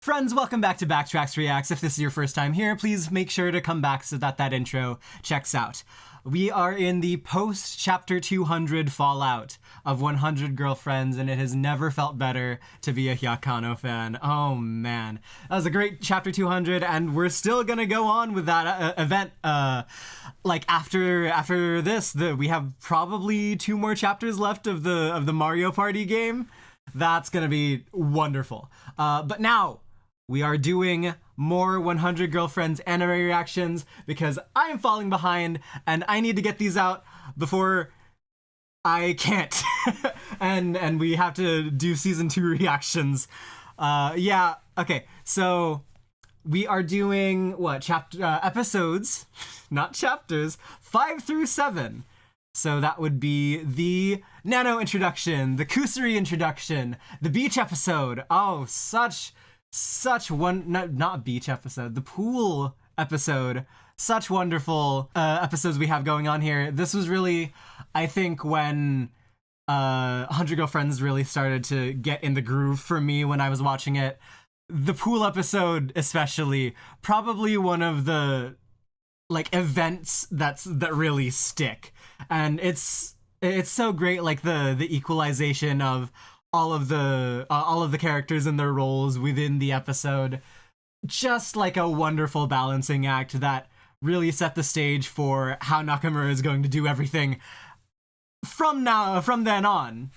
Friends, welcome back to Backtracks Reacts. If this is your first time here, please make sure to come back so that intro checks out. We are in the post-Chapter 200 fallout of 100 Girlfriends, and it has never felt better to be a Hyakano fan. Oh man, that was a great Chapter 200, and we're still gonna go on with that event. Like after this, we have probably 2 more chapters left of the Mario Party game. That's gonna be wonderful. But now we are doing more 100 Girlfriends anime reactions because I am falling behind and I need to get these out before I can't. and we have to do season 2 reactions. Yeah, okay. So we are doing episodes, not chapters, 5 through 7. So that would be the Nano introduction, the Kusuri introduction, the beach episode. Oh, such not beach episode, the pool episode. Such wonderful episodes we have going on here. This was really, I think, when 100 Girlfriends really started to get in the groove for me when I was watching it. The pool episode especially, probably one of the events that really stick. And it's so great, like the equalization of all of the characters and their roles within the episode. Just like a wonderful balancing act that really set the stage for how Nakamura is going to do everything from then on.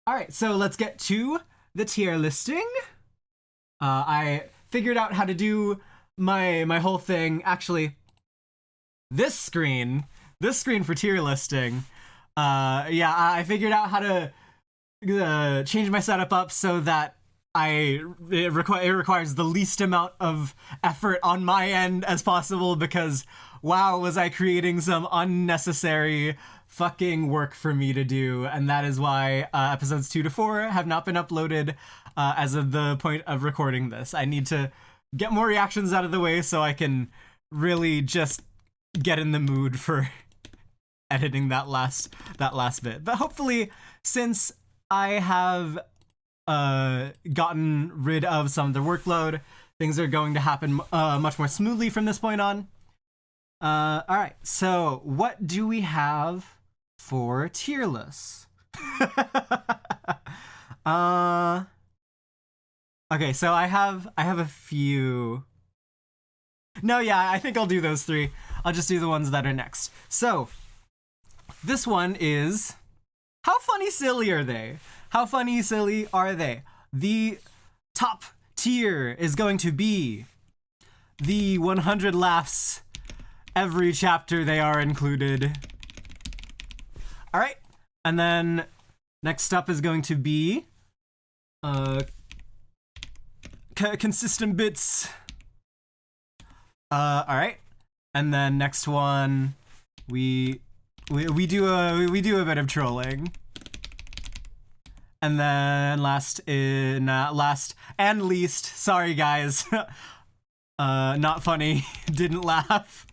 All right, so let's get to the tier listing. I figured out how to do my whole thing. Actually, this screen for tier listing. Yeah, I figured out how to change my setup up so that it requires the least amount of effort on my end as possible, because wow, was I creating some unnecessary fucking work for me to do. And that is why episodes 2 to 4 have not been uploaded as of the point of recording this. I need to get more reactions out of the way so I can really just get in the mood for editing that last bit. But hopefully, since I have gotten rid of some of the workload, things are going to happen much more smoothly from this point on. All right, so what do we have for tier lists? Okay, so I have a few. No, yeah, I think I'll do those 3. I'll just do the ones that are next. So this one is, how funny silly are they? How funny silly are they? The top tier is going to be the 100 laughs every chapter they are included. All right, and then next up is going to be consistent bits. All right, and then next one we do a bit of trolling. And then last and least, sorry guys, not funny, didn't laugh.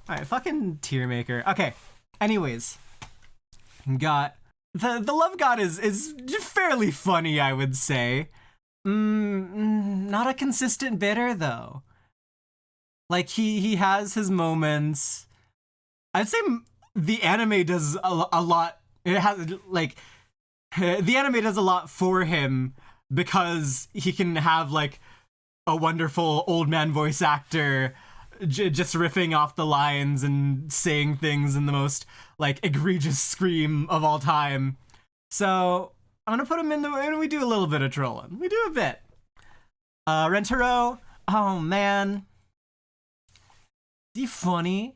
All right, fucking tier maker. Okay, anyways, got the Love God is fairly funny, I would say. Not a consistent bitter though. Like he has his moments. I'd say the anime does a lot. It has the anime does a lot for him because he can have like a wonderful old man voice actor just riffing off the lines and saying things in the most like egregious scream of all time. So I'm gonna put him in and we do a little bit of trolling. We do a bit. Rentaro, oh man, is he funny?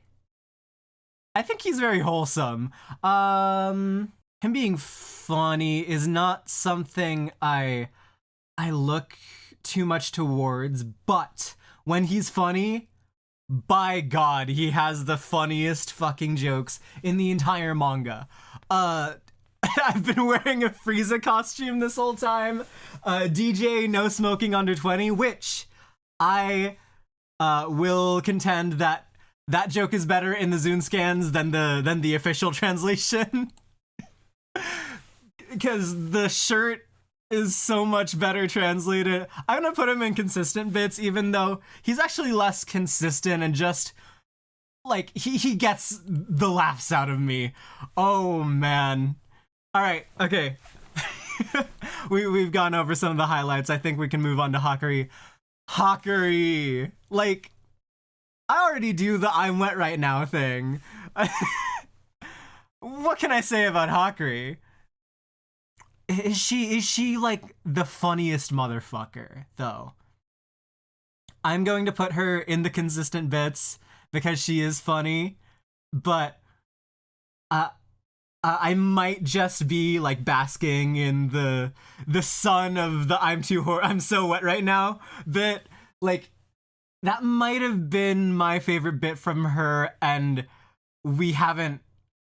I think he's very wholesome. Him being funny is not something I look too much towards, but when he's funny, by God, he has the funniest fucking jokes in the entire manga. I've been wearing a Frieza costume this whole time. DJ no smoking under 20, which I will contend that joke is better in the Zune scans than the official translation. Because the shirt is so much better translated. I'm gonna put him in consistent bits, even though he's actually less consistent and just like he gets the laughs out of me. Oh man. All right, okay. We've gone over some of the highlights. I think we can move on to Hakari. Hakari, like, I already do the I'm wet right now thing. What can I say about Hakari? Is she like the funniest motherfucker though? I'm going to put her in the consistent bits because she is funny, but I might just be like basking in the sun of the I'm so wet right now bit. Like, that might have been my favorite bit from her, and we haven't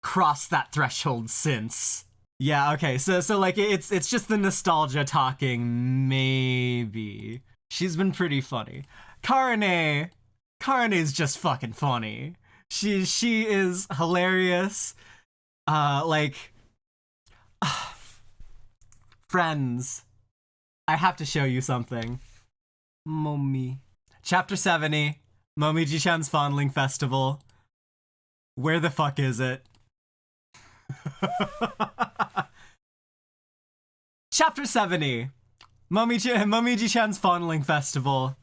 crossed that threshold since. Yeah, okay, so like it's just the nostalgia talking, maybe. She's been pretty funny. Karene's just fucking funny. She is hilarious. Like, friends, I have to show you something. Momi. Chapter 70, Momiji-chan's Fondling Festival. Where the fuck is it? Chapter 70, Momiji-chan's Fondling Festival.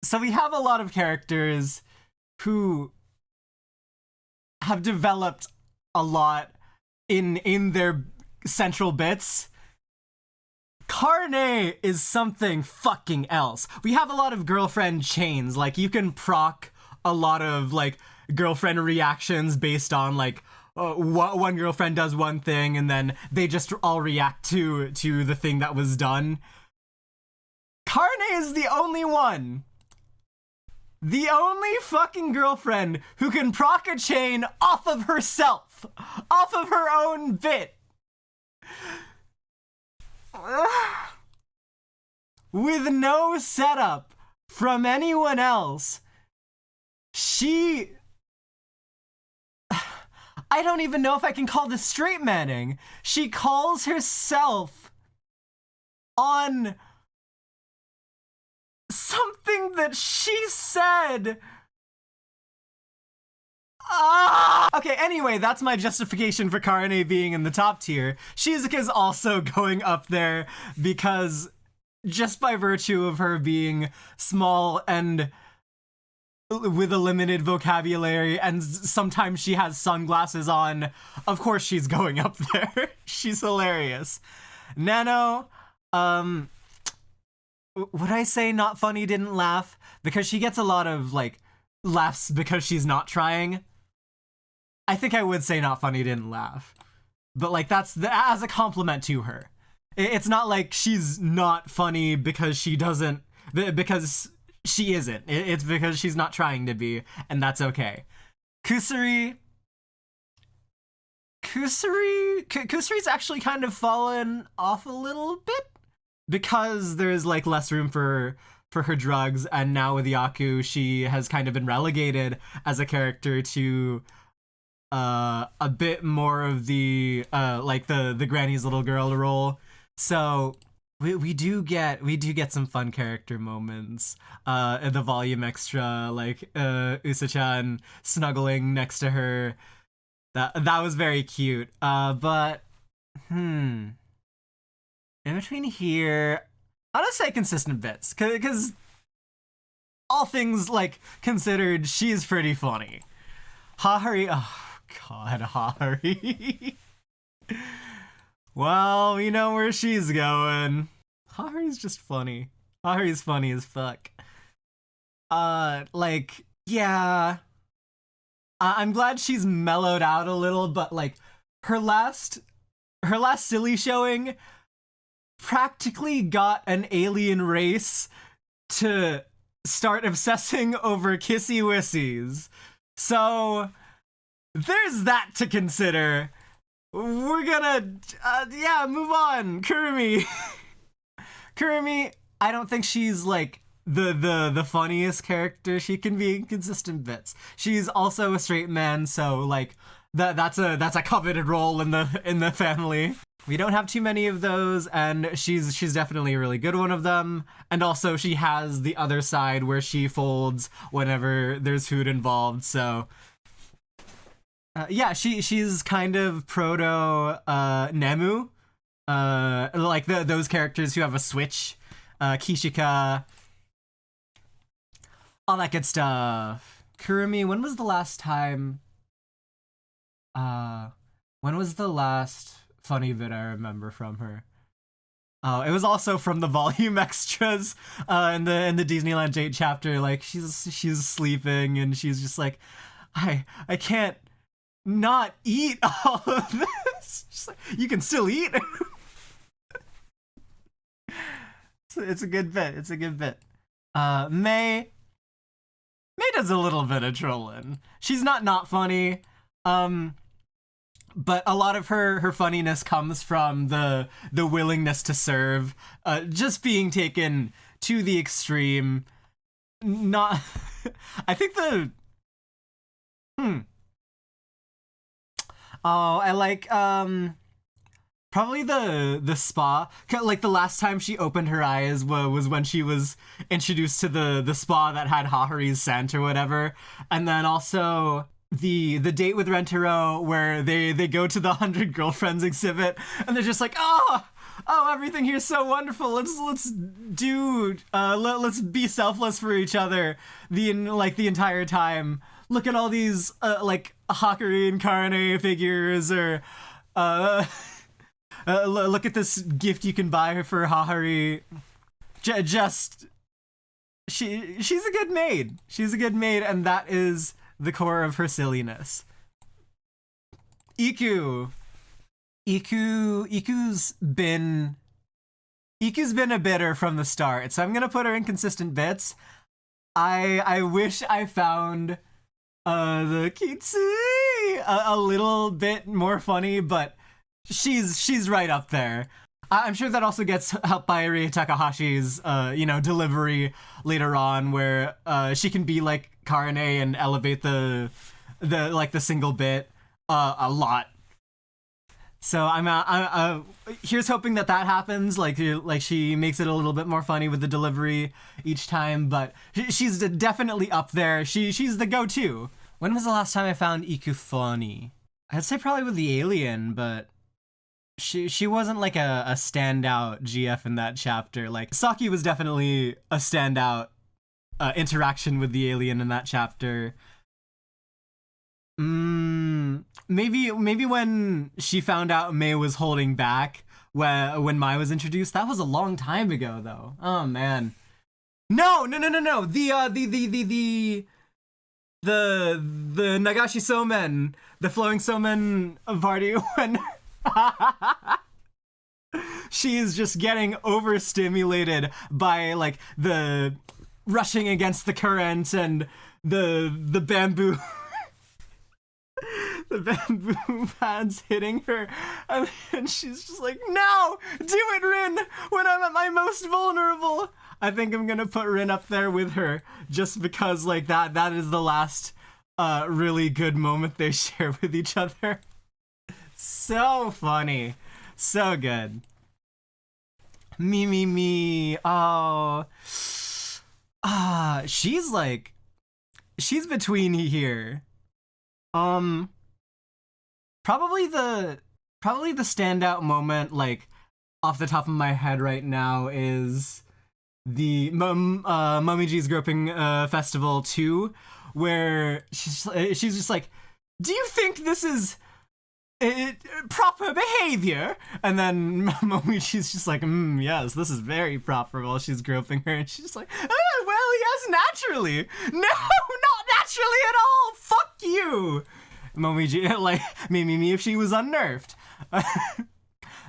So we have a lot of characters who have developed a lot in their central bits. Karne is something fucking else. We have a lot of girlfriend chains. Like, you can proc a lot of like girlfriend reactions based on like one girlfriend does one thing and then they just all react to the thing that was done. Karne is the only one. The only fucking girlfriend who can proc a chain off of herself. Off of her own bit. With no setup from anyone else. I don't even know if I can call this straight manning. She calls herself on something that she said. Okay, anyway, that's my justification for Karane being in the top tier. Shizuka's also going up there because just by virtue of her being small and with a limited vocabulary, and sometimes she has sunglasses on, of course she's going up there. She's hilarious. Nano, would I say not funny, didn't laugh? Because she gets a lot of, like, laughs because she's not trying. I think I would say not funny, didn't laugh. But, like, that's as a compliment to her. It's not like she's not funny because she doesn't, because she isn't. It's because she's not trying to be, and that's okay. Kusuri's actually kind of fallen off a little bit because there's like less room for her drugs, and now with Yaku, she has kind of been relegated as a character to a bit more of the like the granny's little girl role. So we do get some fun character moments. The volume extra, like Usa-chan snuggling next to her. That was very cute. But in between here, I'm gonna say consistent bits, because all things like considered, she's pretty funny. Hahari, oh god, Hahari. Well, we know where she's going. Hahari's just funny. Hahari's funny as fuck. Like, yeah. I'm glad she's mellowed out a little, but like, her last silly showing practically got an alien race to start obsessing over kissy wissies. So there's that to consider. We're gonna move on. Kurumi. Kurumi, I don't think she's like the funniest character. She can be in consistent bits. She's also a straight man, so like that's a coveted role in the family. We don't have too many of those, and she's definitely a really good one of them. And also, she has the other side where she folds whenever there's food involved. So, yeah, she's kind of proto Nemu, like those characters who have a switch, Kishika, all that good stuff. Kurumi, when was the last time? When was the last funny bit I remember from her? Oh, it was also from the volume extras in the Disneyland Jade chapter. Like she's sleeping and she's just like, I can't not eat all of this. She's like, you can still eat. It's a good bit. It's a good bit. May does a little bit of trolling. She's not funny. But a lot of her funniness comes from the willingness to serve, just being taken to the extreme. Not, I think Oh, I like probably the spa. Like the last time she opened her eyes was when she was introduced to the spa that had Hahari's scent or whatever, and then also the date with Rentaro where they go to the 100 Girlfriends exhibit and they're just like, oh, everything here's so wonderful. Let's be selfless for each other the entire time. Look at all these like Hakari and Karane figures, or look at this gift you can buy for Hahari. She's a good maid. She's a good maid, and that is the core of her silliness. Iku's been a bitter from the start, so I'm gonna put her in consistent bits. I wish I found the Kitsui a little bit more funny, but she's right up there. I'm sure that also gets helped by Rie Takahashi's delivery later on, where she can be like Karane and elevate the single bit a lot. So I'm here's hoping that happens. Like she makes it a little bit more funny with the delivery each time, but she's definitely up there. She's the go-to. When was the last time I found Iku funny? I'd say probably with the alien, but she wasn't like a standout GF in that chapter. Like Saki was definitely a standout interaction with the alien in that chapter. Maybe when she found out Mei was holding back when Mai was introduced. That was a long time ago though. Oh man. No. The Nagashi Somen, the flowing Somen party when she is just getting overstimulated by like the rushing against the current and the bamboo the bamboo pads hitting her, and she's just like, no, do it, Rin, when I'm at my most vulnerable. I think I'm gonna put Rin up there with her just because like that is the last really good moment they share with each other. So funny, so good. Me. Oh, she's between here. Probably the standout moment, like off the top of my head right now, is the Momiji's Groping Festival 2, where she's just like, do you think this is proper behavior? And then Momiji's just like, yes, this is very proper, while she's groping her, and she's like, oh, well, yes, naturally. No, not naturally at all. Fuck you. Momiji, like, Mimi if she was unnerved.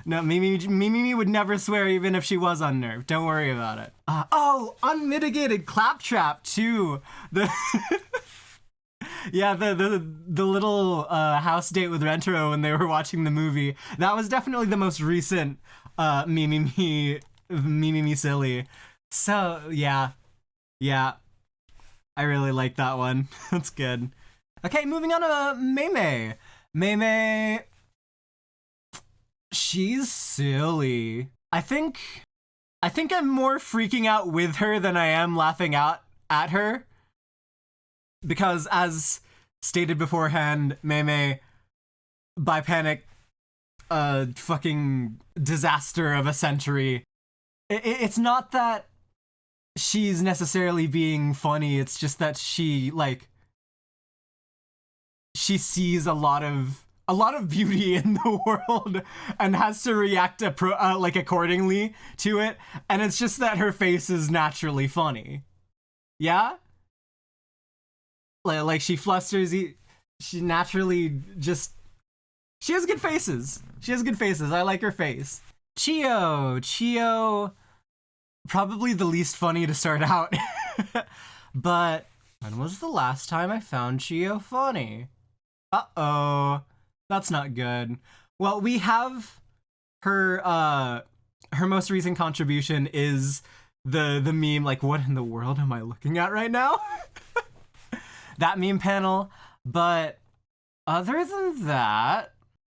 No, Mimi would never swear even if she was unnerved. Don't worry about it. Unmitigated claptrap too. Yeah, the little house date with Rentaro when they were watching the movie. That was definitely the most recent Mimi silly. So yeah. I really like that one. That's good. Okay, moving on to Mei. Mei, She's silly. I think I'm more freaking out with her than I am laughing out at her. Because as stated beforehand, Mei by Panic, a fucking disaster of a century. It's not that she's necessarily being funny, it's just that she sees a lot of beauty in the world and has to react accordingly to it, and it's just that her face is naturally funny. Yeah? Like she flusters, she naturally just, she has good faces. I like her face. Chio, probably the least funny to start out. But when was the last time I found Chio funny? Uh-oh. That's not good. Well, we have her most recent contribution is the meme, like, what in the world am I looking at right now? That meme panel. But other than that,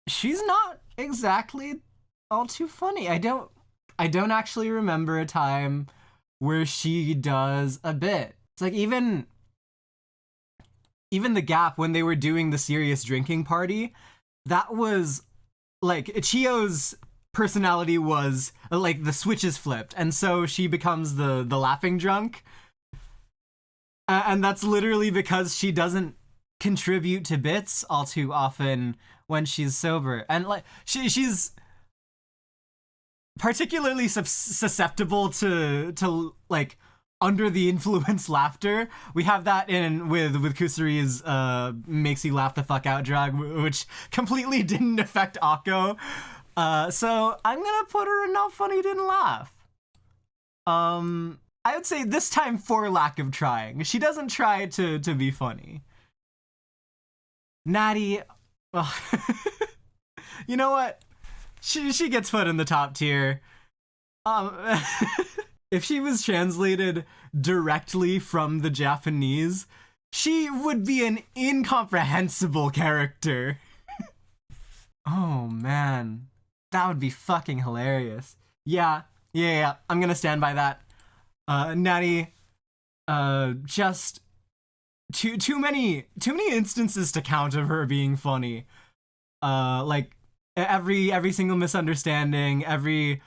she's not exactly all too funny. I don't actually remember a time where she does a bit. It's like even the Gap, when they were doing the serious drinking party, that was like Chio's personality was like the switch is flipped, and so she becomes the laughing drunk. And that's literally because she doesn't contribute to bits all too often when she's sober. And like she's particularly susceptible to like under the influence laughter. We have that in with Kusuri's makes you laugh the fuck out drag, which completely didn't affect Akko. So I'm gonna put her in not funny, didn't laugh. I would say this time for lack of trying. She doesn't try to be funny. Natty, well, you know what? She gets put in the top tier. If she was translated directly from the Japanese, she would be an incomprehensible character. Oh man, that would be fucking hilarious. Yeah, I'm gonna stand by that. Natty, just too many instances to count of her being funny. Like every single misunderstanding, every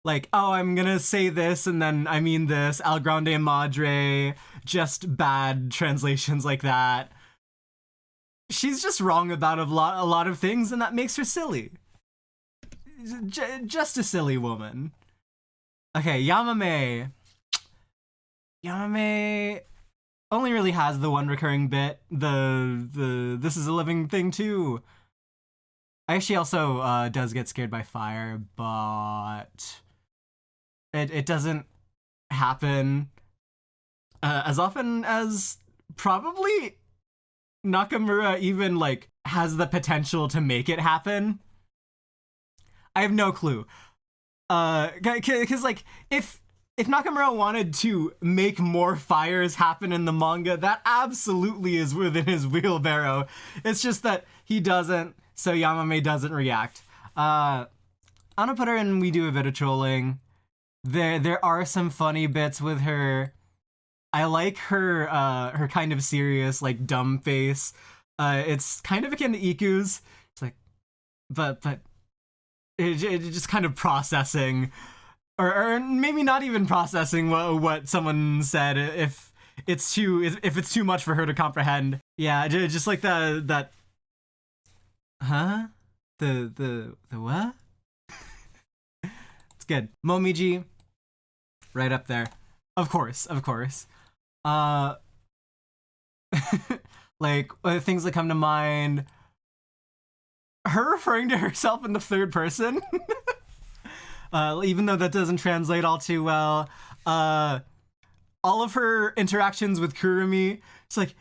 like, oh, I'm gonna say this and then I mean this, Al Grande Madre, just bad translations like that. She's just wrong about a lot of things, and that makes her silly. Just a silly woman. Okay, Yamame only really has the one recurring bit, the this is a living thing too. She also does get scared by fire, but it doesn't happen as often as probably Nakamura even like has the potential to make it happen. I have no clue. Cause like if Nakamura wanted to make more fires happen in the manga, that absolutely is within his wheelbarrow. It's just that he doesn't, so Yamame doesn't react. I'm gonna put her in We Do a Bit of Trolling. There are some funny bits with her. I like her kind of serious, like, dumb face. It's kind of akin to Iku's. It's like, but it just kind of processing, or maybe not even processing what someone said if it's too much for her to comprehend. Yeah, just like that. Huh? The what? It's good. Momiji, right up there. Of course. Like, things that come to mind. Her referring to herself in the third person. Even though that doesn't translate all too well. All of her interactions with Kurumi, it's like,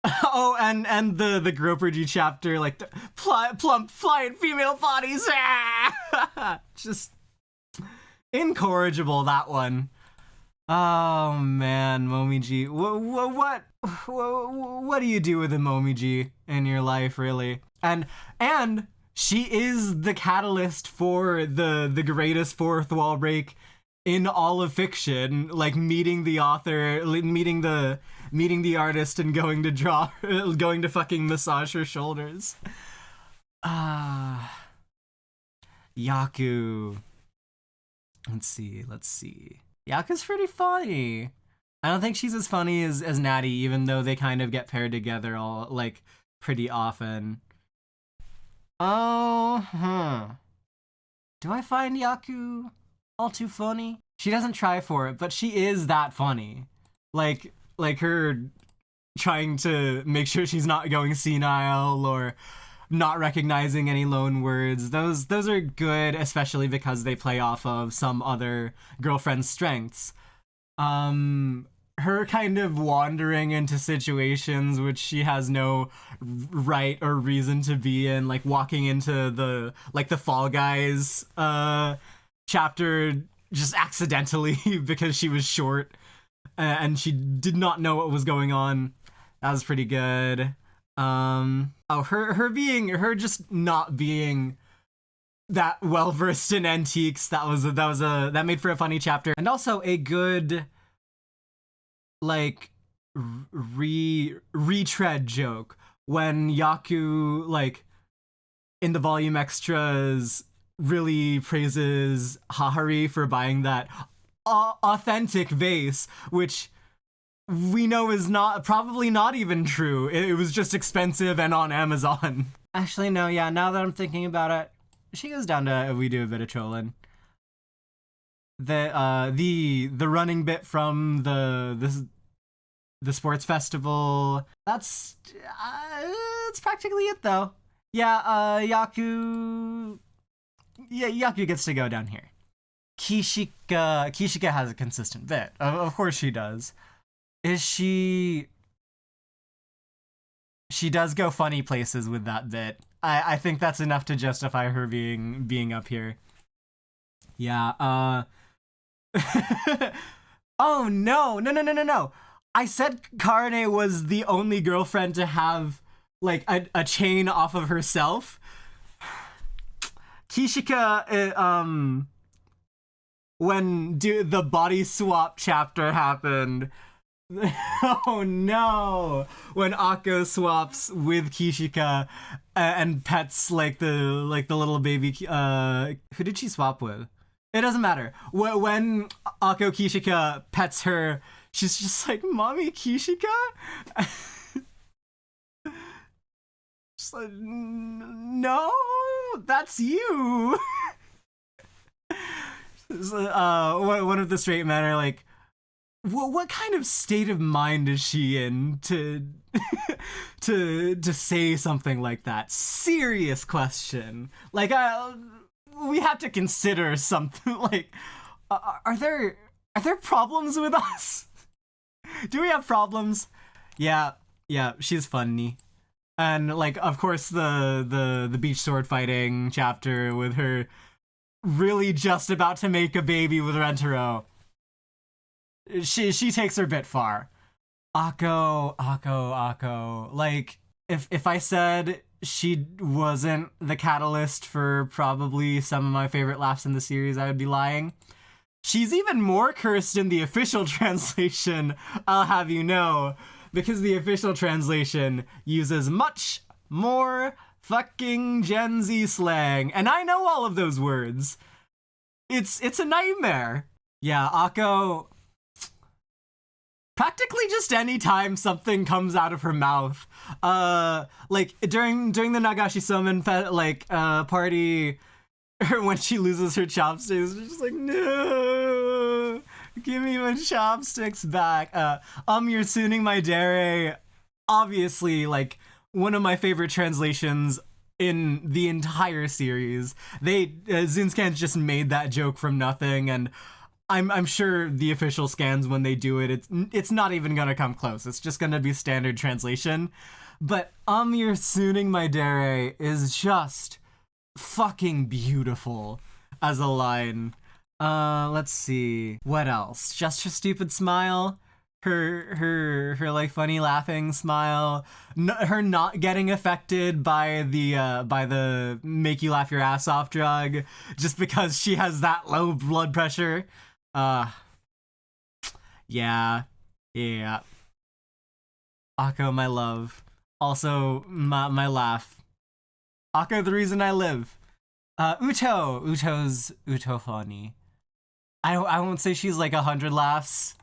oh, and the Gropergy chapter, like the plump, flying female bodies. Just incorrigible, that one. Oh man, Momiji, what do you do with a Momiji in your life, really? And she is the catalyst for the greatest fourth wall break in all of fiction, like meeting the author, meeting the artist, and going to fucking massage her shoulders. Yaku. Let's see. Yaku's pretty funny. I don't think she's as funny as Natty, even though they kind of get paired together all, like, pretty often. Do I find Yaku all too funny? She doesn't try for it, but she is that funny. Like her trying to make sure she's not going senile or not recognizing any loan words. Those are good, especially because they play off of some other girlfriend's strengths. Her kind of wandering into situations which she has no right or reason to be in, like walking into the Fall Guys chapter just accidentally because she was short and she did not know what was going on. That was pretty good. Her just not being that well versed in antiques, that made for a funny chapter, and also a good like retread joke when Yaku, like, in the volume extras, really praises Hahari for buying that authentic vase, which we know is probably not even true. It was just expensive and on Amazon. Actually, no, yeah, now that I'm thinking about it, she goes down to we do a bit of trolling. The running bit from the sports festival, that's practically it though. Yeah, Yaku gets to go down here. Kishika has a consistent bit. Of course she does. She does go funny places with that bit. I think that's enough to justify her being up here. Yeah, oh no. I said Karane was the only girlfriend to have, like, a chain off of herself. Kishika, when the body swap chapter happened, oh no! When Akko swaps with Kishika and pets like the little baby, who did she swap with? It doesn't matter. When Akko Kishika pets her, she's just like, "Mommy Kishika?" Just like, no, that's you. One of the straight men are like, what kind of state of mind is she in to to say something like that? Serious question. Like, we have to consider something. Like, are there problems with us? Do we have problems? Yeah, she's funny. And, like, of course, the beach sword fighting chapter with her really just about to make a baby with Rentaro. She takes her bit far. Akko. Like, if I said she wasn't the catalyst for probably some of my favorite laughs in the series, I would be lying. She's even more cursed in the official translation, I'll have you know, because the official translation uses much more fucking Gen Z slang, and I know all of those words. It's a nightmare. Yeah, Akko, practically just any time something comes out of her mouth, like during the Nagashi Summon party, when she loses her chopsticks, she's just like, no, give me my chopsticks back. You're sooning my dere, obviously, like, one of my favorite translations in the entire series. Zinscans just made that joke from nothing, and I'm sure the official scans, when they do it, it's not even gonna come close. It's just gonna be standard translation. But you're sooning my dere is just fucking beautiful as a line. Let's see. What else? Just her stupid smile. her like funny laughing smile, her not getting affected by the make you laugh your ass off drug just because she has that low blood pressure. Yeah. Akko, my love. Also, my laugh. Akko, the reason I live. Uto's funny. I won't say she's like 100 laughs,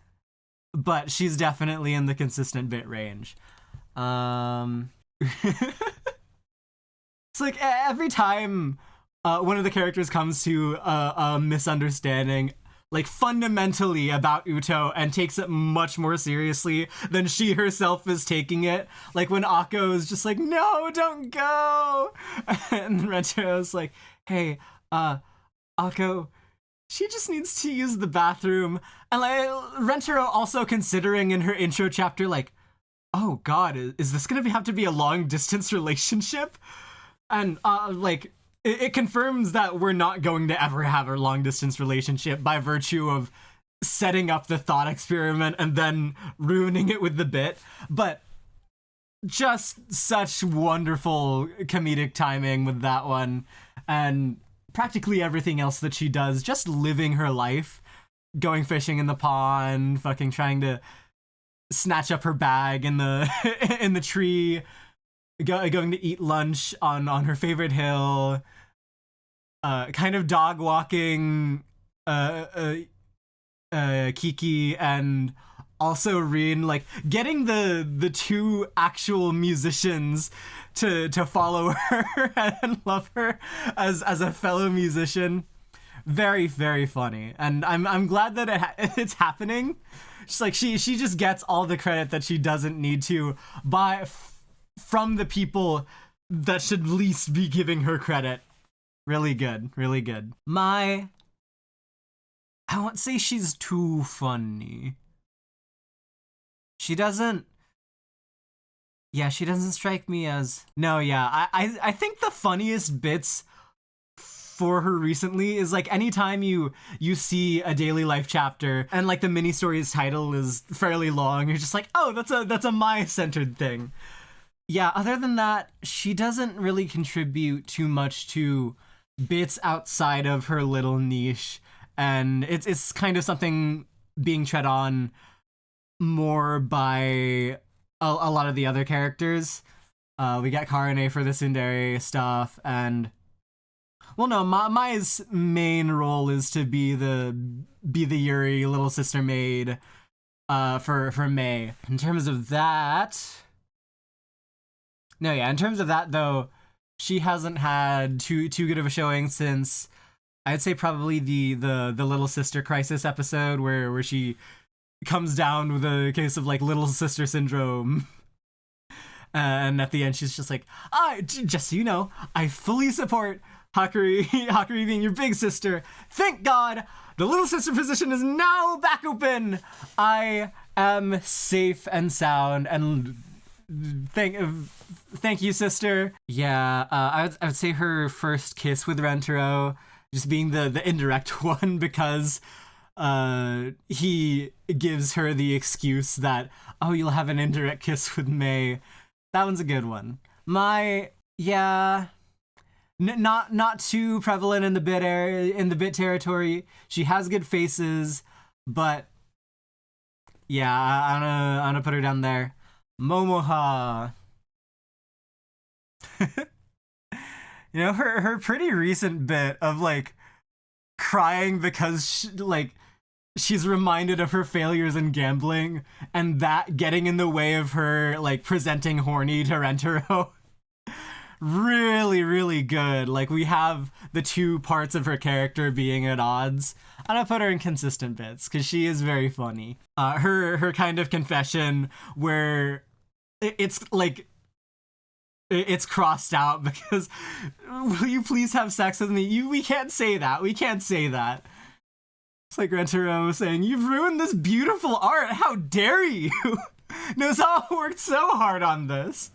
but she's definitely in the consistent bit range. It's like every time one of the characters comes to a misunderstanding, like fundamentally about Uto, and takes it much more seriously than she herself is taking it. Like when Akko is just like, no, don't go. And Rentero's like, hey, Akko, she just needs to use the bathroom. And like Rentero also considering in her intro chapter, like, oh god, is this gonna have to be a long distance relationship? And like it confirms that we're not going to ever have a long distance relationship by virtue of setting up the thought experiment and then ruining it with the bit. But just such wonderful comedic timing with that one, and practically everything else that she does, just living her life, going fishing in the pond, fucking trying to snatch up her bag in the in the tree, going to eat lunch on her favorite hill, kind of dog walking Kiki, and also Rin, like getting the two actual musicians to follow her and love her as a fellow musician. Very, very funny, and I'm glad that it's happening. She's like she just gets all the credit that she doesn't need to from the people that should least be giving her credit. Really good, really good. I won't say she's too funny. She doesn't strike me as... No, yeah, I think the funniest bits for her recently is like anytime you see a daily life chapter and like the mini story's title is fairly long, you're just like, oh, that's a my-centered thing. Yeah, other than that, she doesn't really contribute too much to bits outside of her little niche, and it's kind of something being tread on more by a lot of the other characters. We got Karane for the tsundere stuff, and well, no, Mai's main role is to be the Yuri little sister maid for Mei. In terms of that, though, she hasn't had too good of a showing since I'd say probably the little sister crisis episode where she comes down with a case of like little sister syndrome. And at the end, she's just like, just so you know, I fully support Hakuri being your big sister. Thank God, the little sister position is now back open. I am safe and sound, and thank you, sister. Yeah, I would say her first kiss with Rentaro just being the indirect one, because he gives her the excuse that, oh, you'll have an indirect kiss with Mei. That one's a good one. Not too prevalent in the bit area, in the bit territory. She has good faces, but yeah, I'm gonna put her down there. Momoha. You know, her pretty recent bit of like crying because she's reminded of her failures in gambling, and that getting in the way of her like presenting horny to Rentaro. Really, really good. Like, we have the two parts of her character being at odds. And I put her in consistent bits because she is very funny. Her kind of confession where it's like it's crossed out because, will you please have sex with me? We can't say that. We can't say that. It's like Rentaro saying, you've ruined this beautiful art. How dare you? Nozawa worked so hard on this.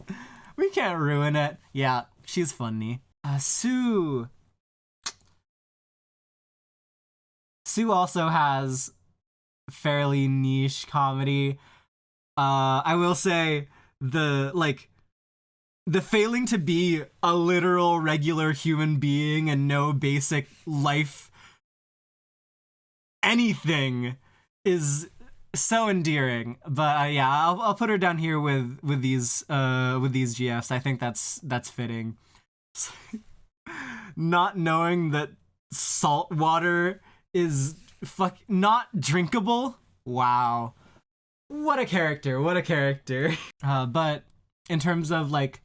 We can't ruin it. Yeah, she's funny. Sue. Sue also has fairly niche comedy. I will say the failing to be a literal regular human being and no basic life anything is so endearing. But yeah, I'll put her down here with these GFs. I think that's fitting. Not knowing that salt water is not drinkable. Wow. What a character. What a character. But in terms of like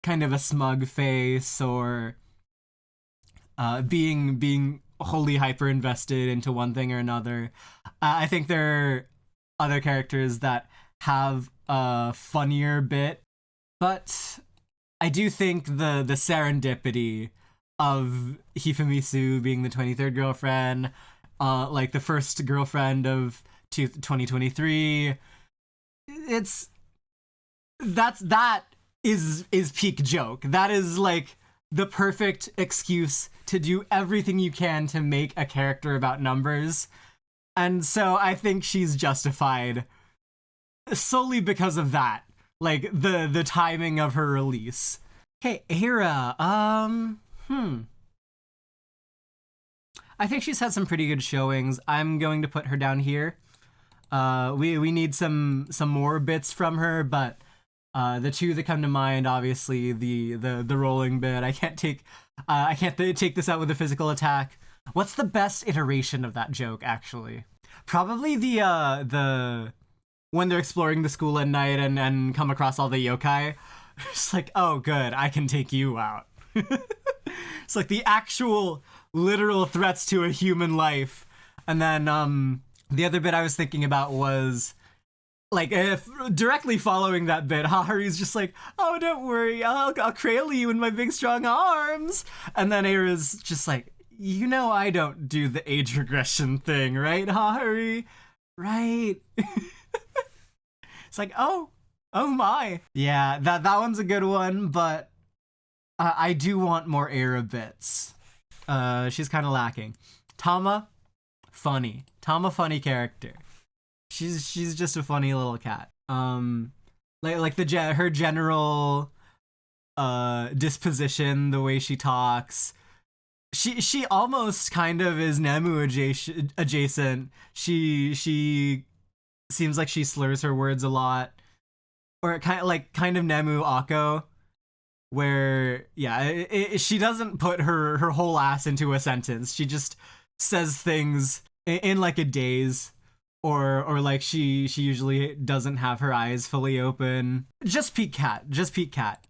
kind of a smug face or being wholly hyper invested into one thing or another, I think there are other characters that have a funnier bit, but I do think the serendipity of Hifumi being the 23rd girlfriend, like the first girlfriend of 2023, that is peak joke. That is like the perfect excuse to do everything you can to make a character about numbers. And so I think she's justified solely because of that. Like the timing of her release. Okay, Era. I think she's had some pretty good showings. I'm going to put her down here. We need some more bits from her, but the two that come to mind, obviously the rolling bit. I can't take this out with a physical attack. What's the best iteration of that joke, actually? Probably the when they're exploring the school at night and come across all the yokai. It's like, oh good, I can take you out. It's like the actual literal threats to a human life. And then the other bit I was thinking about was like if directly following that bit, Haru's just like, oh don't worry, I'll cradle you in my big strong arms. And then Era's just like, you know I don't do the age regression thing, right, Haru? Right? It's like, oh my. Yeah, that one's a good one, but I do want more Era bits. She's kind of lacking. Tama, funny. Tama, funny character. She's just a funny little cat. Like her general disposition, the way she talks. She almost kind of is Nemu adjacent. She seems like she slurs her words a lot, or kind of Nemu Akko, where she doesn't put her whole ass into a sentence. She just says things in like a daze, or like she usually doesn't have her eyes fully open. Just peak cat,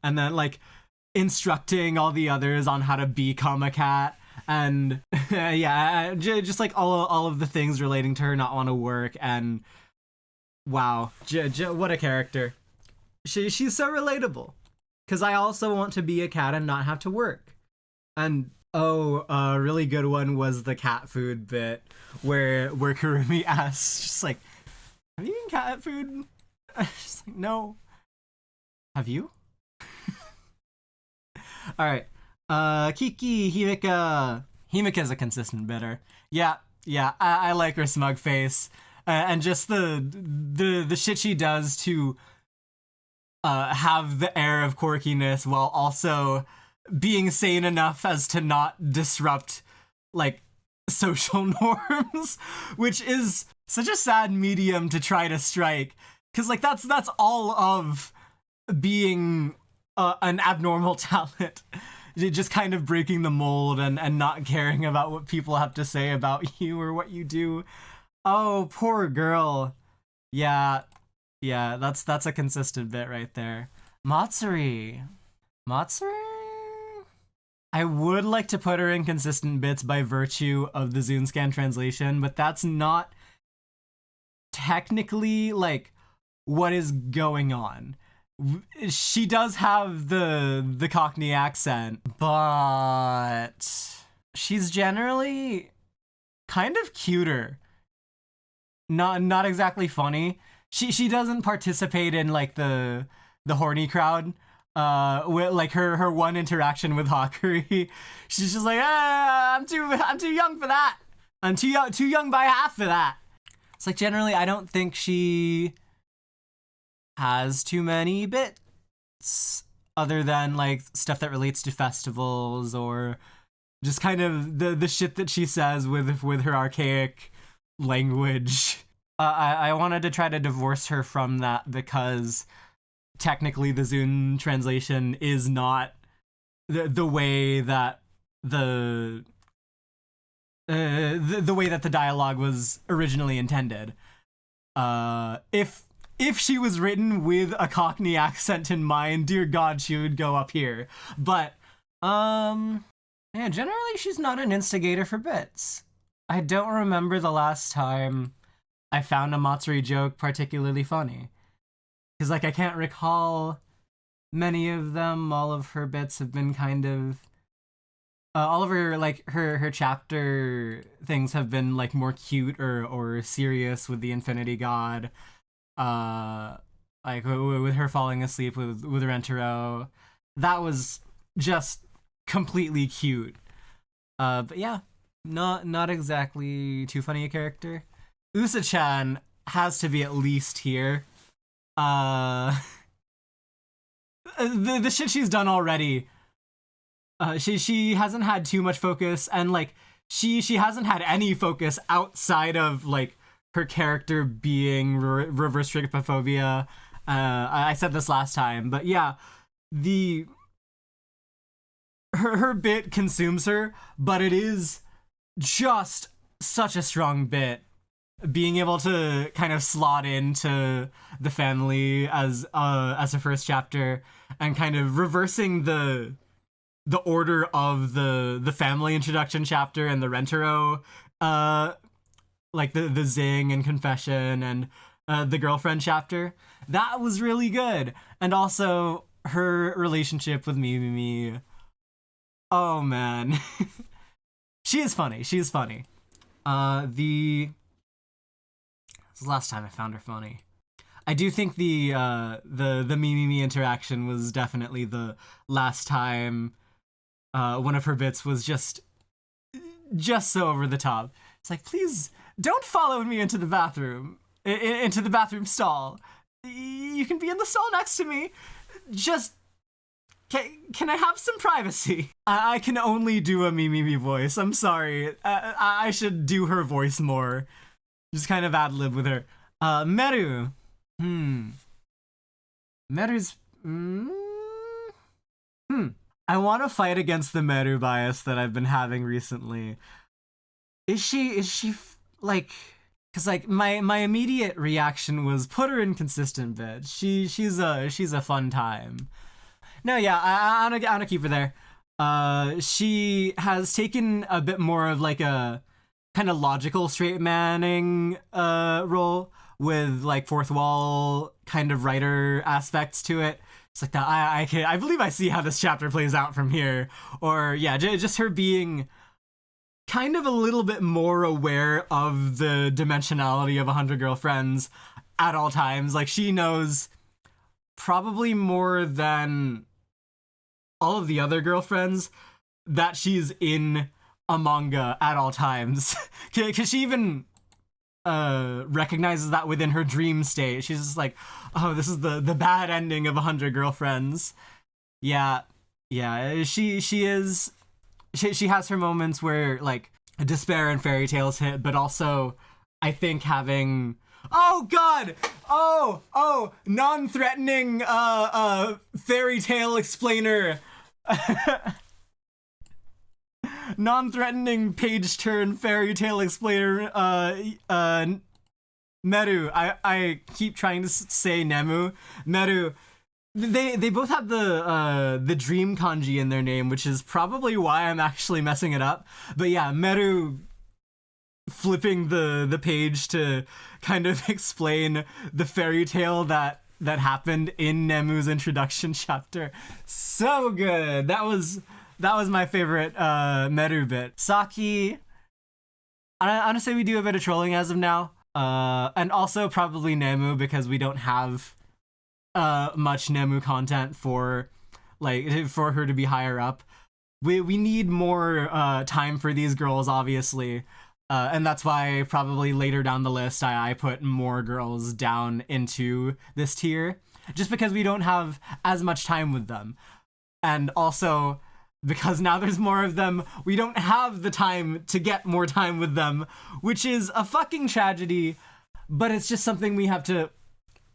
and then like instructing all the others on how to become a cat, and just like all of the things relating to her not want to work. And wow, what a character. She's so relatable, because I also want to be a cat and not have to work. And a really good one was the cat food bit where Kurumi asks, just like, have you eaten cat food? Just like, no. Have you? All right. Kiki, Himika. Himika's a consistent bidder. Yeah, I like her smug face. And just the shit she does to have the air of quirkiness while also being sane enough as to not disrupt like social norms, which is such a sad medium to try to strike, because like that's all of being an abnormal talent. Just kind of breaking the mold and not caring about what people have to say about you or what you do. Oh, poor girl. Yeah, that's a consistent bit right there. Matsuri. I would like to put her in consistent bits by virtue of the Zunscan translation, but that's not technically like what is going on. She does have the Cockney accent, but she's generally kind of cuter. Not exactly funny. She doesn't participate in like the horny crowd. With like her one interaction with Hakuri, she's just like, I'm too young for that. I'm too young by half for that. It's like generally I don't think she has too many bits other than like stuff that relates to festivals or just kind of the shit that she says with her archaic language. I wanted to try to divorce her from that because technically the Zune translation is not the way that the way that the dialogue was originally intended. If she was written with a Cockney accent in mind, dear God, she would go up here. But yeah, generally she's not an instigator for bits. I don't remember the last time I found a Matsuri joke particularly funny. Because, like, I can't recall many of them. All of her bits have been kind of... all of her, like, her chapter things have been, like, more cute or serious with the Infinity God. Like, with her falling asleep with Rentaro. That was just completely cute. But yeah, not exactly too funny a character. Usa-chan has to be at least here. The shit she's done already. She hasn't had too much focus, and like she hasn't had any focus outside of like her character being reverse trichophobia. I said this last time, but yeah, her bit consumes her, but it is just such a strong bit. Being able to kind of slot into the family as a first chapter and kind of reversing the order of the family introduction chapter and the Rentaro, like the Zing and confession and the girlfriend chapter, that was really good. And also her relationship with Mimi. Oh man, she is funny. This is the last time I found her funny. I do think the Mimi interaction was definitely the last time one of her bits was just so over the top. It's like, please don't follow me into the bathroom, into the bathroom stall. You can be in the stall next to me. Just can I have some privacy? I can only do a Mimi voice. I'm sorry. I should do her voice more. Just kind of ad-lib with her. Meru. Meru's... I want to fight against the Meru bias that I've been having recently. Is she like... Because like my immediate reaction was put her in consistent bed. She's a fun time. No, yeah, I wanna keep her there. She has taken a bit more of like a kind of logical straight manning role with like fourth wall kind of writer aspects to it. It's like that. I believe I see how this chapter plays out from here. Or yeah, just her being kind of a little bit more aware of the dimensionality of 100 Girlfriends at all times. Like she knows probably more than all of the other girlfriends that she's in a manga at all times. Because she even recognizes that within her dream state. She's just like, oh, this is the bad ending of 100 Girlfriends. Yeah, she has her moments where like despair and fairy tales hit, but also I think having non-threatening fairy tale explainer. Non-threatening page turn fairy tale explainer Meru. I keep trying to say Nemu. Meru. They both have the dream kanji in their name, which is probably why I'm actually messing it up. But yeah, Meru flipping the page to kind of explain the fairy tale that happened in Nemu's introduction chapter. So good. That was my favorite Meru bit. Saki, I want to say we do a bit of trolling as of now. And also probably Nemu, because we don't have much Nemu content for her to be higher up. We need more time for these girls, obviously. And that's why probably later down the list I put more girls down into this tier, just because we don't have as much time with them. And also, because now there's more of them, we don't have the time to get more time with them, which is a fucking tragedy, but it's just something we have to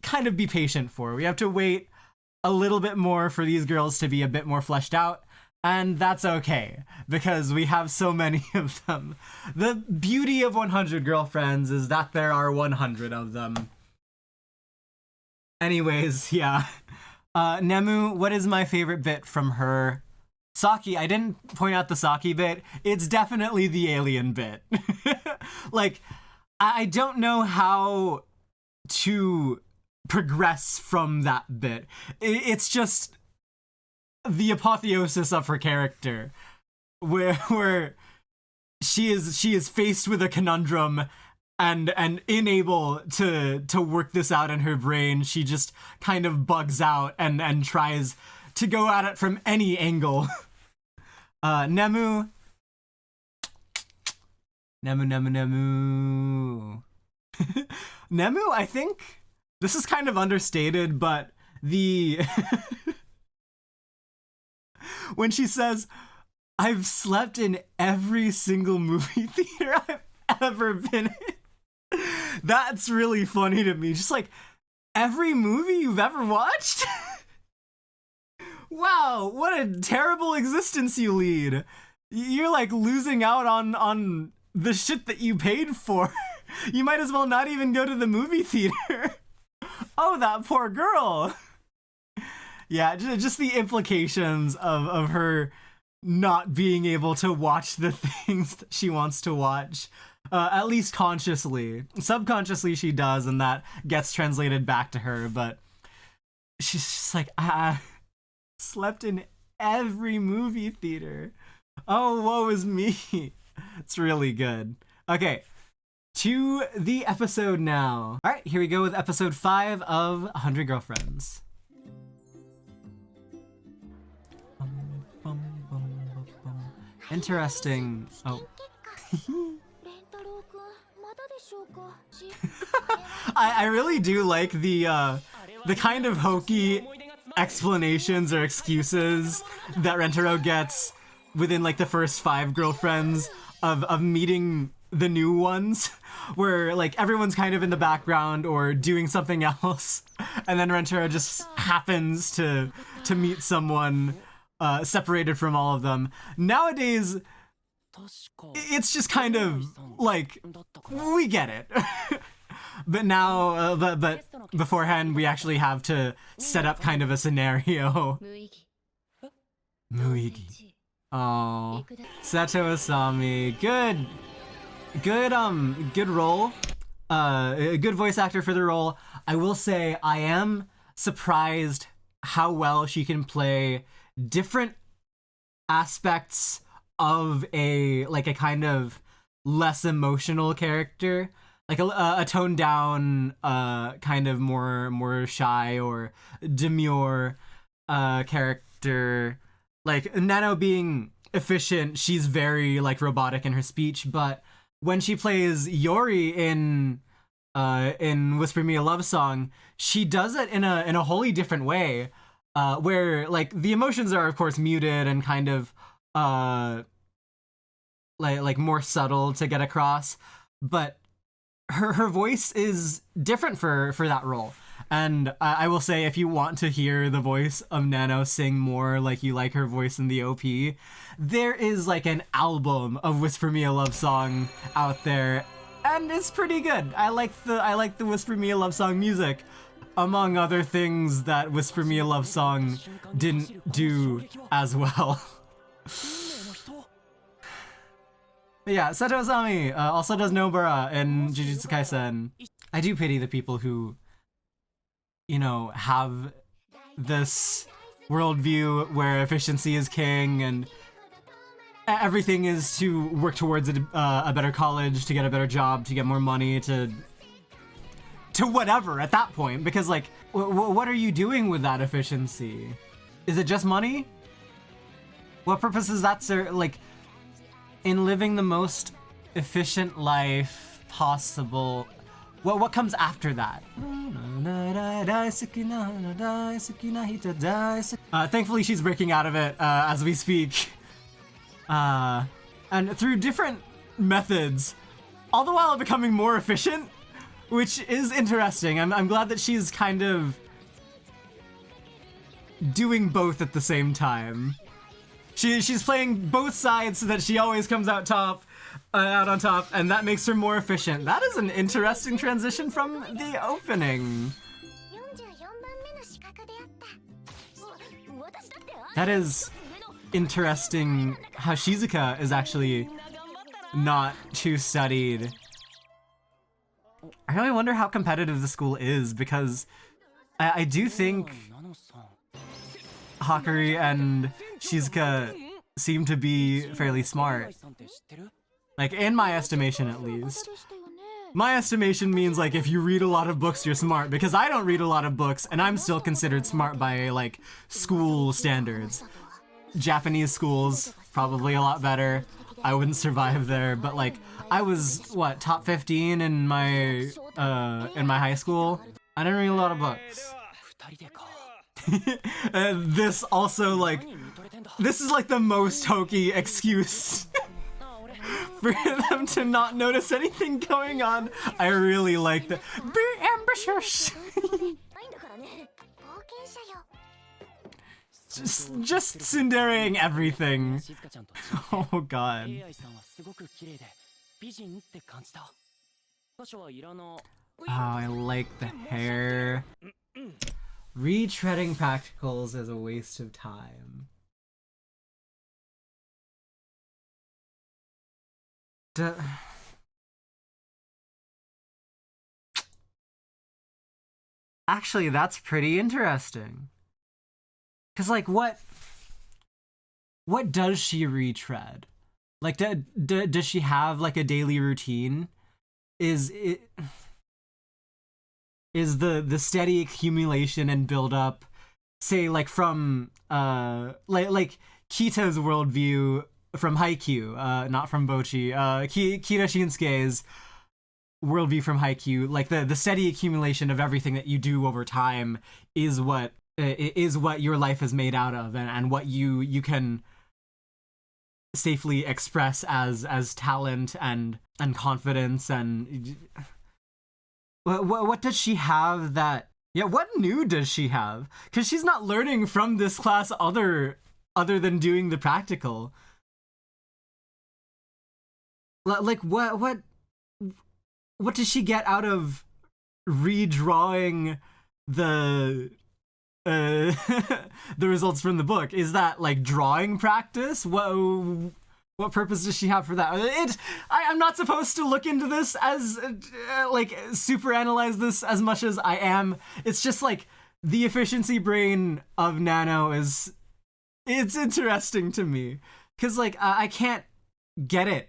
kind of be patient for. We have to wait a little bit more for these girls to be a bit more fleshed out, and that's okay, because we have so many of them. The beauty of 100 Girlfriends is that there are 100 of them. Anyways, yeah. Nemu, what is my favorite bit from her? Saki, I didn't point out the Saki bit. It's definitely the alien bit. Like, I don't know how to progress from that bit. It's just the apotheosis of her character, where she is faced with a conundrum and unable to work this out in her brain. She just kind of bugs out and tries to go at it from any angle. Nemu, Nemu. Nemu, I think this is kind of understated, but the when she says, "I've slept in every single movie theater I've ever been in," that's really funny to me. Just like, every movie you've ever watched? Wow, what a terrible existence you lead. You're like losing out on the shit that you paid for. You might as well not even go to the movie theater. Oh, that poor girl. Yeah, just the implications of her not being able to watch the things that she wants to watch. At least consciously. Subconsciously she does, and that gets translated back to her, but she's just like, I slept in every movie theater. Oh, woe is me. It's really good. Okay, to the episode now. All right, here we go with episode 5 of 100 Girlfriends. Interesting. Oh. I really do like the kind of hokey explanations or excuses that Rentaro gets within like the first 5 girlfriends of meeting the new ones, where like everyone's kind of in the background or doing something else, and then Rentaro just happens to meet someone separated from all of them. Nowadays, it's just kind of like, we get it. But now, but beforehand, we actually have to set up kind of a scenario. Muigi. Oh, Seto Asami. Good role. A good voice actor for the role. I will say I am surprised how well she can play different aspects of a kind of less emotional character, like a toned down, kind of more shy or demure character. Like Nano being efficient, she's very like robotic in her speech, but when she plays Yori in Whisper Me a Love Song, she does it in a wholly different way, where like the emotions are of course muted and kind of like more subtle to get across, but her voice is different for that role. And I will say, if you want to hear the voice of Nano sing more like you like her voice in the OP, there is like an album of Whisper Me a Love Song out there, and it's pretty good. I like the Whisper Me a Love Song music, among other things that Whisper Me a Love Song didn't do as well. But yeah, Seto Asami also does Nobara in Jujutsu Kaisen. I do pity the people who, you know, have this worldview where efficiency is king and everything is to work towards a better college, to get a better job, to get more money, to whatever at that point. Because like, what are you doing with that efficiency? Is it just money? What purpose is that serve? Like, in living the most efficient life possible. What comes after that? Thankfully she's breaking out of it as we speak. And through different methods, all the while becoming more efficient, which is interesting. I'm glad that she's kind of doing both at the same time. She's playing both sides so that she always comes out on top, and that makes her more efficient. That is an interesting transition from the opening. That is interesting how Shizuka is actually not too studied. I really wonder how competitive the school is, because I do think Hakari and Shizuka seem to be fairly smart. Like, in my estimation at least. My estimation means, like, if you read a lot of books, you're smart, because I don't read a lot of books, and I'm still considered smart by, like, school standards. Japanese schools, probably a lot better. I wouldn't survive there, but, like, I was, what, top 15 in my high school? I didn't read a lot of books. This also, like, this is, like, the most hokey excuse for them to not notice anything going on. I really like that. Be ambitious! just tsundereing everything. Oh god. Oh, I like the hair. Retreading practicals is a waste of time. Actually, that's pretty interesting. Cause like, what does she retread? Like, does she have like a daily routine? Is the steady accumulation and build up, say like from like Kita's worldview from Haikyuu, not from Bocchi, Kita Shinsuke's worldview from Haikyuu, like the steady accumulation of everything that you do over time is what your life is made out of, and what you can safely express as talent and confidence. And what does she have that, yeah, what new does she have? Because she's not learning from this class other than doing the practical. Like, what does she get out of redrawing the the results from the book? Is that like drawing practice? What purpose does she have for that? I'm not supposed to look into this as like super analyze this as much as I am. It's just like the efficiency brain of Nano it's interesting to me, because like I can't get it.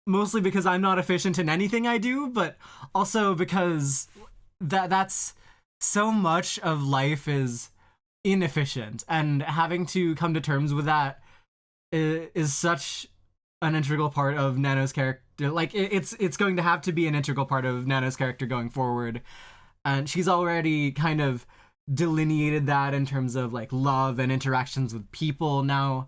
Mostly because I'm not efficient in anything I do, but also because that's so much of life is inefficient, and having to come to terms with that is such an integral part of Nano's character. Like, it's going to have to be an integral part of Nano's character going forward, and she's already kind of delineated that in terms of like love and interactions with people. Now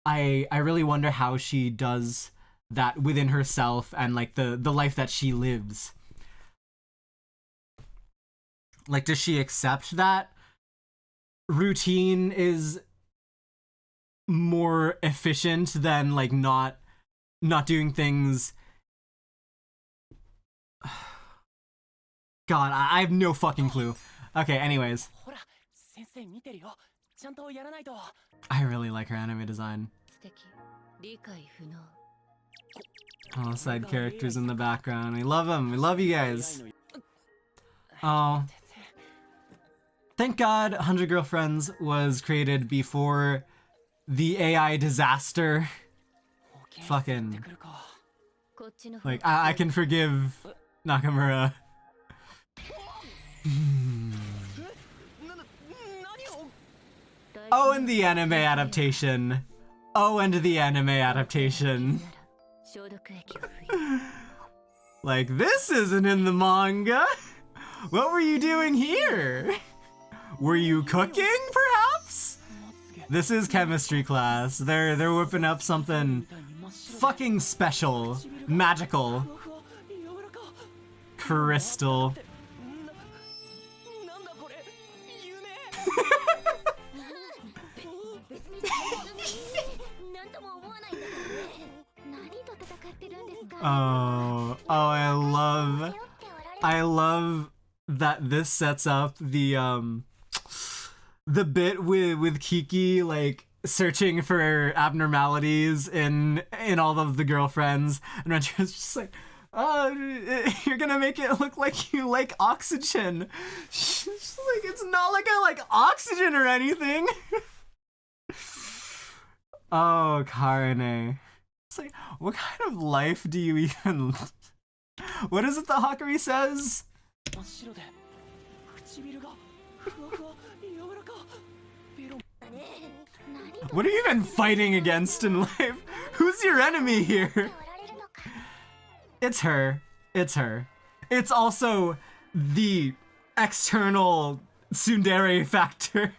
I really wonder how she does that within herself and like the life that she lives. Like, does she accept that routine is more efficient than like not doing things? God, I have no fucking clue. Okay, anyways, I really like her anime design. All side characters in the background. We love them. We love you guys. Oh. Thank God 100 Girlfriends was created before the AI disaster. Fucking. Like, I can forgive Nakamura. Oh, and the anime adaptation. Oh, and the anime adaptation. Like, this isn't in the manga. What were you doing here? Were you cooking, perhaps? This is chemistry class. They're whipping up something fucking special, magical, crystal. Oh, I love that this sets up the bit with Kiki like searching for abnormalities in all of the girlfriends, and Rentro's just like, oh, you're gonna make it look like you like oxygen. She's like, it's not like I like oxygen or anything. Oh, Karane. It's like, what kind of life do you even... What is it that Hakari says? What are you even fighting against in life? Who's your enemy here? It's her. It's her. It's also the external tsundere factor.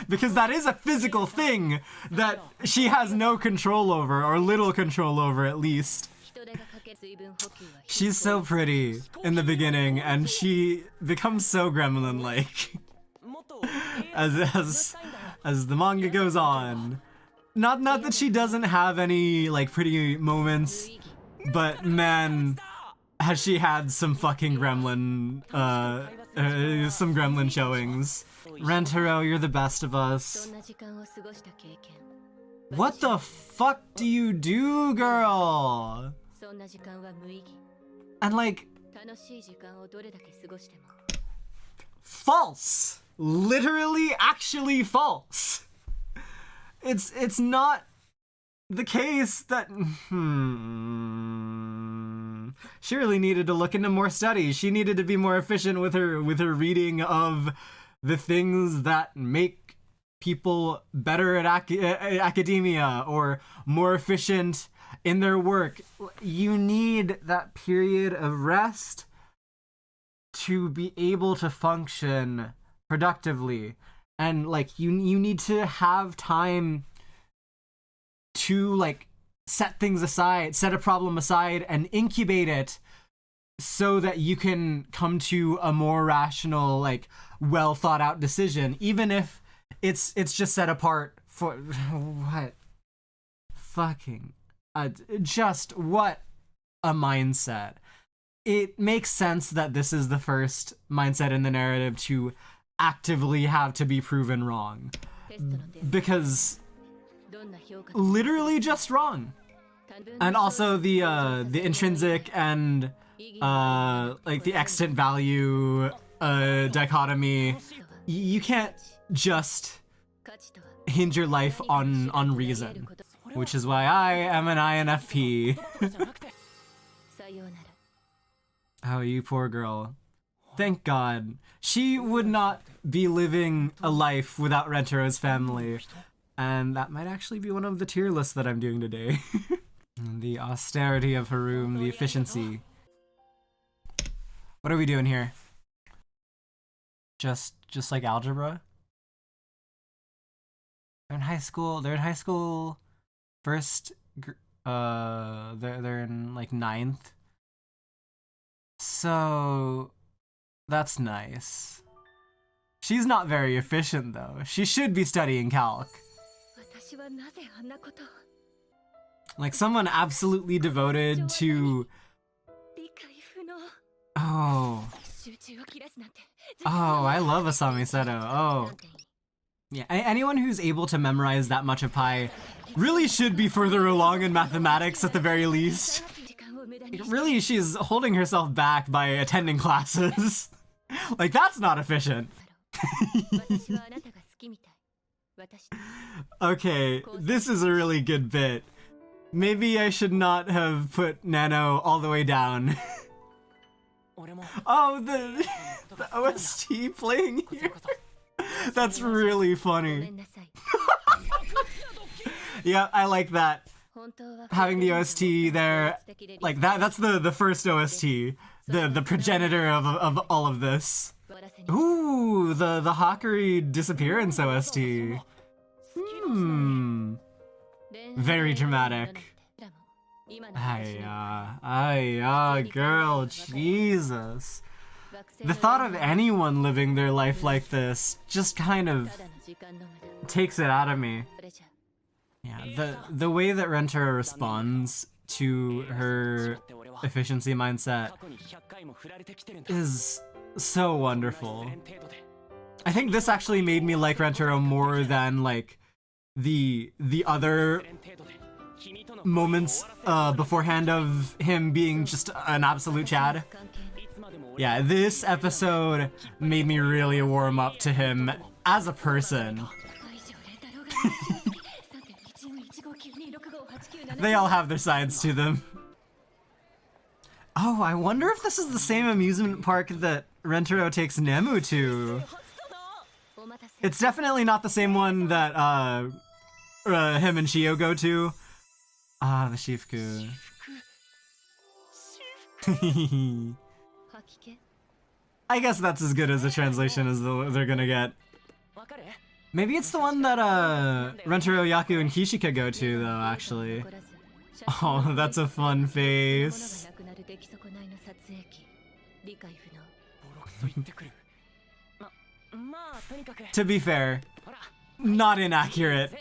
Because that is a physical thing that she has no control over, or little control over at least. She's so pretty in the beginning, and she becomes so gremlin-like as the manga goes on. Not that she doesn't have any like pretty moments, but man, has she had some fucking gremlin, some gremlin showings. Rentaro, you're the best of us. What the fuck do you do, girl? And like... False! Literally, actually false! It's not the case that... She really needed to look into more studies. She needed to be more efficient with her reading of the things that make people better at academia or more efficient in their work. You need that period of rest to be able to function productively. And like you need to have time to like set things aside, set a problem aside and incubate it so that you can come to a more rational, like well thought out decision, even if it's just set apart for what fucking just what a mindset. It makes sense that this is the first mindset in the narrative to actively have to be proven wrong, because literally just wrong. And also the intrinsic and like the extant value dichotomy. You can't just hinge your life on reason, which is why I am an INFP. Oh, you poor girl. Thank God. She would not be living a life without Rentero's family. And that might actually be one of the tier lists that I'm doing today. The austerity of her room, the efficiency. What are we doing here? Just like algebra? They're in high school. They're in high school. First, they're in like 9th. So that's nice. She's not very efficient though. She should be studying calc. Like someone absolutely devoted to... Oh, I love Asami Seto. Oh. Yeah, anyone who's able to memorize that much of pi really should be further along in mathematics at the very least. Really, she's holding herself back by attending classes. Like, that's not efficient. Okay, this is a really good bit. Maybe I should not have put Nano all the way down. Oh, the OST playing here. That's really funny. Yeah, I like that. having the OST there, like that's the first OST, the progenitor of all of this. Ooh, the Hakari disappearance OST. Very dramatic. Girl, Jesus. The thought of anyone living their life like this just kind of takes it out of me. Yeah, the way that Rentaro responds to her efficiency mindset is so wonderful. I think this actually made me like Rentaro more than like the other moments beforehand of him being just an absolute Chad. Yeah, this episode made me really warm up to him as a person. They all have their sides to them. Oh, I wonder if this is the same amusement park that Rentaro takes Nemu to. It's definitely not the same one that him and Shio go to. Ah, the Shifuku. I guess that's as good as a translation as they're gonna get. Maybe it's the one that Rentaro, Yaku, and Kishika go to, though, actually. Oh, that's a fun face. To be fair, not inaccurate.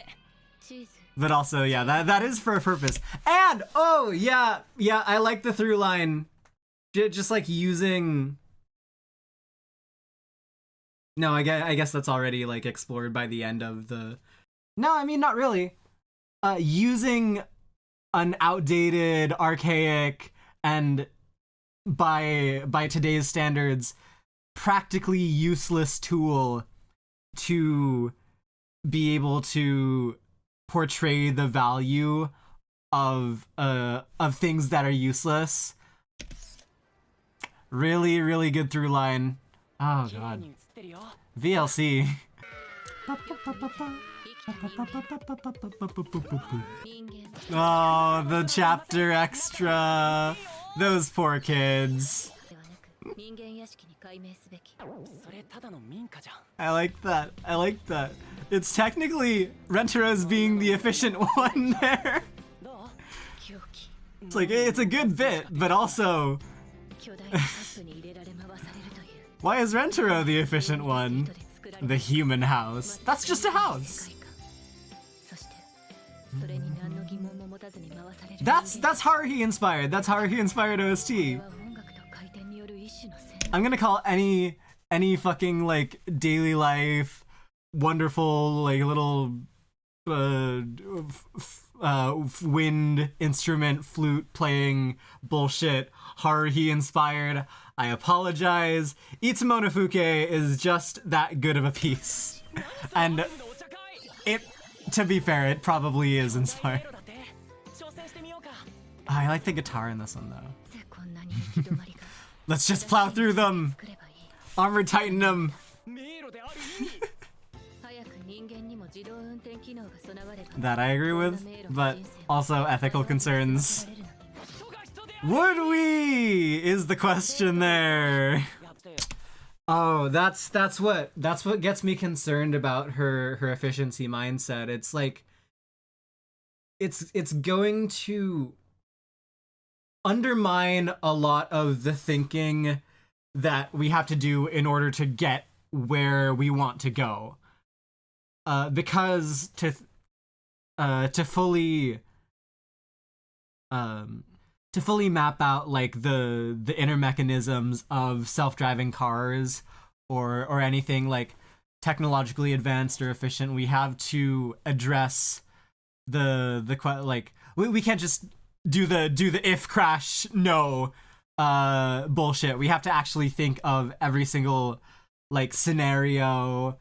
But also, yeah, that is for a purpose. And, oh, yeah, I like the through line. Just like using... No, I guess that's already like explored by the end of the... No, I mean, not really. Using an outdated, archaic, and by today's standards, practically useless tool to be able to portray the value of things that are useless. Really, really good through line. Oh god. VLC. Oh, the chapter extra. Those poor kids. I like that. I like that. It's technically Rentaro's being the efficient one there. It's like, it's a good bit, but also... Why is Rentaro the efficient one? The human house. That's just a house. That's Haruhi inspired. That's Haruhi inspired OST. I'm gonna call any fucking like daily life, wonderful like little wind instrument flute playing bullshit Haruhi inspired. I apologize. Itsumonofuke is just that good of a piece. And it, to be fair, it probably is inspired. I like the guitar in this one though. Let's just plow through them. Armor tighten them. That I agree with, but also ethical concerns. Would we? Is the question there. Oh, that's what gets me concerned about her efficiency mindset. It's like it's going to undermine a lot of the thinking that we have to do in order to get where we want to go. Because to fully map out like the inner mechanisms of self-driving cars or anything like technologically advanced or efficient, we have to address the like we can't just do the if crash no bullshit. We have to actually think of every single like scenario,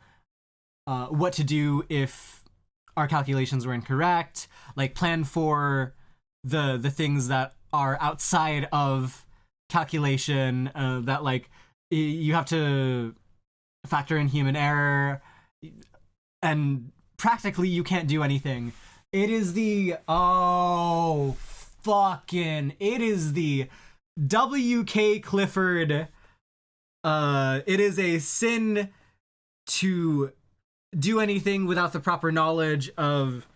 what to do if our calculations were incorrect, like plan for the things that are outside of calculation, that like you have to factor in human error, and practically you can't do anything It is the it is the W.K. Clifford. It is a sin to do anything without the proper knowledge of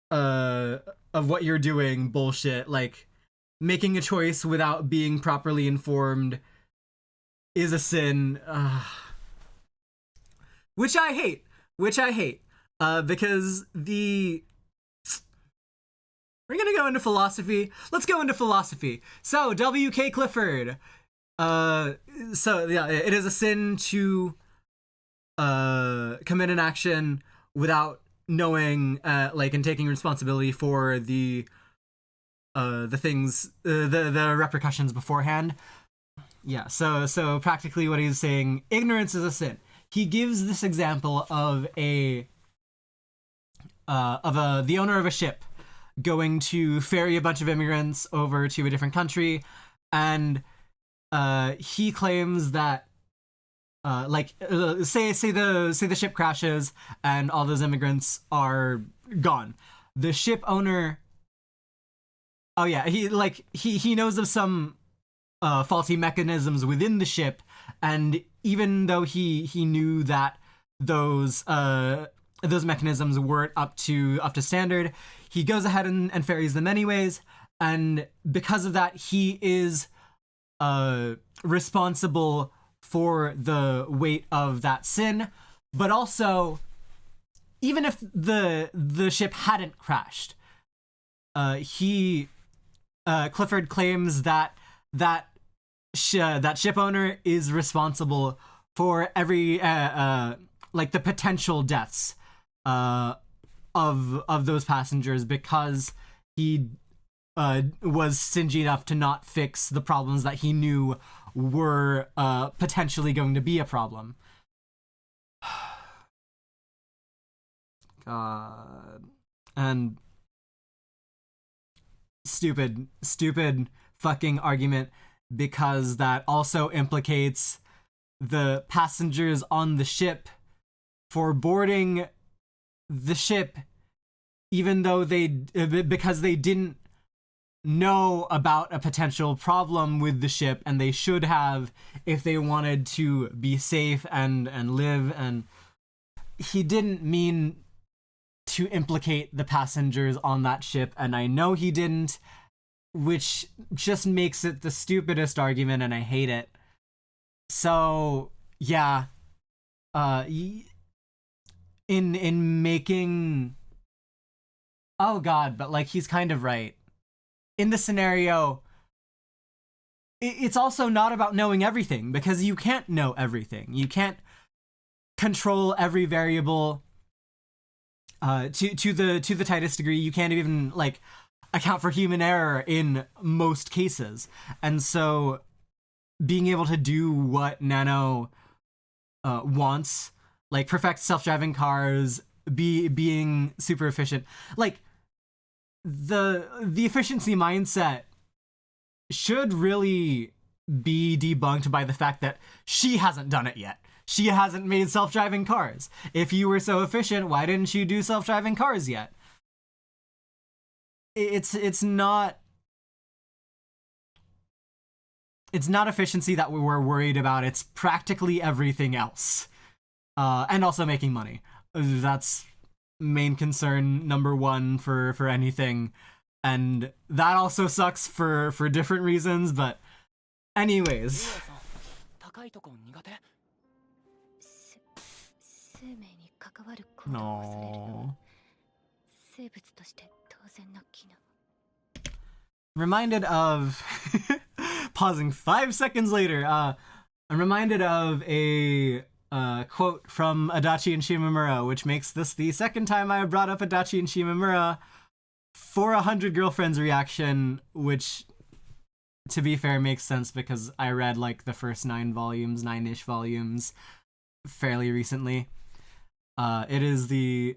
what you're doing. Bullshit. Like, making a choice without being properly informed is a sin. Which I hate. Because we're gonna go into philosophy. Let's go into philosophy. So, W.K. Clifford. It is a sin to commit an action without knowing, and taking responsibility for the things, the repercussions beforehand. Yeah. So practically, what he's saying, ignorance is a sin. He gives this example of the owner of a ship going to ferry a bunch of immigrants over to a different country, and he claims that say the ship crashes and all those immigrants are gone. The ship owner, he knows of some faulty mechanisms within the ship, and even though he knew that those mechanisms weren't up to standard, he goes ahead and ferries them anyways, and because of that, he is responsible for the weight of that sin. But also, even if the ship hadn't crashed, Clifford claims that ship owner is responsible for every the potential deaths of those passengers, because he was stingy enough to not fix the problems that he knew were potentially going to be a problem. God. And stupid fucking argument, because that also implicates the passengers on the ship for boarding the ship even though because they didn't know about a potential problem with the ship, and they should have if they wanted to be safe and live. And he didn't mean to implicate the passengers on that ship, and I know he didn't, which just makes it the stupidest argument, and I hate it. So yeah, in making, oh god, but like, he's kind of right. In the scenario, it's also not about knowing everything, because you can't know everything. You can't control every variable to the tightest degree. You can't even like account for human error in most cases. And so being able to do what Nano wants, like perfect self-driving cars, being super efficient, like the efficiency mindset should really be debunked by the fact that she hasn't done it yet. She hasn't made self-driving cars. If you were so efficient, why didn't you do self-driving cars yet? It's not efficiency that we were worried about. It's practically everything else. And also making money. That's main concern number one for anything. And that also sucks for different reasons, but anyways. No. Reminded of pausing 5 seconds later, I'm reminded of a quote from Adachi and Shimamura, which makes this the second time I brought up Adachi and Shimamura for 100 Girlfriends reaction, which, to be fair, makes sense because I read like the first 9-ish volumes fairly recently. It is the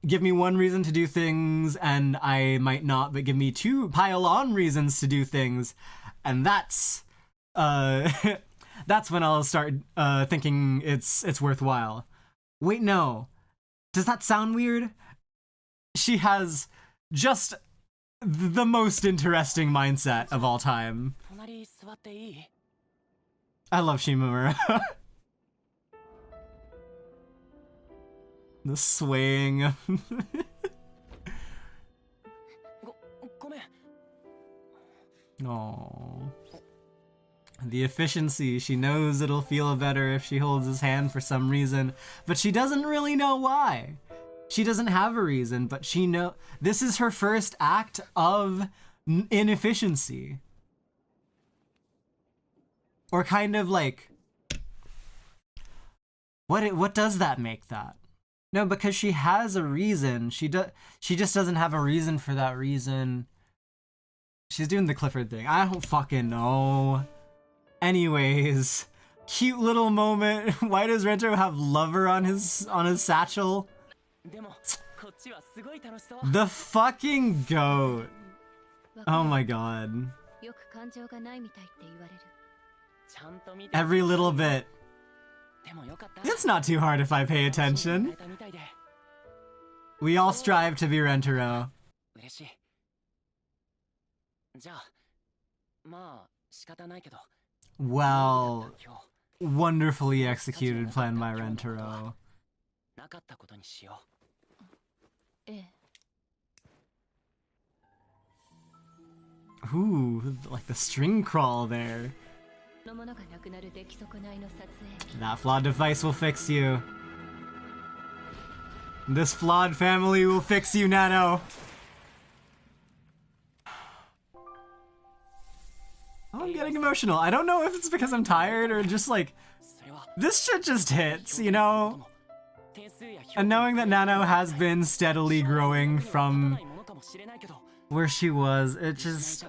give me one reason to do things and I might not, but give me 2 pile-on reasons to do things, and that's that's when I'll start thinking it's worthwhile. Wait, no. Does that sound weird? she has just the most interesting mindset of all time. I love Shimamura. The swaying. Oh. The efficiency. She knows it'll feel better if she holds his hand for some reason, but she doesn't really know why. She doesn't have a reason, but she know this is her first act of inefficiency. Or kind of like, what does that make that? No, because she has a reason. She just doesn't have a reason for that reason. She's doing the Clifford thing. I don't fucking know. Anyways, cute little moment. Why does Rentaro have lover on his satchel? The fucking goat. Oh my god. Every little bit. It's not too hard if I pay attention. We all strive to be Rentaro. Well, wonderfully executed plan by Rentaro. Ooh, like the string crawl there. That flawed device will fix you. This flawed family will fix you, Nano. Oh, I'm getting emotional. I don't know if it's because I'm tired or just like, this shit just hits, you know? And knowing that Nano has been steadily growing from where she was, it just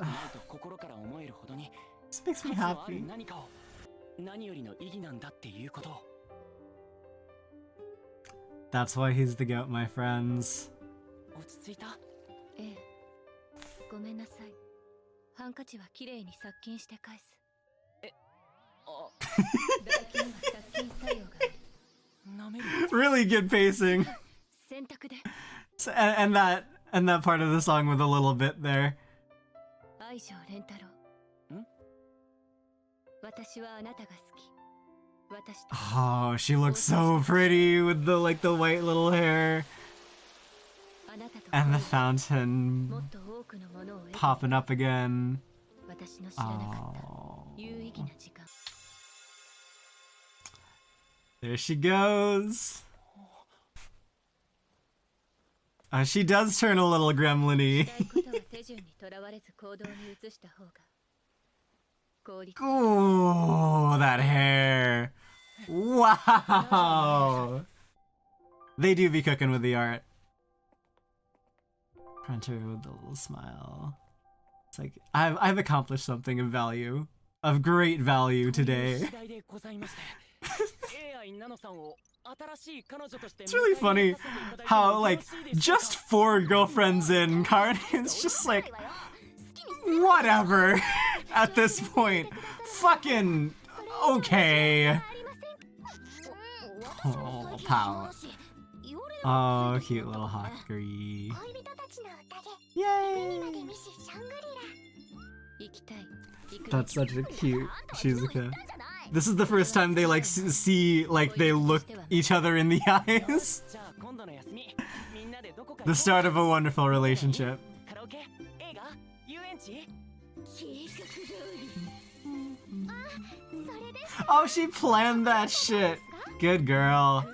makes me happy. That's why he's the goat, my friends. Really good pacing. And that part of the song with a little bit there. Oh, she looks so pretty with the white little hair. And the fountain popping up again. Oh. There she goes. She does turn a little gremlin-y. Ooh, that hair. Wow. They do be cooking with the art. Hunter with a little smile. It's like, I've accomplished something of value. Of great value today. It's really funny how, like, just 4 girlfriends in, Carney's just like, whatever at this point. Fucking okay. Oh, pow. Oh, cute little Hakuri. Yay! That's such a cute Shizuka. This is the first time they like see, like they look each other in the eyes. The start of a wonderful relationship. Oh, she planned that shit. Good girl.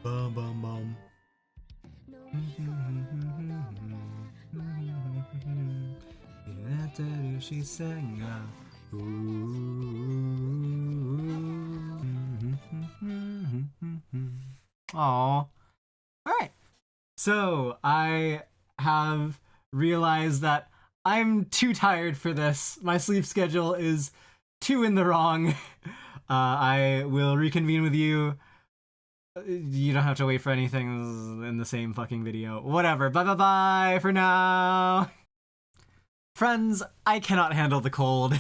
Bum bum bum. She sang. Aww. Alright. So, I have realized that I'm too tired for this. My sleep schedule is too in the wrong. I will reconvene with you. You don't have to wait for anything in the same fucking video. Whatever. Bye bye bye for now. Friends, I cannot handle the cold.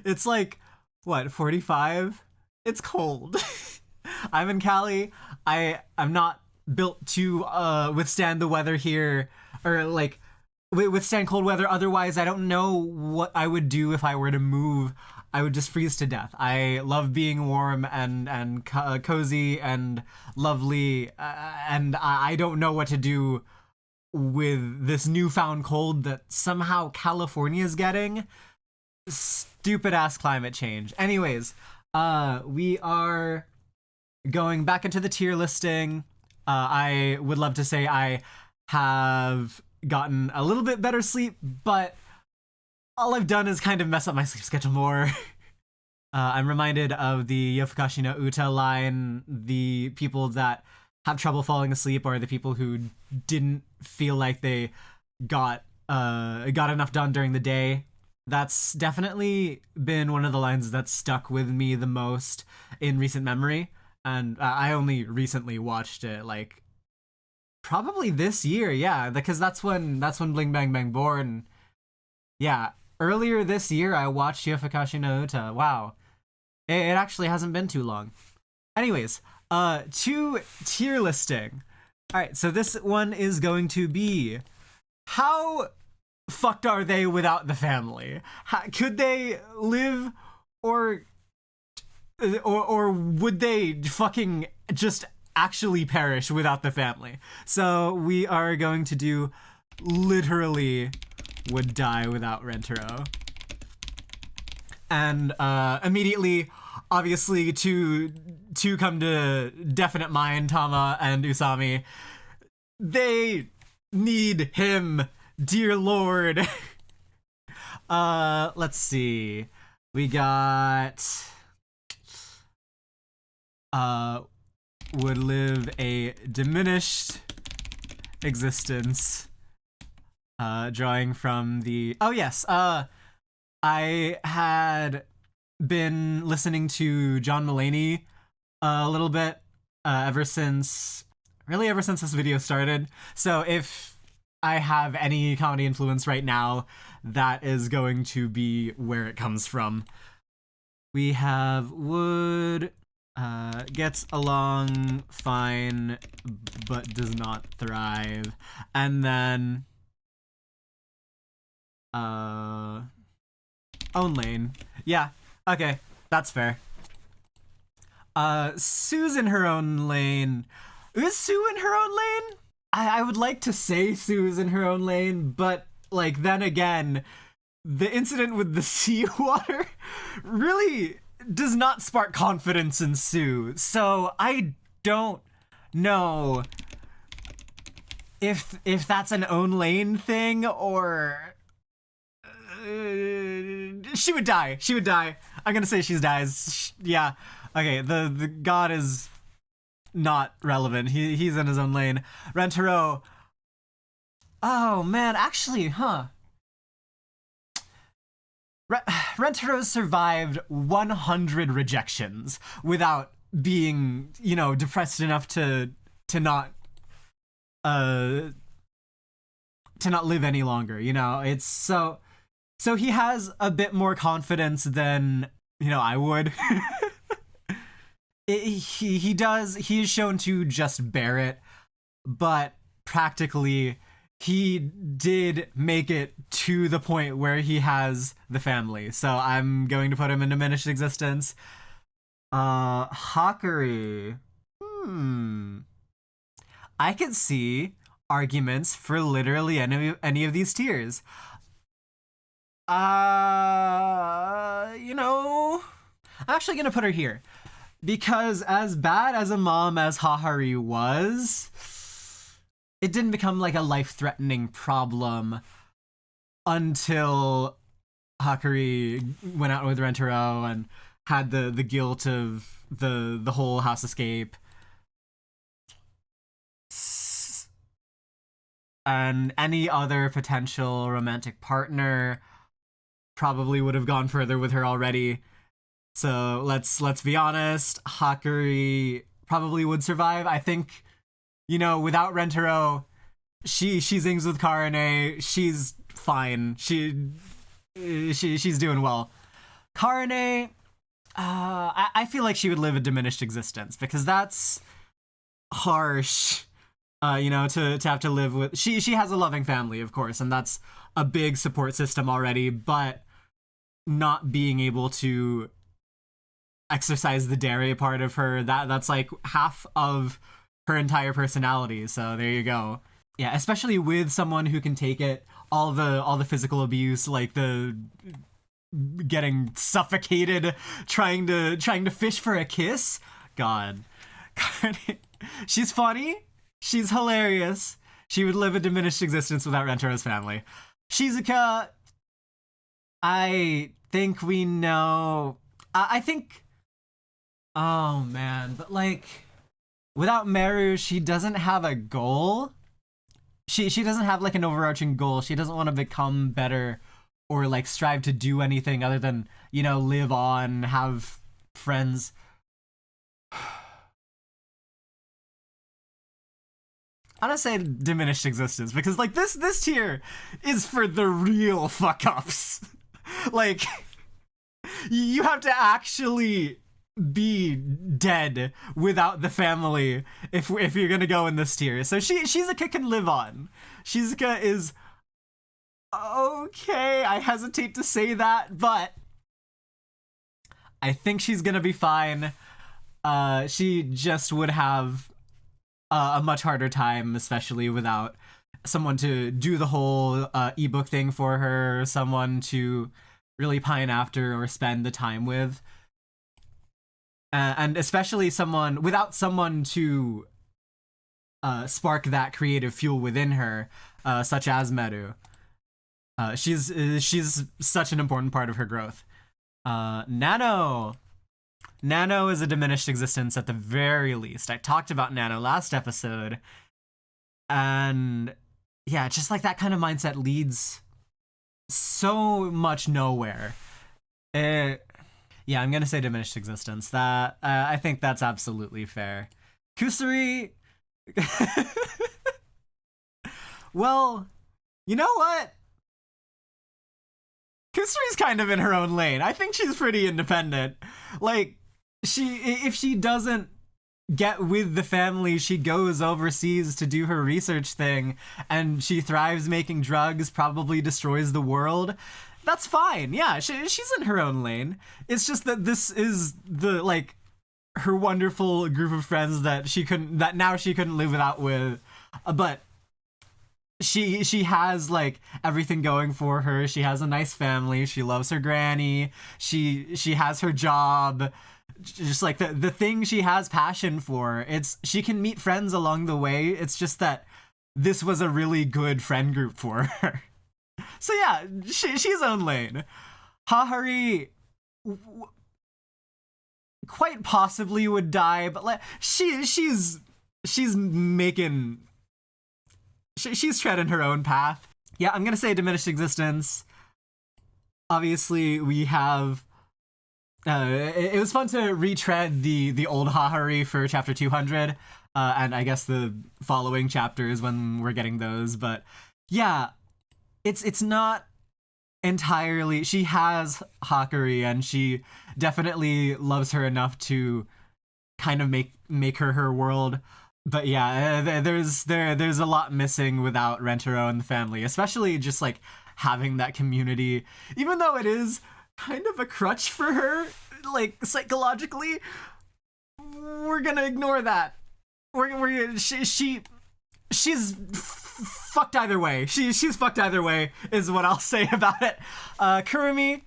It's like, what, 45? It's cold. I'm in Cali. I'm not built to withstand the weather here, or like withstand cold weather. Otherwise, I don't know what I would do if I were to move. I would just freeze to death. I love being warm and cozy and lovely, and I don't know what to do with this newfound cold that somehow California is getting. Stupid ass climate change. Anyways, we are going back into the tier listing. I would love to say I have gotten a little bit better sleep, but all I've done is kind of mess up my sleep schedule more. I'm reminded of the Yofukashi no Uta line, the people that have trouble falling asleep are the people who didn't feel like they got enough done during the day. That's definitely been one of the lines that stuck with me the most in recent memory. And I only recently watched it, like, probably this year, yeah, because that's when Bling Bang Bang born. Yeah, earlier this year I watched Yofukashi no Uta. Wow, it actually hasn't been too long. Anyways, to tier listing. All right, so this one is going to be how fucked are they without the family? Could they live, or would they fucking just actually perish without the family? So we are going to do literally would die without Rentaro. And immediately, obviously, to come to definite mind, Tama and Usami, they need him, dear lord. Let's see. We got would live a diminished existence. Drawing from the I had been listening to John Mulaney a little bit ever since this video started. So if I have any comedy influence right now, that is going to be where it comes from. We have would gets along fine but does not thrive, and then own lane. Yeah, okay, that's fair. Sue's in her own lane. Is Sue in her own lane? I would like to say Sue's in her own lane, but like then again, the incident with the seawater really does not spark confidence in Sue. So I don't know if that's an own lane thing or she would die. She would die. I'm gonna say she dies. Yeah. Okay. The god is not relevant. He's in his own lane. Rentaro. Oh man, actually, huh? Rentaro survived 100 rejections without being, depressed enough to not live any longer. It's so he has a bit more confidence than I would. He does. He is shown to just bear it, but practically he did make it to the point where he has the family. So I'm going to put him in diminished existence. Hakari. I could see arguments for literally any of these tiers. I'm actually gonna put her here. Because as bad as a mom as Hahari was, it didn't become like a life-threatening problem until Hakari went out with Rentaro and had the guilt of the whole house escape. And any other potential romantic partner probably would have gone further with her already. So let's be honest, Hakari probably would survive. I think, without Rentaro, She zings with Karane. She's fine. She's doing well. Karane, I feel like she would live a diminished existence because that's harsh. To have to live with. She has a loving family, of course, and that's a big support system already. But not being able to exercise the dairy part of her, that's like half of her entire personality. So there you go. Yeah, especially with someone who can take it, all the physical abuse, like the getting suffocated trying to fish for a kiss. God. She's funny. She's hilarious. She would live a diminished existence without Rentero's family. Shizuka, I think we know. I think. Oh man, but like, without Meru, she doesn't have a goal. She doesn't have like an overarching goal. She doesn't want to become better or like strive to do anything other than, live on, have friends. I'm gonna say diminished existence because like this tier is for the real fuck ups. Like, you have to actually be dead without the family if you're gonna go in this tier. So Shizuka can live on. Shizuka is okay. I hesitate to say that, but I think she's gonna be fine. She just would have a much harder time, especially without someone to do the whole ebook thing for her, someone to really pine after or spend the time with. And especially without someone to spark that creative fuel within her, such as Meru. She's such an important part of her growth. Nano is a diminished existence at the very least. I talked about Nano last episode, and yeah, just like that kind of mindset leads so much nowhere. Yeah, I'm gonna say diminished existence. That I think that's absolutely fair. Kusuri. Well, you know what? Kusuri's kind of in her own lane. I think she's pretty independent. Like, if she doesn't get with the family, she goes overseas to do her research thing, and she thrives making drugs, probably destroys the world. That's fine. Yeah, she's in her own lane. It's just that this is her wonderful group of friends that she couldn't live without with. But she has like everything going for her. She has a nice family. She loves her granny. She has her job. Just like the thing she has passion for. She can meet friends along the way. It's just that this was a really good friend group for her. So yeah, she's own lane. Hahari quite possibly would die, but like she's treading her own path. Yeah, I'm gonna say diminished existence. Obviously, we have. It was fun to retread the old Hahari for chapter 200, and I guess the following chapters when we're getting those. But yeah, it's not entirely. She has Hakari, and she definitely loves her enough to kind of make her world. But yeah, there's a lot missing without Rentaro and the family, especially just like having that community, even though it is kind of a crutch for her, like psychologically. We're gonna ignore that. She's fucked either way. She's fucked either way is what I'll say about it. Kurumi,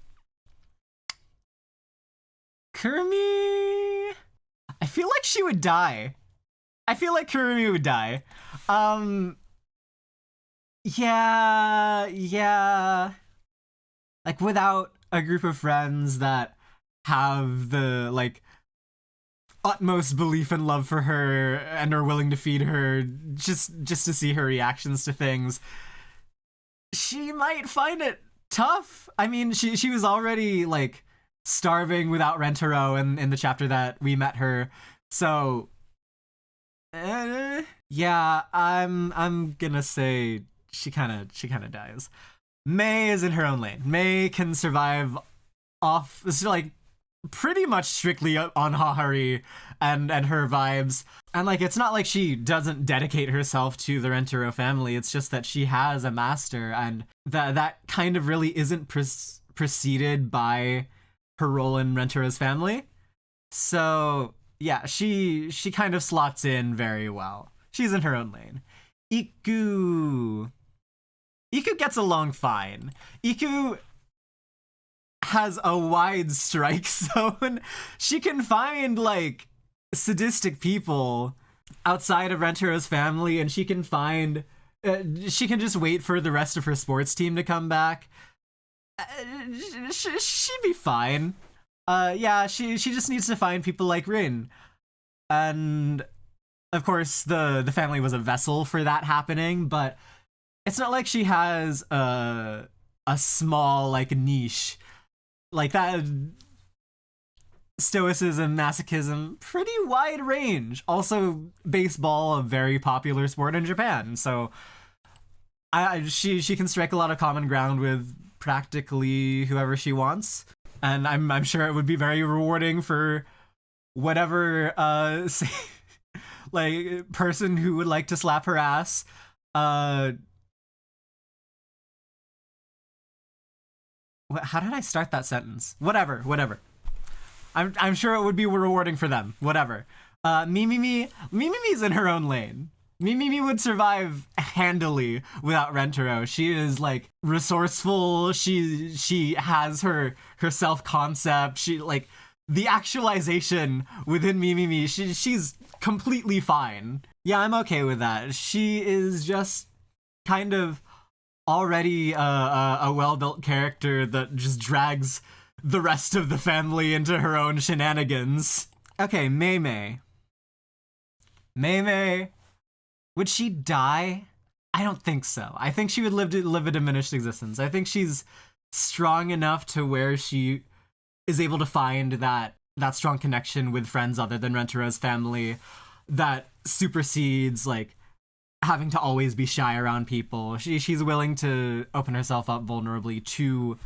I feel like she would die. I feel like Kurumi would die. Yeah. Like without a group of friends that have the like utmost belief and love for her and are willing to feed her just to see her reactions to things, she might find it tough. I mean, she was already like starving without Rentaro in the chapter that we met her. So Yeah, I'm gonna say she kind of dies. May is in her own lane. May can survive off, it's like pretty much strictly on Hahari and her vibes. And like it's not like she doesn't dedicate herself to the Rentaro family. It's just that she has a master, and that kind of really isn't preceded by her role in Rentaro's family. So yeah, she kind of slots in very well. She's in her own lane. Iku. Iku gets along fine. Iku has a wide strike zone. She can find like sadistic people outside of Rentaro's family, and she can find. She can just wait for the rest of her sports team to come back. She'd be fine. Yeah, she just needs to find people like Rin, and of course the family was a vessel for that happening. But it's not like she has a small like niche like that. Stoicism, masochism, pretty wide range. Also, baseball, a very popular sport in Japan. So, she can strike a lot of common ground with practically whoever she wants, and I'm sure it would be very rewarding for whatever say, like person who would like to slap her ass. How did I start that sentence? Whatever. I'm sure it would be rewarding for them. Whatever. Mimimi's in her own lane. Mimimi would survive handily without Rentaro. She is like resourceful. She has her self concept. She like the actualization within Mimimi. She's completely fine. Yeah, I'm okay with that. She is just kind of already a well built character that just drags the rest of the family into her own shenanigans. Okay, Mei Mei. Mei Mei. Would she die? I don't think so. I think she would live a diminished existence. I think she's strong enough to where she is able to find that strong connection with friends other than Rentaro's family that supersedes like having to always be shy around people. She's willing to open herself up vulnerably to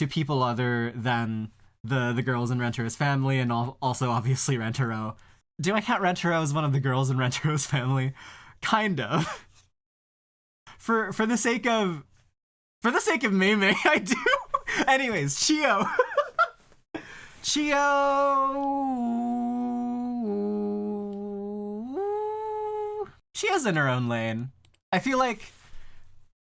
people other than the girls in Rentaro's family, and also obviously Rentaro. Do I count Rentaro as one of the girls in Rentaro's family? Kind of. For the sake of Mei Mei, I do. Anyways, Chio. Chio's in her own lane. I feel like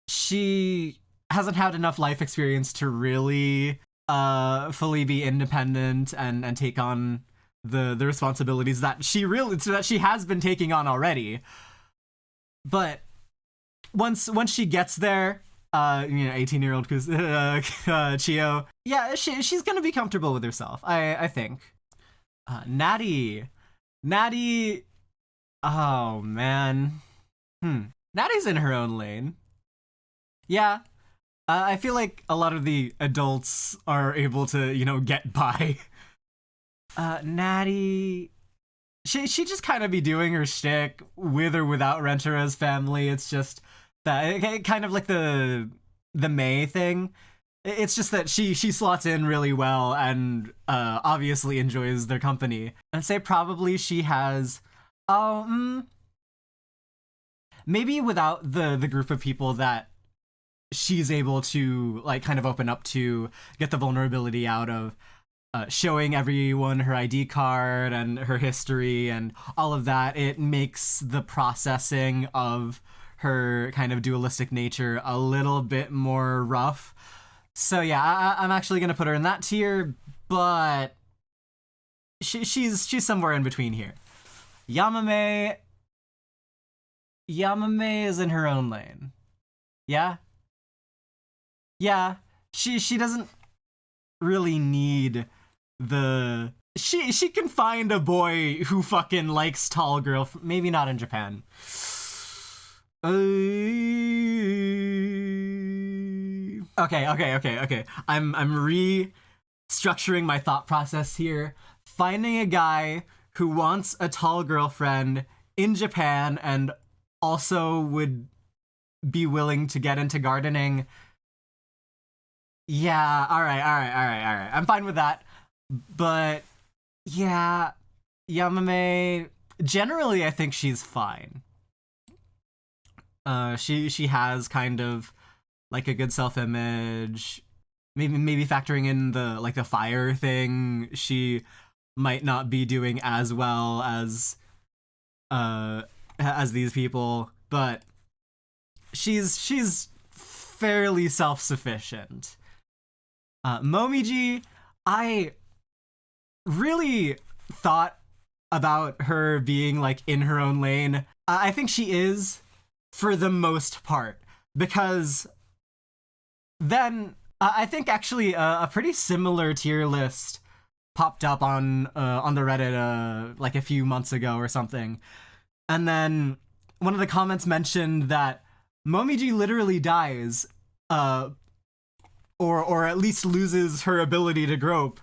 she hasn't had enough life experience to really fully be independent and take on the responsibilities that she has been taking on already. But once she gets there, 18-year-old Chio, yeah, she's gonna be comfortable with herself. I think. Natty, oh man, Natty's in her own lane. Yeah, I feel like a lot of the adults are able to, get by. Natty, she just kind of be doing her shtick with or without Rentaro's family. It's just that kind of like the May thing. It's just that she slots in really well and obviously enjoys their company. I'd say probably she has, maybe without the group of people that she's able to like kind of open up to, get the vulnerability out of, showing everyone her ID card and her history and all of that. It makes the processing of her kind of dualistic nature a little bit more rough. So yeah, I'm actually gonna put her in that tier, but she's somewhere in between here. Yamame is in her own lane. Yeah, she doesn't really need the she can find a boy who fucking likes tall girl. Maybe not in Japan. Okay. I'm restructuring my thought process here. Finding a guy who wants a tall girlfriend in Japan and also would be willing to get into gardening. Yeah, all right. I'm fine with that. But yeah, Yamame, generally I think she's fine. She has kind of like a good self-image. Maybe factoring in the fire thing, she might not be doing as well as these people, but she's fairly self-sufficient. Momiji, I really thought about her being like in her own lane. I think she is for the most part, because then I think actually a pretty similar tier list popped up on the Reddit like a few months ago or something, and then one of the comments mentioned that Momiji literally dies, or at least loses her ability to grope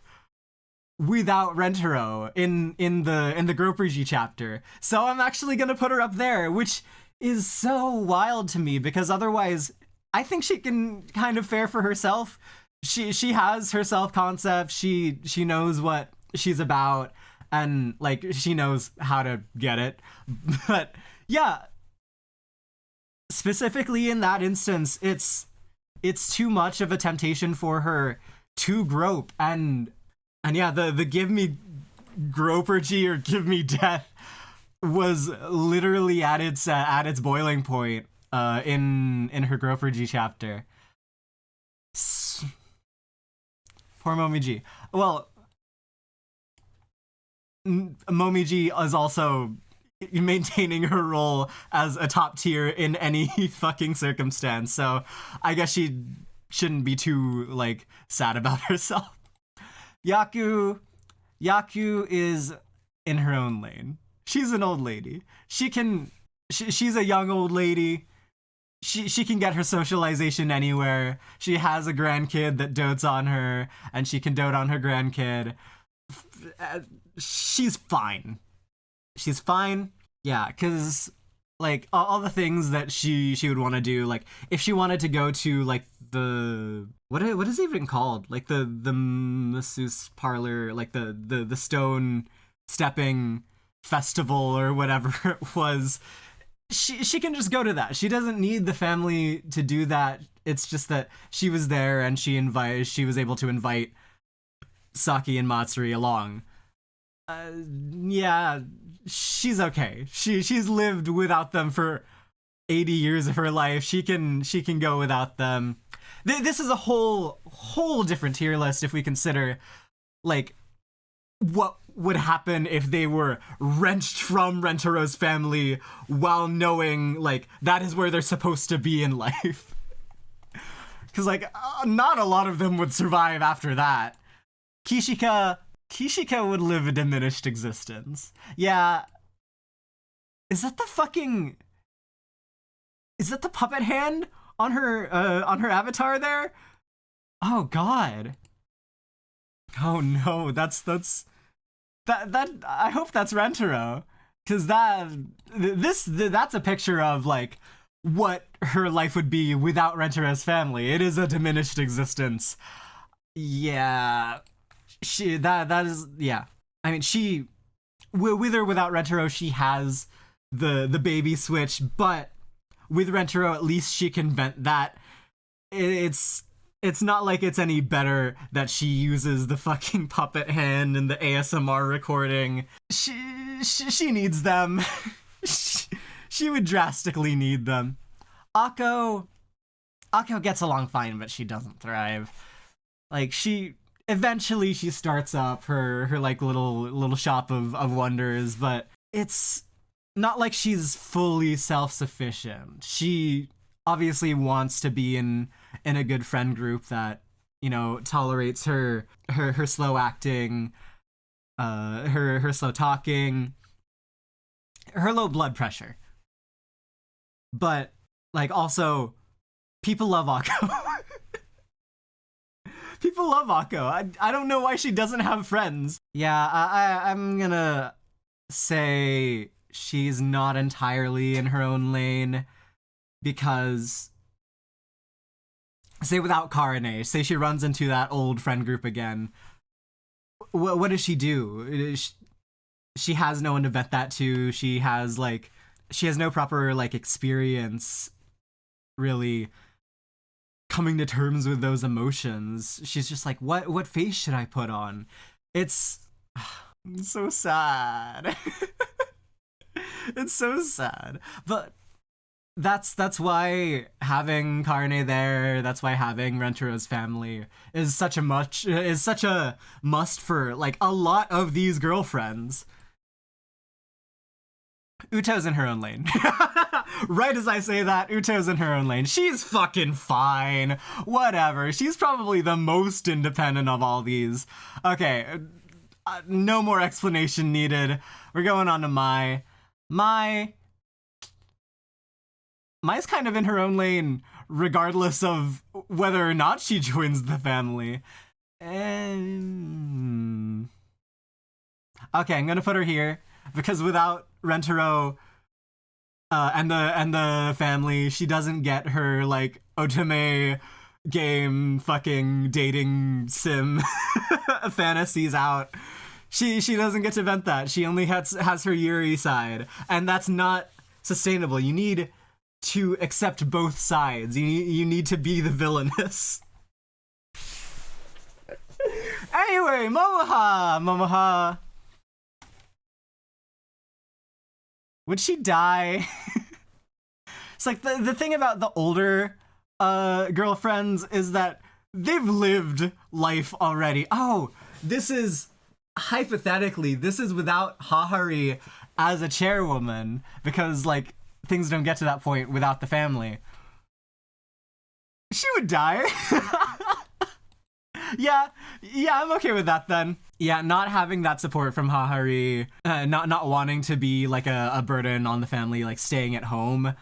without Rentaro in the Gropergy chapter. So I'm actually gonna put her up there, which is so wild to me, because otherwise I think she can kind of fare for herself. She has her self concept. She knows what she's about, and like she knows how to get it. But yeah, specifically in that instance, it's too much of a temptation for her to grope, and yeah, the give me gropergy or give me death was literally at its boiling point in her gropergy chapter. Poor Momiji. Well, Momiji is also maintaining her role as a top tier in any fucking circumstance, so I guess she shouldn't be too like sad about herself. Yaku is in her own lane. She's an old lady. She's a young old lady. She can get her socialization anywhere. She has a grandkid that dotes on her, and she can dote on her grandkid. She's fine. She's fine. Yeah, because like all the things that she would want to do, like if she wanted to go to like the what is it even called, like the masseuse parlor, like the stone stepping festival or whatever it was, she can just go to that. She doesn't need the family to do that. It's just that she was there and she was able to invite Saki and Matsuri along. Yeah, she's okay. She's lived without them for 80 years of her life. She can go without them. This is a whole different tier list if we consider like what would happen if they were wrenched from Rentaro's family while knowing like that is where they're supposed to be in life. Because like not a lot of them would survive after that. Kishika would live a diminished existence. Yeah. Is that the puppet hand on her avatar there? Oh god. Oh no, that's I hope that's Rentaro, cuz that's a picture of like what her life would be without Rentaro's family. It is a diminished existence. Yeah. That is, yeah. I mean, she with or without Rentaro, she has the baby switch, but with Rentaro at least she can vent that. It's not like it's any better that she uses the fucking puppet hand and the ASMR recording. She needs them. she would drastically need them. Akko gets along fine, but she doesn't thrive. Like eventually she starts up her like little shop of wonders, but it's not like she's fully self-sufficient. She obviously wants to be in a good friend group that, you know, tolerates her slow acting, her slow talking, her low blood pressure. But like also people love Akko. People love Akko. I don't know why she doesn't have friends. Yeah, I'm gonna say she's not entirely in her own lane because, say without Karane, say she runs into that old friend group again, what does she do? She has no one to vent that to. She has no proper like experience really coming to terms with those emotions. She's just like, what face should I put on? It's so sad. It's so sad. But that's why having Karane there, that's why having Rentero's family is such a must for like a lot of these girlfriends. Uto's in her own lane. Right as I say that, Uto's in her own lane. She's fucking fine. Whatever. She's probably the most independent of all these. Okay, no more explanation needed. We're going on to Mai. Mai's kind of in her own lane, regardless of whether or not she joins the family. Okay, I'm gonna put her here because without Rentero and the family, she doesn't get her like otome game fucking dating sim fantasies out. She doesn't get to vent that. She only has her Yuri side, and that's not sustainable. You need to accept both sides. You need to be the villainess. Anyway, Momoha. Would she die? It's like the thing about the older girlfriends is that they've lived life already. Oh, this is hypothetically, this is without Hahari as a chairwoman, because like things don't get to that point without the family. She would die. Yeah, I'm okay with that then. Yeah, not having that support from Hahari, not wanting to be like a burden on the family, like staying at home,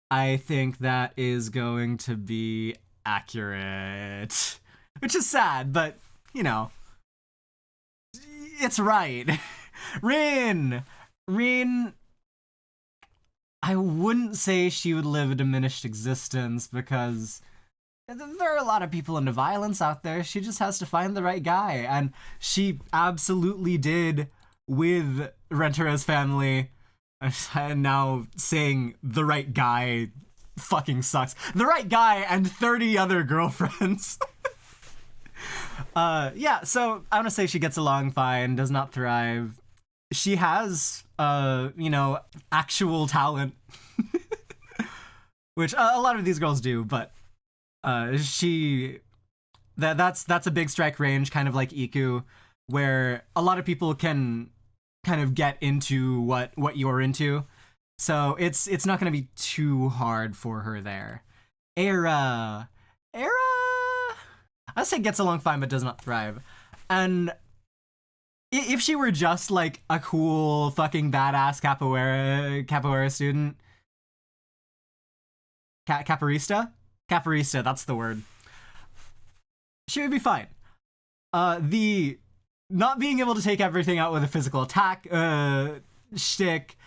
I think that is going to be accurate. Which is sad, but, you know, it's right. Rin, I wouldn't say she would live a diminished existence because there are a lot of people into violence out there. She just has to find the right guy, and she absolutely did with Rentero's family. And now saying the right guy fucking sucks. The right guy and 30 other girlfriends. Yeah, so I'm gonna say she gets along fine, does not thrive. She has, actual talent. Which a lot of these girls do, but that's a big strike range, kind of like Iku, where a lot of people can kind of get into what you're into. So it's not going to be too hard for her there. Era, I'd say gets along fine but does not thrive. And if she were just like a cool fucking badass capoeira student, capoeirista, that's the word, she would be fine. The not being able to take everything out with a physical attack shtick,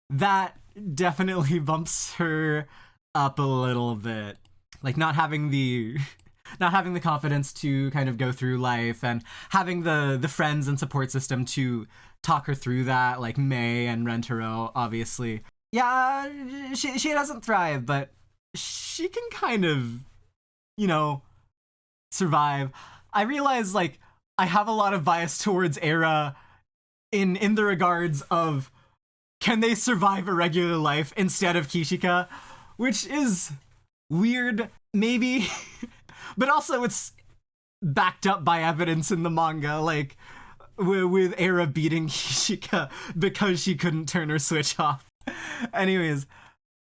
that definitely bumps her up a little bit. Like not having the confidence to kind of go through life and having the friends and support system to talk her through that, like Mei and Rentero, obviously. Yeah, she doesn't thrive, but she can kind of, survive. I realize, like, I have a lot of bias towards Era in the regards of can they survive a regular life instead of Kishika, which is weird, maybe, but also it's backed up by evidence in the manga, like with Era beating Kishika because she couldn't turn her switch off. Anyways,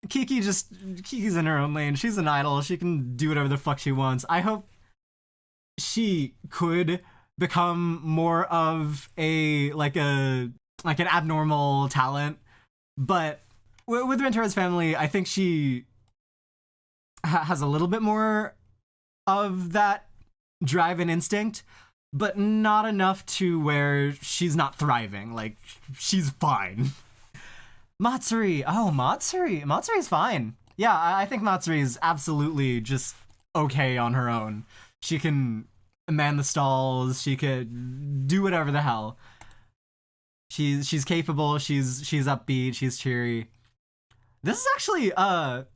Kiki's in her own lane. She's an idol. She can do whatever the fuck she wants. I hope she could become more of an abnormal talent, but with Rentero's family, I think she has a little bit more of that drive and instinct, but not enough to where she's not thriving. Like, she's fine. Matsuri. Oh, Matsuri. Matsuri's fine. Yeah, I think Matsuri is absolutely just okay on her own. She can man the stalls. She could do whatever the hell. She's capable. She's upbeat. She's cheery. This is actually a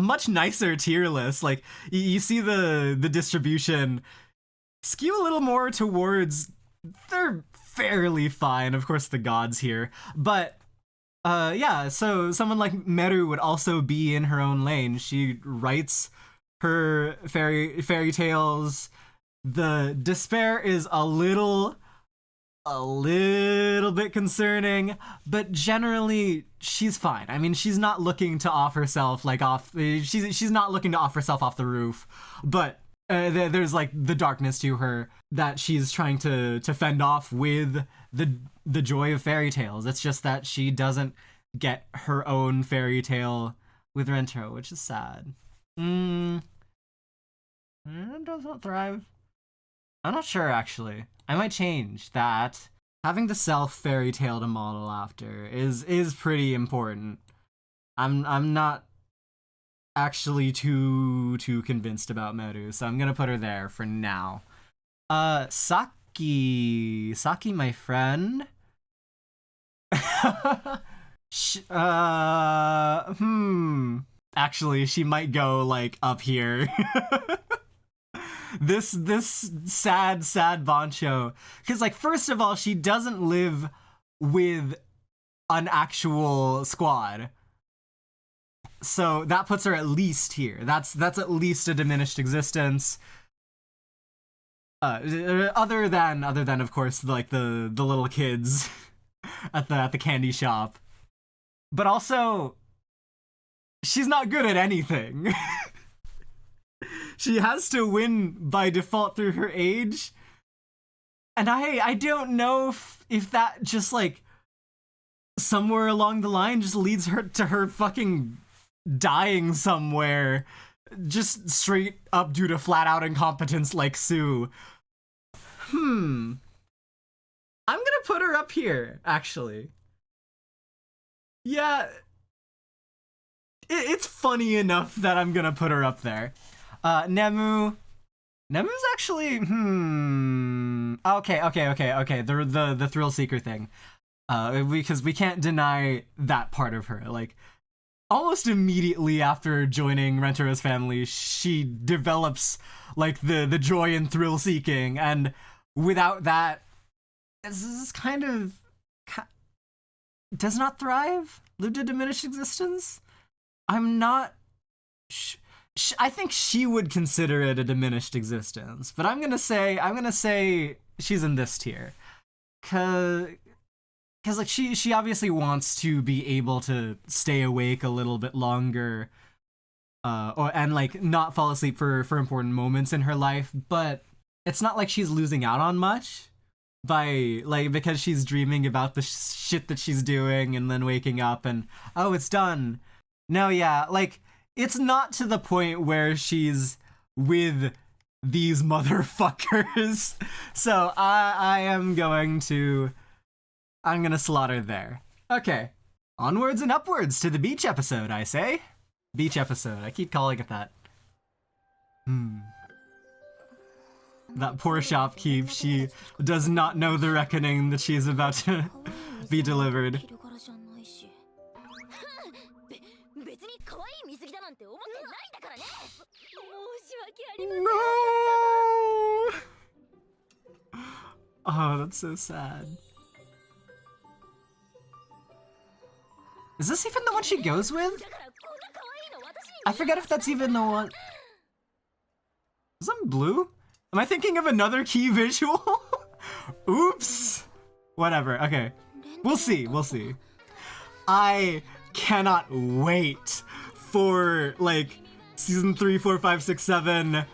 much nicer tier list. Like you see the distribution skew a little more towards they're fairly fine. Of course, the gods here, but yeah. So someone like Meru would also be in her own lane. She writes her fairy tales. The despair is a little bit concerning, but generally she's fine. I mean, she's not looking to off herself like off. She's not looking to off herself off the roof, but there's like the darkness to her that she's trying to fend off with the joy of fairy tales. It's just that she doesn't get her own fairy tale with Rentaro, which is sad. It doesn't thrive. I'm not sure, actually. I might change that. Having the self fairy tale to model after is pretty important. I'm not actually too convinced about Meru, so I'm gonna put her there for now. Saki, my friend. Actually, she might go like up here. this sad Bancho, because like first of all, she doesn't live with an actual squad, so that puts her at least here. That's at least a diminished existence. Other than of course like the little kids at the candy shop, but also she's not good at anything. She has to win by default through her age. And I don't know if that just like somewhere along the line just leads her to her fucking dying somewhere. Just straight up due to flat out incompetence like Sue. I'm gonna put her up here, actually. Yeah. It's funny enough that I'm gonna put her up there. Nemu's actually okay. The thrill seeker thing, because we can't deny that part of her. Like almost immediately after joining Rentaro's family, she develops like the joy in thrill seeking, and without that, this is kind of does not thrive. Lived a diminished existence. I'm not. I think she would consider it a diminished existence, but I'm gonna say she's in this tier, cause like she obviously wants to be able to stay awake a little bit longer, and like not fall asleep for important moments in her life, but it's not like she's losing out on much by like because she's dreaming about the shit that she's doing and then waking up and oh it's done. No, yeah, like. It's not to the point where she's with these motherfuckers. So I'm gonna slaughter there. Okay. Onwards and upwards to the beach episode, I say. Beach episode. I keep calling it that. That poor shopkeep, she does not know the reckoning that she's about to be delivered. No! Oh, that's so sad. Is this even the one she goes with? I forget if that's even the one. Is that blue? Am I thinking of another key visual? Oops. Whatever, okay. We'll see. I cannot wait for, like, season 3, 4, 5, 6, 7,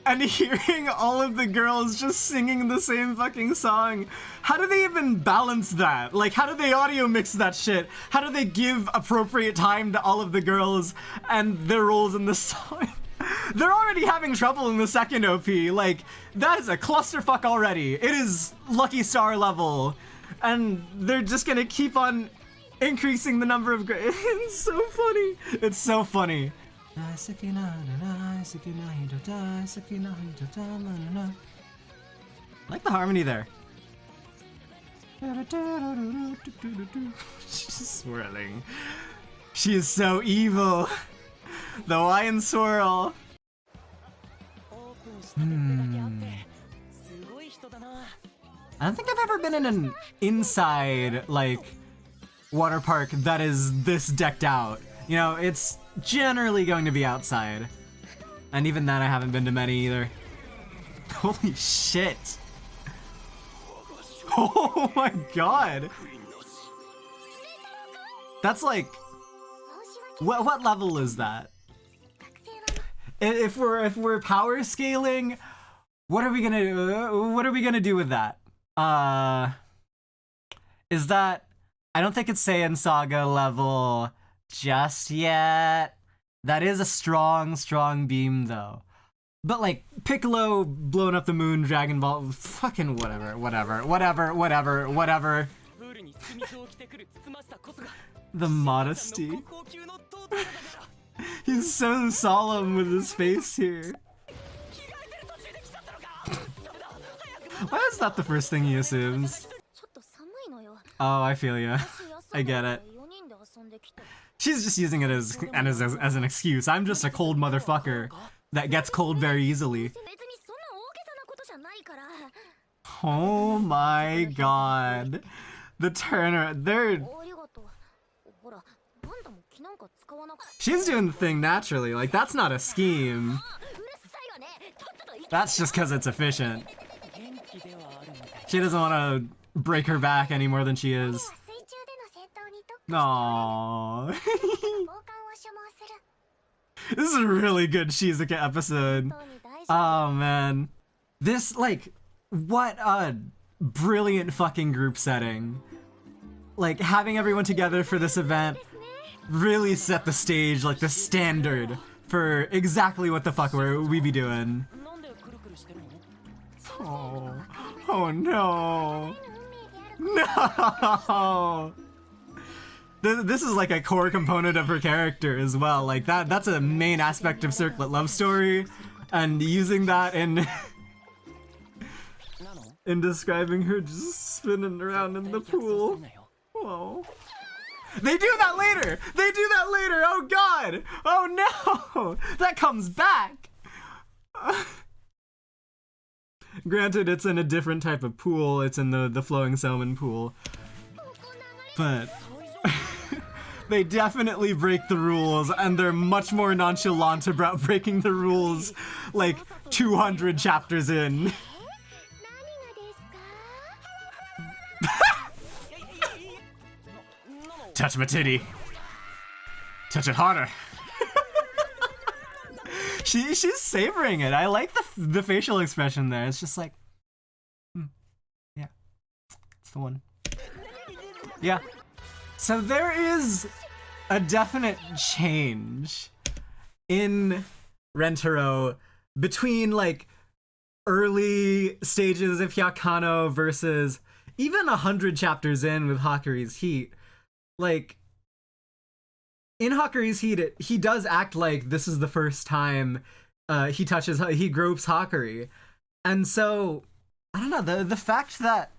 and hearing all of the girls just singing the same fucking song. How do they even balance that? Like, how do they audio mix that shit? How do they give appropriate time to all of the girls and their roles in the song? They're already having trouble in the second OP. Like, that is a clusterfuck already. It is Lucky Star level. And they're just gonna keep on increasing the number of it's so funny. It's so funny. I like the harmony there. She's swirling. She is so evil. The Hawaiian swirl. I don't think I've ever been in an inside, like, water park that is this decked out. You know, it's generally going to be outside. And even then, I haven't been to many either. Holy shit. Oh my god. That's like... What level is that? If we're power scaling, what are we gonna do with that? Is that... I don't think it's Saiyan Saga level just yet. That is a strong beam though. But like, Piccolo blowing up the moon, Dragon Ball, fucking whatever. The modesty. He's so solemn with his face here. Why is that the first thing he assumes? Oh, I feel ya. I get it. She's just using it as an excuse. I'm just a cold motherfucker that gets cold very easily. Oh my god. The Turner, she's doing the thing naturally, like that's not a scheme. That's just because it's efficient. She doesn't want to break her back any more than she is. Aww. This is a really good Shizuka episode. Oh man. This, like, what a brilliant fucking group setting. Like, having everyone together for this event really set the stage, like the standard for exactly what the fuck we be doing. Oh no. No! This is like a core component of her character as well. Like that's a main aspect of Circlet Love Story, and using that in describing her just spinning around in the pool. Whoa. They do that later! They do that later! Oh god! Oh no! That comes back! Granted, it's in a different type of pool. It's in the flowing salmon pool. But they definitely break the rules, and they're much more nonchalant about breaking the rules like 200 chapters in. Touch my titty. Touch it harder. She's savoring it. I like the facial expression there. It's just like, yeah, it's the one. Yeah. So there is a definite change in Rentaro between like early stages of Hyakano versus even 100 chapters in with Hakuri's Heat. Like, in Hakuri's Heat, he does act like this is the first time he gropes Hakuri. And so, I don't know, the fact that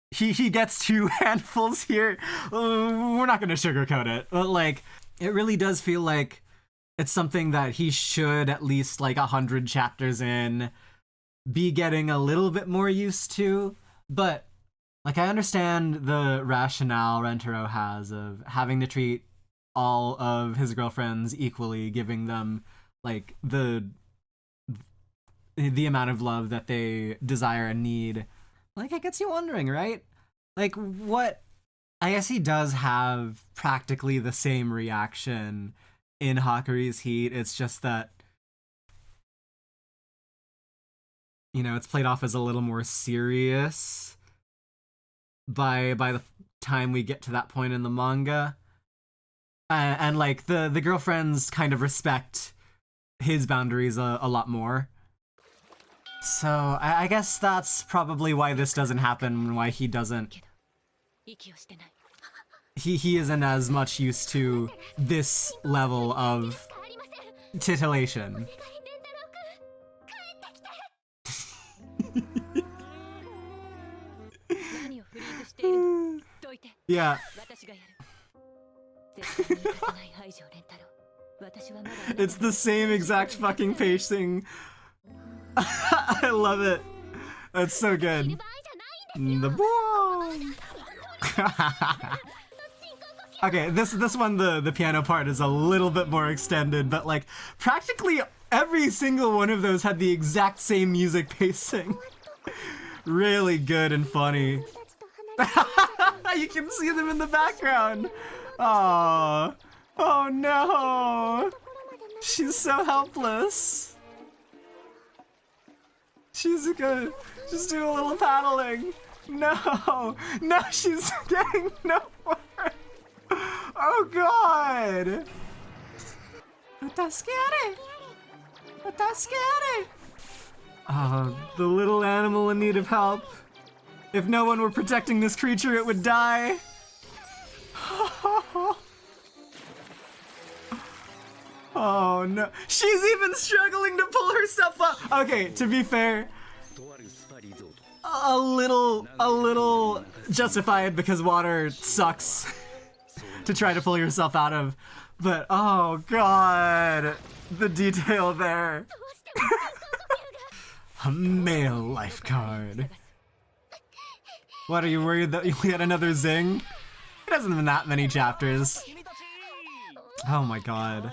he gets 2 handfuls here, we're not gonna sugarcoat it. But like, it really does feel like it's something that he should, at least like 100 chapters in, be getting a little bit more used to. But like, I understand the rationale Rentaro has of having to treat all of his girlfriends equally, giving them like the amount of love that they desire and need. Like, it gets you wondering, right? Like, what... I guess he does have practically the same reaction in Hakuri's Heat. It's just that, you know, it's played off as a little more serious by the time we get to that point in the manga. And like, the girlfriends kind of respect his boundaries a lot more. So, I guess that's probably why this doesn't happen, and why he doesn't he isn't as much used to this level of titillation. Yeah. It's the same exact fucking pacing. I love it. That's so good. The boom. Okay, this one, the piano part is a little bit more extended, but like practically every single one of those had the exact same music pacing. Really good and funny. You can see them in the background. Aww. Oh no. She's so helpless. She's good. Just do a little paddling. No. No, she's getting nowhere. Oh god. That's scary. That's scary. Oh, the little animal in need of help. If no one were protecting this creature, it would die. Oh no. She's even struggling to pull herself up. Okay, to be fair, a little justified because water sucks to try to pull yourself out of. But oh god, the detail there. A male lifeguard. What, are you worried that you'll get another zing? It hasn't been that many chapters. Oh my god.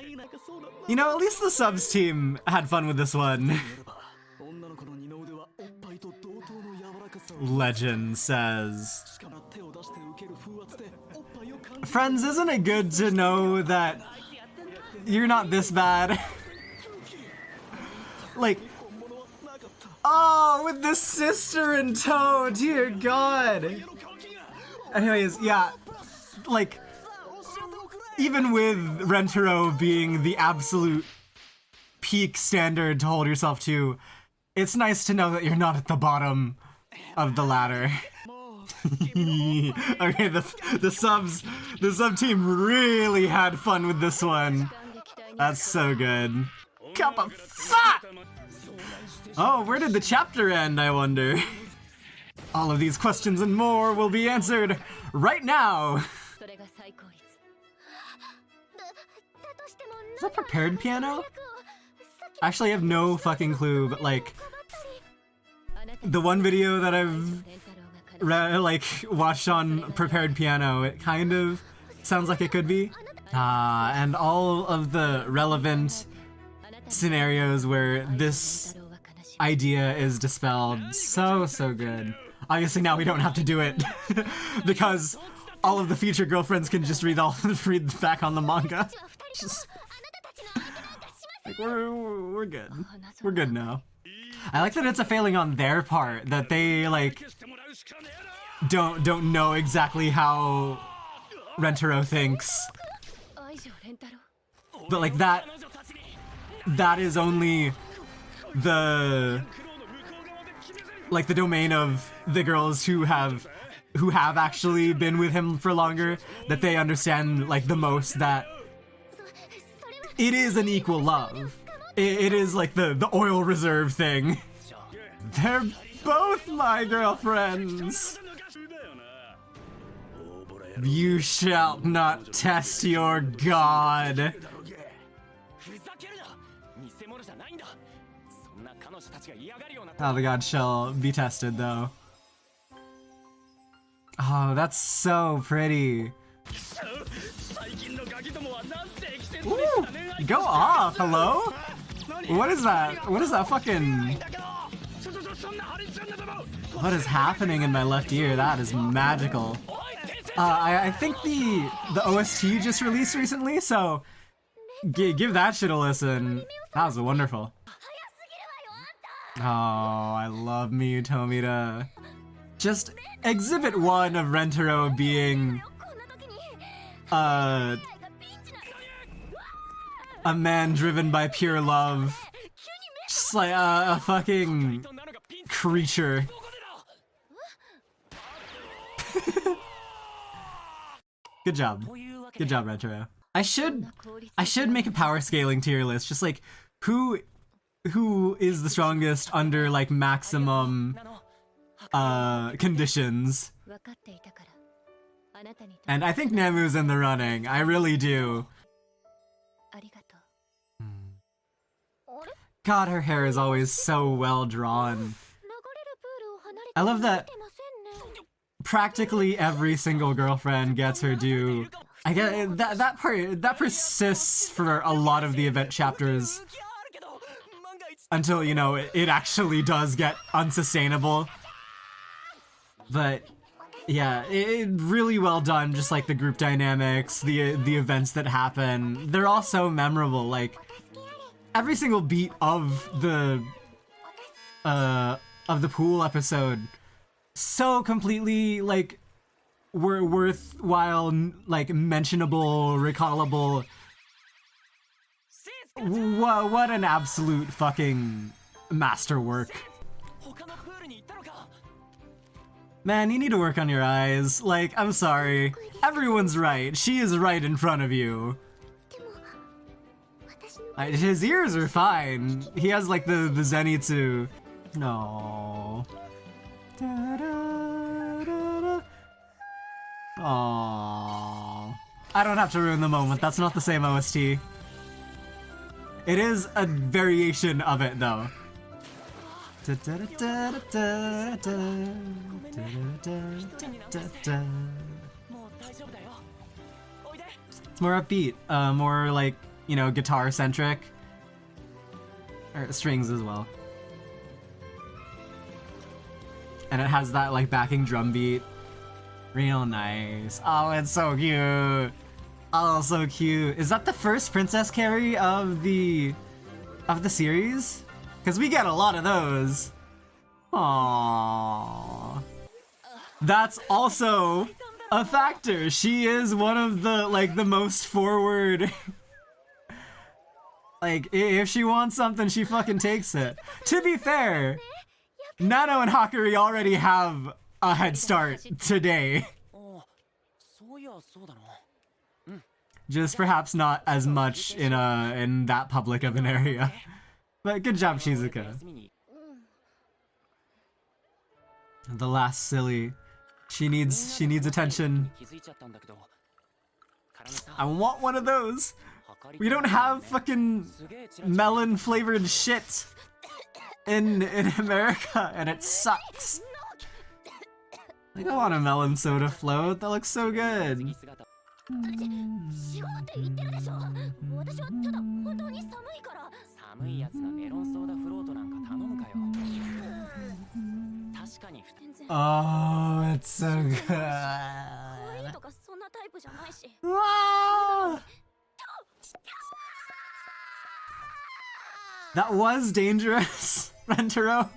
You know, at least the subs team had fun with this one. Legend says, friends, isn't it good to know that you're not this bad? Like, oh, with the sister in tow, dear god. Anyways, yeah, like, even with Rentaro being the absolute peak standard to hold yourself to, it's nice to know that you're not at the bottom of the ladder. Okay, the sub team really had fun with this one. That's so good. Cup of fuck! Oh, where did the chapter end, I wonder? All of these questions and more will be answered right now. Is that prepared piano? Actually, I have no fucking clue, but like, the one video that I've watched on prepared piano, it kind of sounds like it could be. And all of the relevant scenarios where this idea is dispelled, so good. Obviously now we don't have to do it because all of the future girlfriends can just read back on the manga. Just, like, we're good. We're good now. I like that it's a failing on their part, that they like don't know exactly how Rentaro thinks. But like that is only the domain of the girls who have actually been with him for longer, that they understand like the most that it is an equal love. It is like the oil reserve thing. They're both my girlfriends. You shall not test your god. How the god shall be tested, though. Oh, that's so pretty. Ooh, go off, hello? What is that? What is that fucking... What is happening in my left ear? That is magical. I think the OST just released recently, so give that shit a listen. That was wonderful. Oh, I love Miyu Tomita. Just Exhibit 1 of Rentaro being a man driven by pure love. Just like a fucking creature. Good job. Good job, Retro. I should make a power scaling tier list. Just like who is the strongest under like maximum conditions. And I think Nemu's in the running. I really do. God, her hair is always so well drawn. I love that practically every single girlfriend gets her due. I get that persists for a lot of the event chapters until, you know, it actually does get unsustainable. But yeah, it really well done. Just like the group dynamics, the events that happen, they're all so memorable. Like every single beat of the pool episode, so completely like worthwhile, like mentionable, recallable. What an absolute fucking masterwork. Man, you need to work on your eyes. Like, I'm sorry. Everyone's right. She is right in front of you. His ears are fine. He has like the zenitsu. No. Aww. I don't have to ruin the moment. That's not the same OST. It is a variation of it, though. It's more upbeat, more like, you know, guitar-centric. Or strings as well. And it has that, like, backing drum beat. Real nice. Oh, it's so cute. Oh, so cute. Is that the first princess carry of the series? Because we get a lot of those. Aww. That's also a factor. She is one of the, like, the most forward. Like, if she wants something, she fucking takes it. To be fair, Nano and Hakuri already have a head start today. Just perhaps not as much in that public of an area. But good job, Shizuka. The last silly. She needs attention. I want one of those. We don't have fucking melon flavored shit in America, and it sucks. Like, I want a melon soda float. That looks so good. Oh, it's so good. Wow. That was dangerous, Rentaro.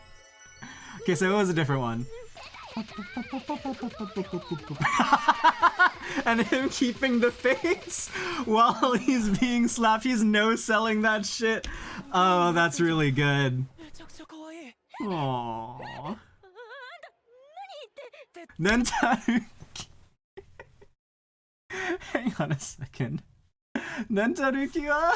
Okay, so it was a different one. And him keeping the face while he's being slapped. He's no-selling that shit. Oh, that's really good. Aww. Nentaru. Hang on a second. Nentaruki wa?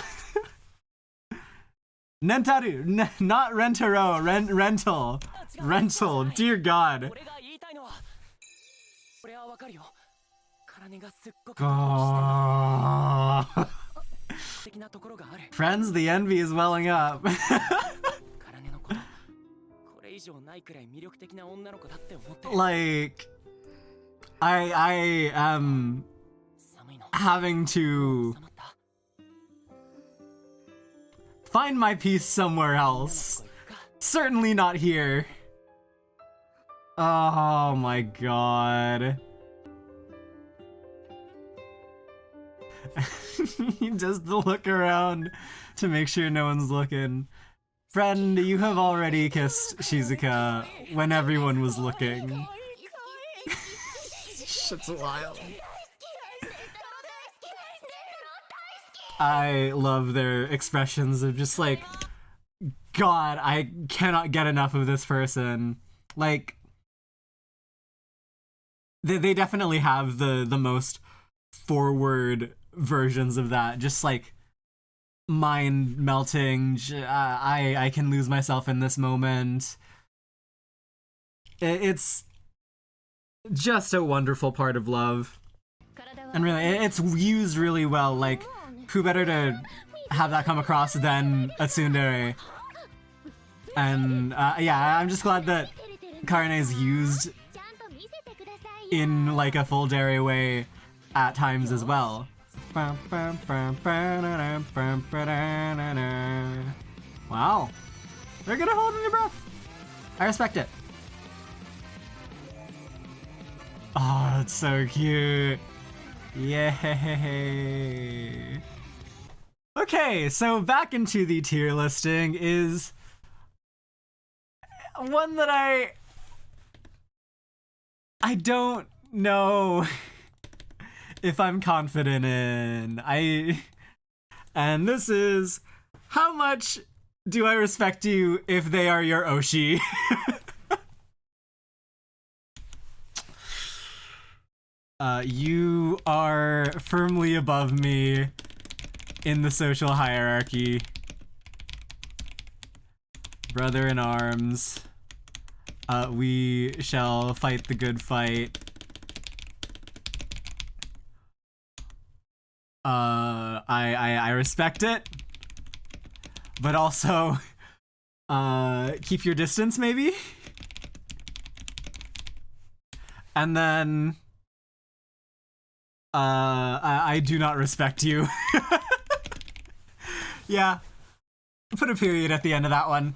Nentaru, not Rentaro, rental. Rental, dear God. Oh. Friends, the envy is welling up. Like, I am having to find my peace somewhere else. Certainly not here. Oh my god. Just the look around to make sure no one's looking. Friend, you have already kissed Shizuka when everyone was looking. Shit's wild. I love their expressions of just like, God, I cannot get enough of this person. Like, they definitely have the most forward versions of that, just like mind melting. I can lose myself in this moment. It's just a wonderful part of love, and really it's used really well. Like, who better to have that come across than a tsundere? And yeah, I'm just glad that Karne is used in like a full dere way at times as well. Wow. They're gonna hold your breath. I respect it. Oh, it's so cute. Yay. Okay, so back into the tier listing is one that I don't know if I'm confident in. And this is, how much do I respect you if they are your Oshi? You are firmly above me in the social hierarchy. Brother in arms. We shall fight the good fight. I respect it, but also, keep your distance, maybe? And then, I do not respect you. Yeah, put a period at the end of that one.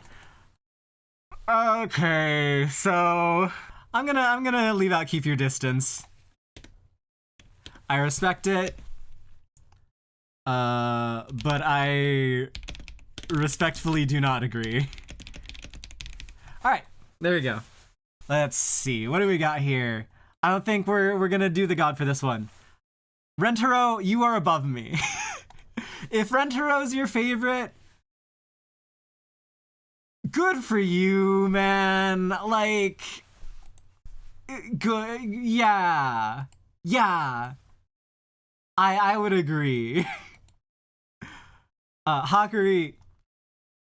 Okay, so I'm gonna leave out keep your distance. I respect it, but I respectfully do not agree. All right, there we go. Let's see, what do we got here? I don't think we're gonna do the god for this one. Rentaro, you are above me. If Rentaro's your favorite, good for you, man. Like, good, yeah. I would agree. Hakuri,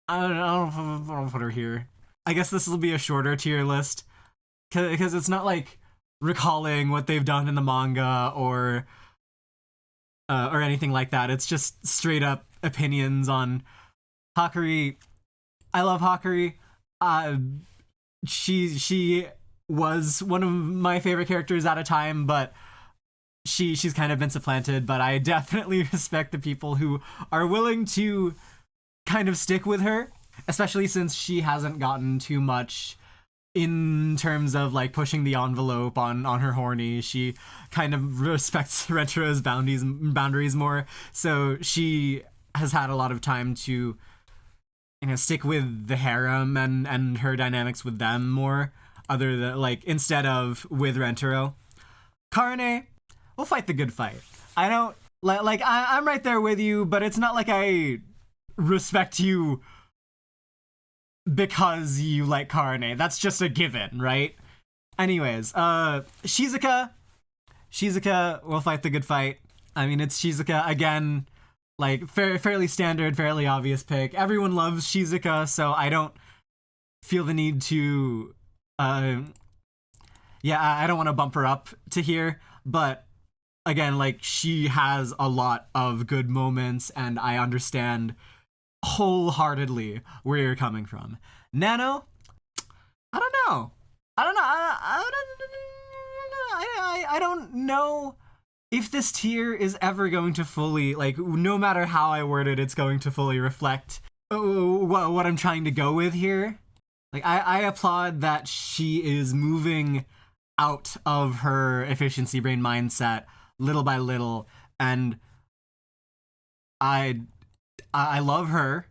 I don't put her here. I guess this will be a shorter tier list, because it's not like recalling what they've done in the manga or anything like that. It's just straight up opinions on Hakuri. I love Hakuri. She was one of my favorite characters at a time, but she's kind of been supplanted. But I definitely respect the people who are willing to kind of stick with her, especially since she hasn't gotten too much in terms of like pushing the envelope on her horny. She kind of respects Rentaro's boundaries more, so she has had a lot of time to, you know, stick with the harem and her dynamics with them more, other than like instead of with Rentaro. Karne, we'll fight the good fight. I don't like I'm right there with you, but it's not like I respect you because you like Karne. That's just a given, right? Anyways, Shizuka will fight the good fight. I mean, it's Shizuka again, like fairly standard, fairly obvious pick. Everyone loves Shizuka, so I don't feel the need to I don't want to bump her up to here, but again, like, she has a lot of good moments, and I understand wholeheartedly where you're coming from. Nano, I don't know. I don't know if this tier is ever going to fully, like, no matter how I word it, it's going to fully reflect what I'm trying to go with here. Like, I applaud that she is moving out of her efficiency brain mindset little by little, and I love her,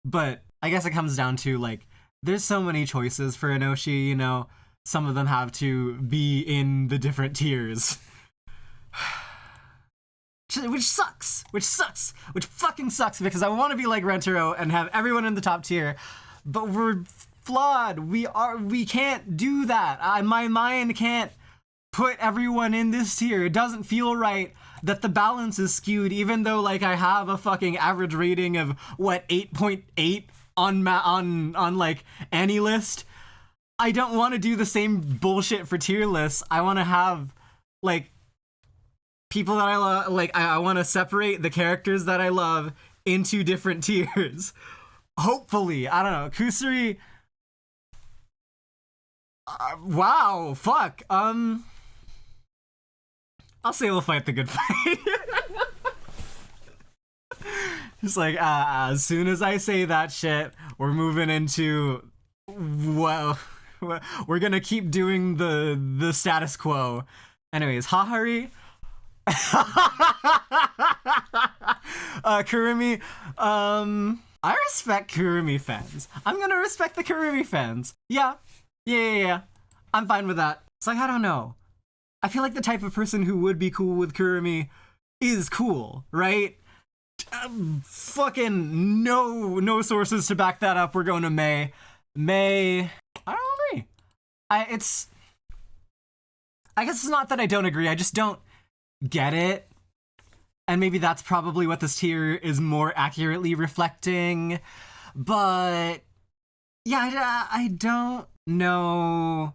but I guess it comes down to, like, there's so many choices for Inoshi, you know, some of them have to be in the different tiers. Which fucking sucks, because I want to be like Rentaro and have everyone in the top tier, but we're flawed. We can't do that. My mind can't put everyone in this tier. It doesn't feel right that the balance is skewed, even though like I have a fucking average rating of what 8.8 on like any list. I don't want to do the same bullshit for tier lists. I want to have like people that I love. Like I want to separate the characters that I love into different tiers. Hopefully, I don't know. Kusuri. Wow, fuck. I'll say we'll fight the good fight. Just like, as soon as I say that shit, we're moving into, well, we're gonna keep doing the status quo. Anyways, Hahari. Kurumi. I respect Kurumi fans. I'm gonna respect the Kurumi fans. Yeah. I'm fine with that. It's like, I don't know. I feel like the type of person who would be cool with Kurumi is cool, right? Fucking no sources to back that up. We're going to May. I don't agree. I guess it's not that I don't agree. I just don't get it. And maybe that's probably what this tier is more accurately reflecting. But yeah, I don't know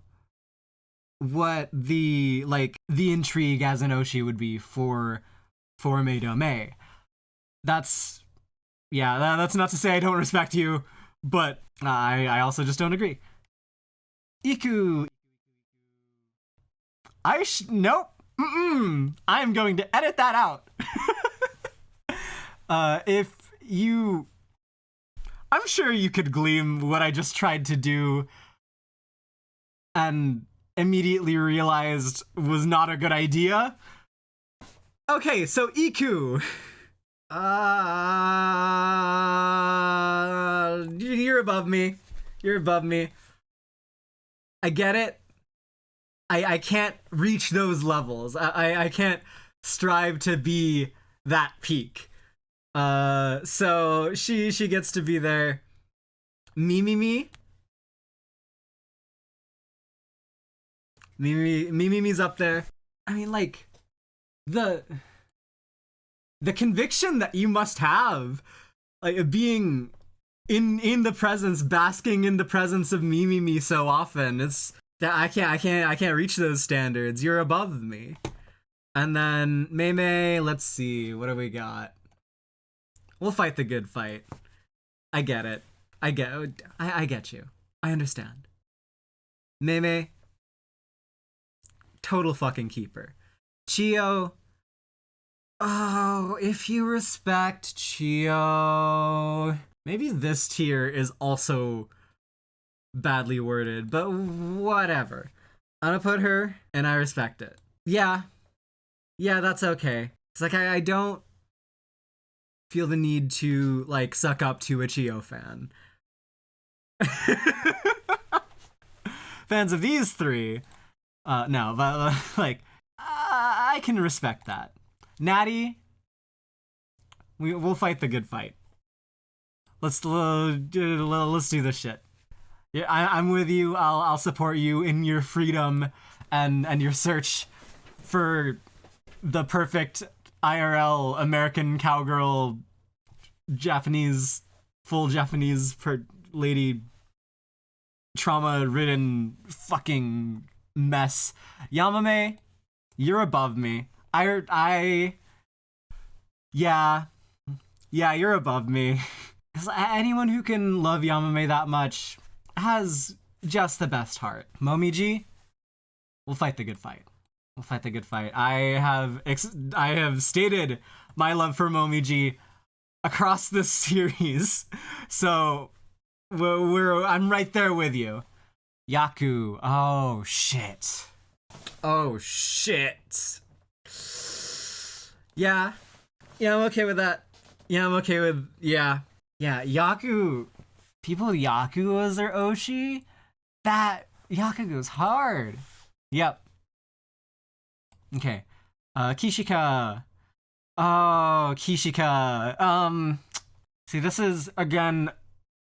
what the intrigue as an Oshi would be for Maida May. That's not to say I don't respect you, but I also just don't agree. Iku. Nope. I'm going to edit that out. I'm sure you could glean what I just tried to do and immediately realized was not a good idea. Okay, so Iku. You're above me. I get it. I can't reach those levels. I can't strive to be that peak. So she gets to be there. Mimi's up there. I mean, like, the conviction that you must have, like, being in the presence, basking in the presence of Mimi so often. It's that I can't reach those standards. You're above me. And then Mei, let's see, what do we got? We'll fight the good fight. I get it. I get you. I understand. Mei, total fucking keeper. Chio. Oh, if you respect Chio. Maybe this tier is also badly worded, but whatever. I'm gonna put her, and I respect it. Yeah, that's okay. It's like I don't feel the need to, like, suck up to a Chio fan. Fans of these three, no, but, like, I can respect that. Natty, we'll fight the good fight. Let's do this shit. Yeah, I'm with you. I'll support you in your freedom and your search for the perfect IRL American cowgirl, Japanese, full Japanese lady, trauma-ridden fucking mess. Yamame, you're above me. Yeah, you're above me. Anyone who can love Yamame that much has just the best heart. Momiji, we'll fight the good fight. I have stated my love for Momiji across this series, so I'm right there with you. Yaku, oh shit. Yeah, I'm okay with that. Yeah, Yaku. People Yaku as their Oshi? That Yaku goes hard. Yep. Okay. Kishika. Oh, Kishika. See, this is, again,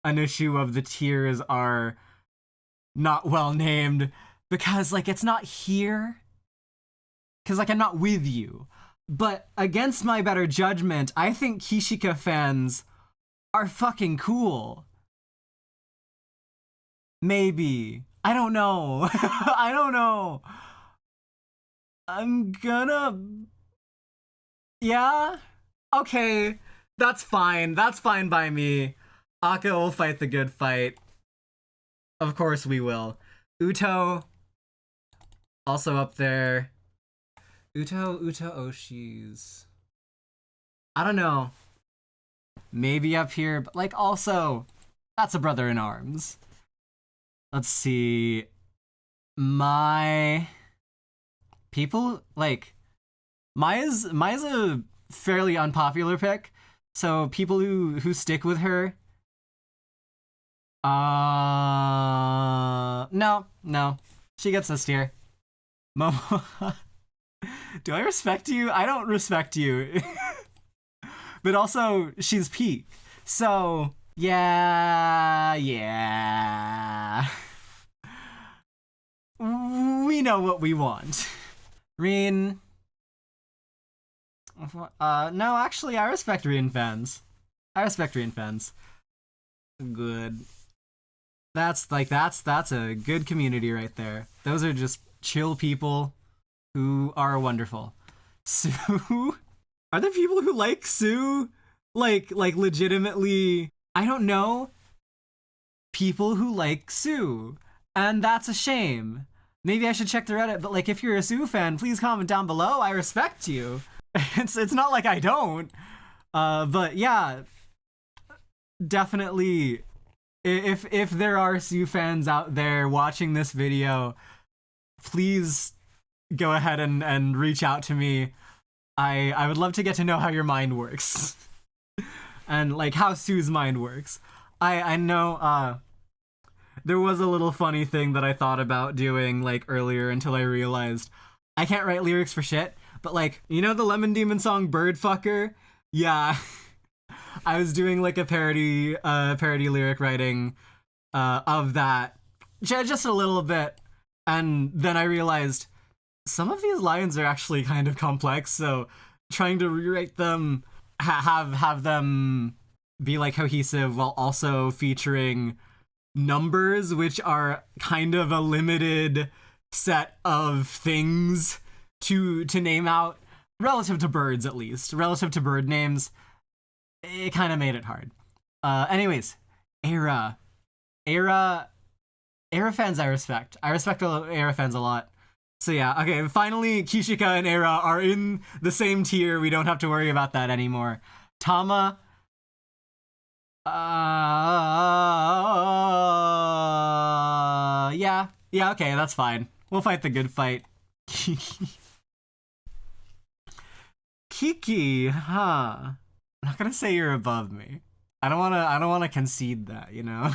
an issue of the tiers are not well named, because, like, it's not here, because like I'm not with you. But against my better judgment, I think Kishika fans are fucking cool. Maybe. I don't know. I don't know. I'm gonna... Yeah? Okay. That's fine. That's fine by me. Aka will fight the good fight. Of course we will. Uto, also up there. Uto Oshi's. I don't know. Maybe up here, but like also, that's a brother in arms. Let's see. My people, like, Maya's a fairly unpopular pick. So people who stick with her. No. She gets this tier. Momo. Do I respect you? I don't respect you. But also, she's peak. So, yeah. We know what we want. Rin. No, actually, I respect Rin fans. Good. That's a good community right there. Those are just chill people who are wonderful. Sue? Are there people who like Sue? Like legitimately, I don't know. People who like Sue. And that's a shame. Maybe I should check the Reddit, but like if you're a Sue fan, please comment down below. I respect you. It's not like I don't. But yeah, definitely if there are Sue fans out there watching this video, please go ahead and reach out to me. I would love to get to know how your mind works. And like how Sue's mind works. I know there was a little funny thing that I thought about doing like earlier until I realized I can't write lyrics for shit, but like, you know the Lemon Demon song Bird Fucker? Yeah. I was doing like a parody lyric writing of that just a little bit, and then I realized some of these lines are actually kind of complex, so trying to rewrite them, have them be like cohesive while also featuring numbers, which are kind of a limited set of things to name out, relative to birds at least, relative to bird names, it kind of made it hard. Anyways, Era fans I respect. I respect Era fans a lot. So yeah, okay, finally Kishika and Era are in the same tier. We don't have to worry about that anymore. Tama, yeah, okay, that's fine. We'll fight the good fight. Kiki, huh? I'm not gonna say you're above me. I don't wanna concede that, you know?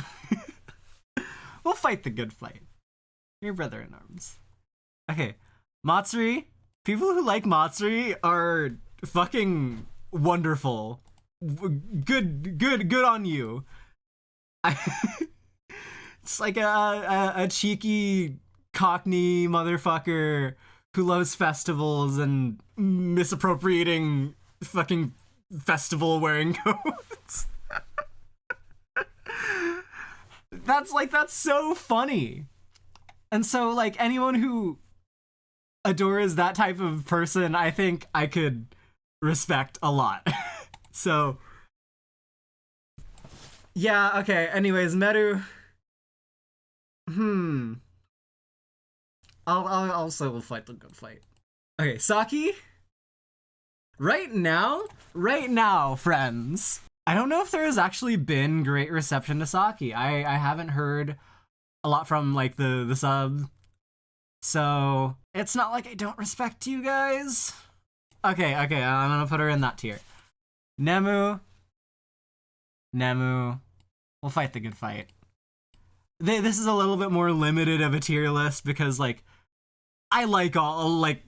We'll fight the good fight. Your brother in arms. Okay, Matsuri. People who like Matsuri are fucking wonderful. Good on you. It's like a cheeky Cockney motherfucker who loves festivals and misappropriating fucking festival wearing coats. That's so funny. And so like anyone who adores that type of person, I think I could respect a lot. So yeah, okay, anyways, Meru. I'll also fight the good fight. Okay, Saki. Right now, friends, I don't know if there has actually been great reception to Saki. I haven't heard a lot from like the sub, so it's not like I don't respect you guys. Okay, I'm gonna put her in that tier. Nemu, we'll fight the good fight. This is a little bit more limited of a tier list because like I like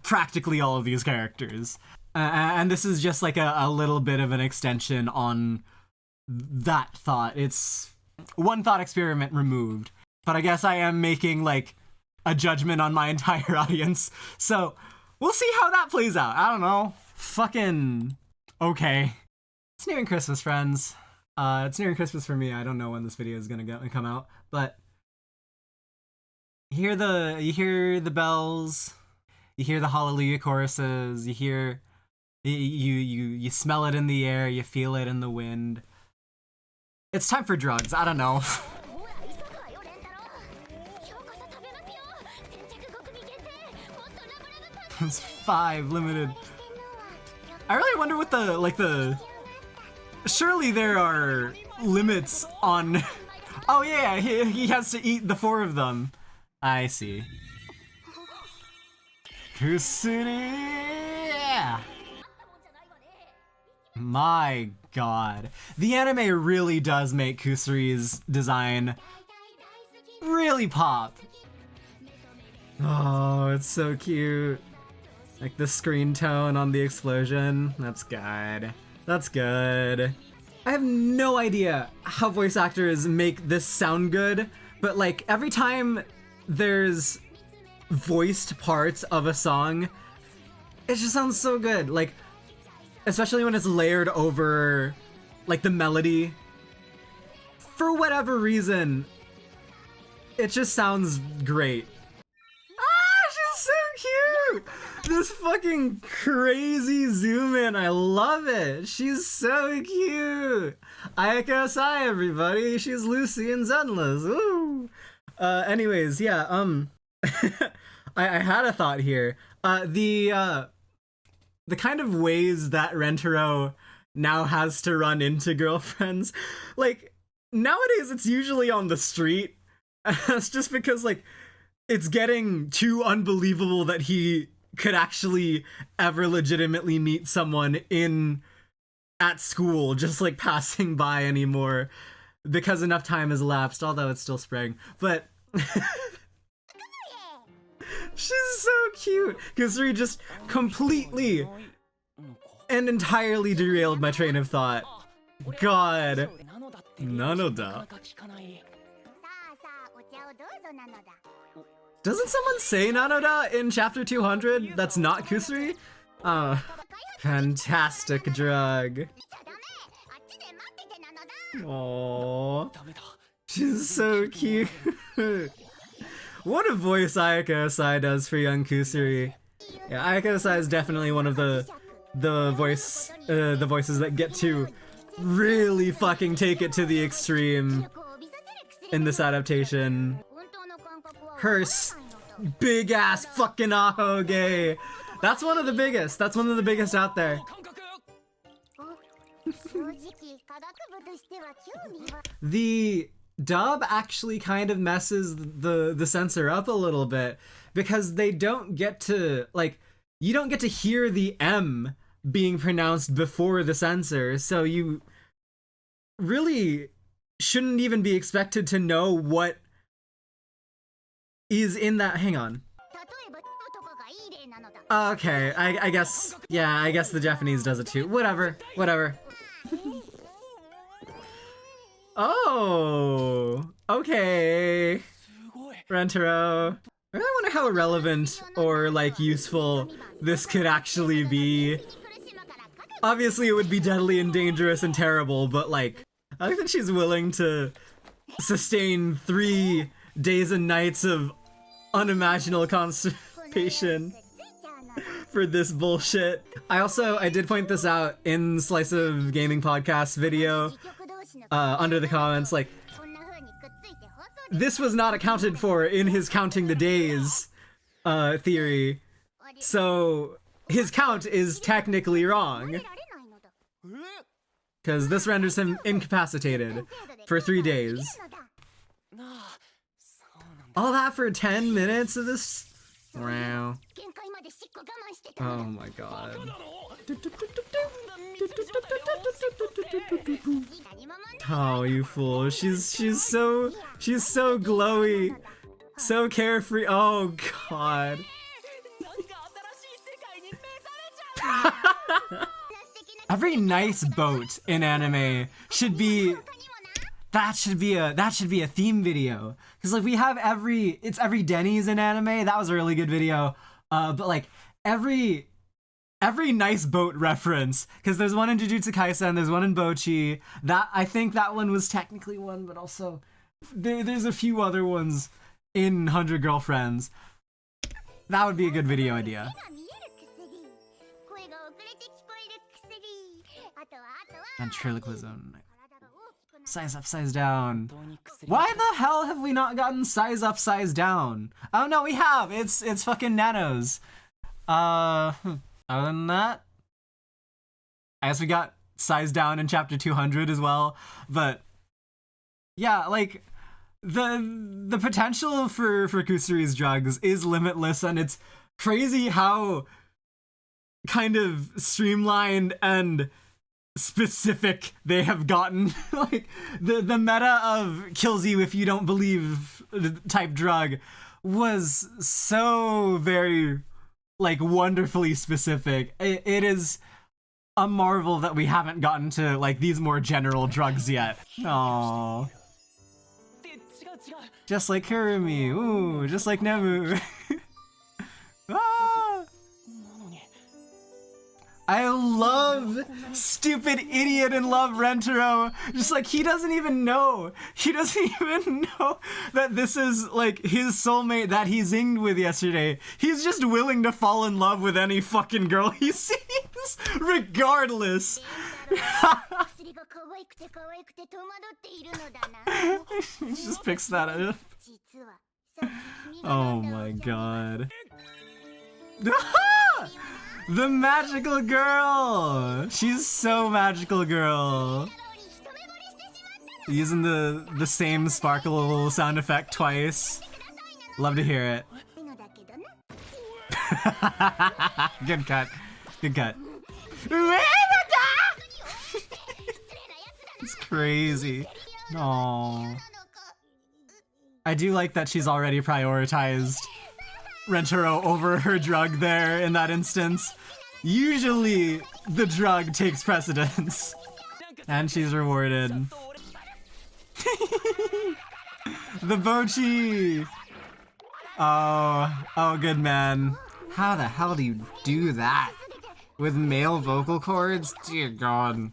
practically all of these characters, and this is just like a little bit of an extension on that thought. It's one thought experiment removed, but I guess I am making like a judgment on my entire audience, so we'll see how that plays out. I don't know. Fucking okay. It's nearing Christmas, friends. It's nearing Christmas for me. I don't know when this video is gonna come out, but you hear the bells, you hear the hallelujah choruses, you hear you smell it in the air, you feel it in the wind. It's time for drugs. I don't know. It's 5 limited. I really wonder what the surely there are limits on. Oh yeah, he has to eat the 4 of them. I see. Kusuri! Yeah. My god. The anime really does make Kusuri's design really pop. Oh, it's so cute. Like the screen tone on the explosion. That's good. That's good. I have no idea how voice actors make this sound good, but like every time there's voiced parts of a song, it just sounds so good. Like, especially when it's layered over like the melody. For whatever reason, it just sounds great. She's so cute! This fucking crazy zoom in, I love it! She's so cute! Ayaka Asai, everybody! She's Lucy in Zenless! Woo! Anyways, yeah, I had a thought here. The kind of ways that Rentaro now has to run into girlfriends, like, nowadays it's usually on the street. It's just because, like, it's getting too unbelievable that he could actually ever legitimately meet someone at school, just like passing by anymore, because enough time has elapsed, although it's still spring. But she's so cute. Kusuri just completely and entirely derailed my train of thought. God. Nano da. Doesn't someone say Nanoda in chapter 200 that's not Kusuri? Fantastic drug. Aww. She's so cute. What a voice Ayaka Asai does for young Kusuri. Yeah, Ayaka Asai is definitely one of the voices that get to really fucking take it to the extreme in this adaptation. Her big ass fucking ahoge. That's one of the biggest. That's one of the biggest out there. The dub actually kind of messes the censor up a little bit, because they don't get to, like, you don't get to hear the M being pronounced before the censor, so you really shouldn't even be expected to know what is in that. Hang on. Okay, I guess, yeah, I guess the Japanese does it too. Whatever. Oh, okay. Rentaro. I really wonder how irrelevant or, like, useful this could actually be. Obviously, it would be deadly and dangerous and terrible, but, like, I like that she's willing to sustain 3 days and nights of unimaginable constipation for this bullshit. I did point this out in Slice of Gaming podcast video, under the comments, like, this was not accounted for in his counting the days theory, so his count is technically wrong, because this renders him incapacitated for 3 days. All that for 10 minutes of this? Wow. Oh my god. Oh, you fool. She's so glowy. So carefree. Oh god. Every nice boat in anime should be a theme video, because like we have every Denny's in anime. That was a really good video. But like every nice boat reference, because there's one in Jujutsu Kaisen, there's one in Bocchi. That I think that one was technically one, but also there's a few other ones in 100 Girlfriends. That would be a good video idea. Ventriloquism. Size up, size down. Why the hell have we not gotten size up, size down? Oh no, we have. It's fucking nanos. Other than that, I guess we got size down in chapter 200 as well. But yeah, like the potential for kusuri's drugs is limitless, and it's crazy how kind of streamlined and specific they have gotten. Like the meta of kills you if you don't believe type drug was so very like wonderfully specific. It is a marvel that we haven't gotten to like these more general drugs yet. Aww. Just like Kurumi, ooh, just like Nemu. Ah! I love stupid idiot in love Rentaro. Just like he doesn't even know. He doesn't even know that this is like his soulmate that he zinged with yesterday. He's just willing to fall in love with any fucking girl he sees, regardless. He just picks that up. Oh my god. The magical girl! She's so magical girl. Using the same sparkle sound effect twice. Love to hear it. Good cut. Good cut. It's crazy. Aww. I do like that she's already prioritized Rentaro over her drug there in that instance. Usually, the drug takes precedence. And she's rewarded. The Bocchi! Oh, good man. How the hell do you do that? With male vocal cords? Dear God.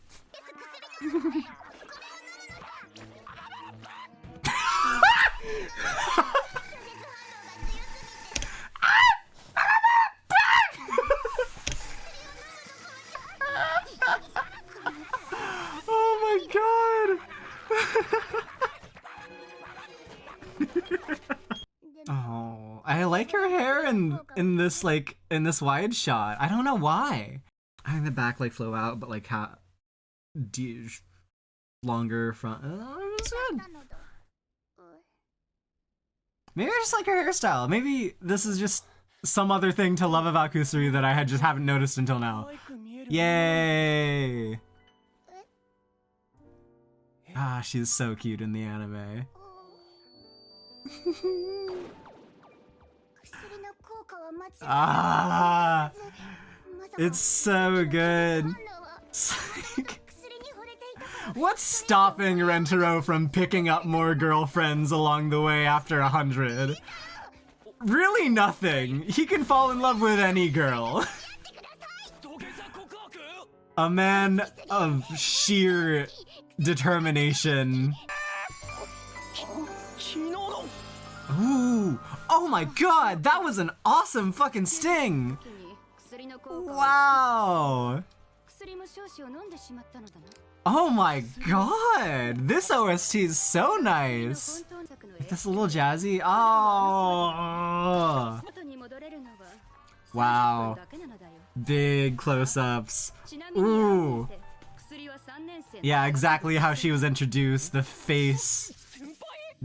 Oh, I like her hair in this like in this wide shot. I don't know why. I think the back like flow out, but like how longer front. It's good. Maybe I just like her hairstyle. Maybe this is just some other thing to love about Kusuri that I just haven't noticed until now. Yay! Ah, she's so cute in the anime. Ah, it's so good. What's stopping Rentaro from picking up more girlfriends along the way after 100? Really nothing. He can fall in love with any girl. A man of sheer determination. Ooh, oh my god, that was an awesome fucking sting! Wow! Oh my god, this OST is so nice! This a little jazzy. Oh! Wow. Big close-ups. Ooh! Yeah, exactly how she was introduced. The face.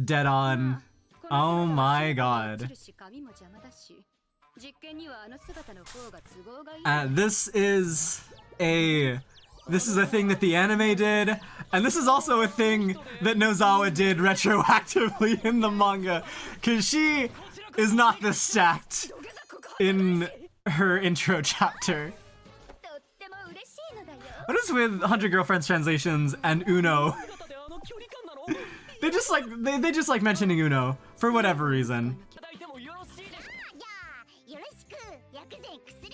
Dead on. Oh my god. This is a thing that the anime did, and this is also a thing that Nozawa did retroactively in the manga, because she is not this stacked in her intro chapter. What is with 100 Girlfriends translations and Uno? They just like mentioning Uno for whatever reason.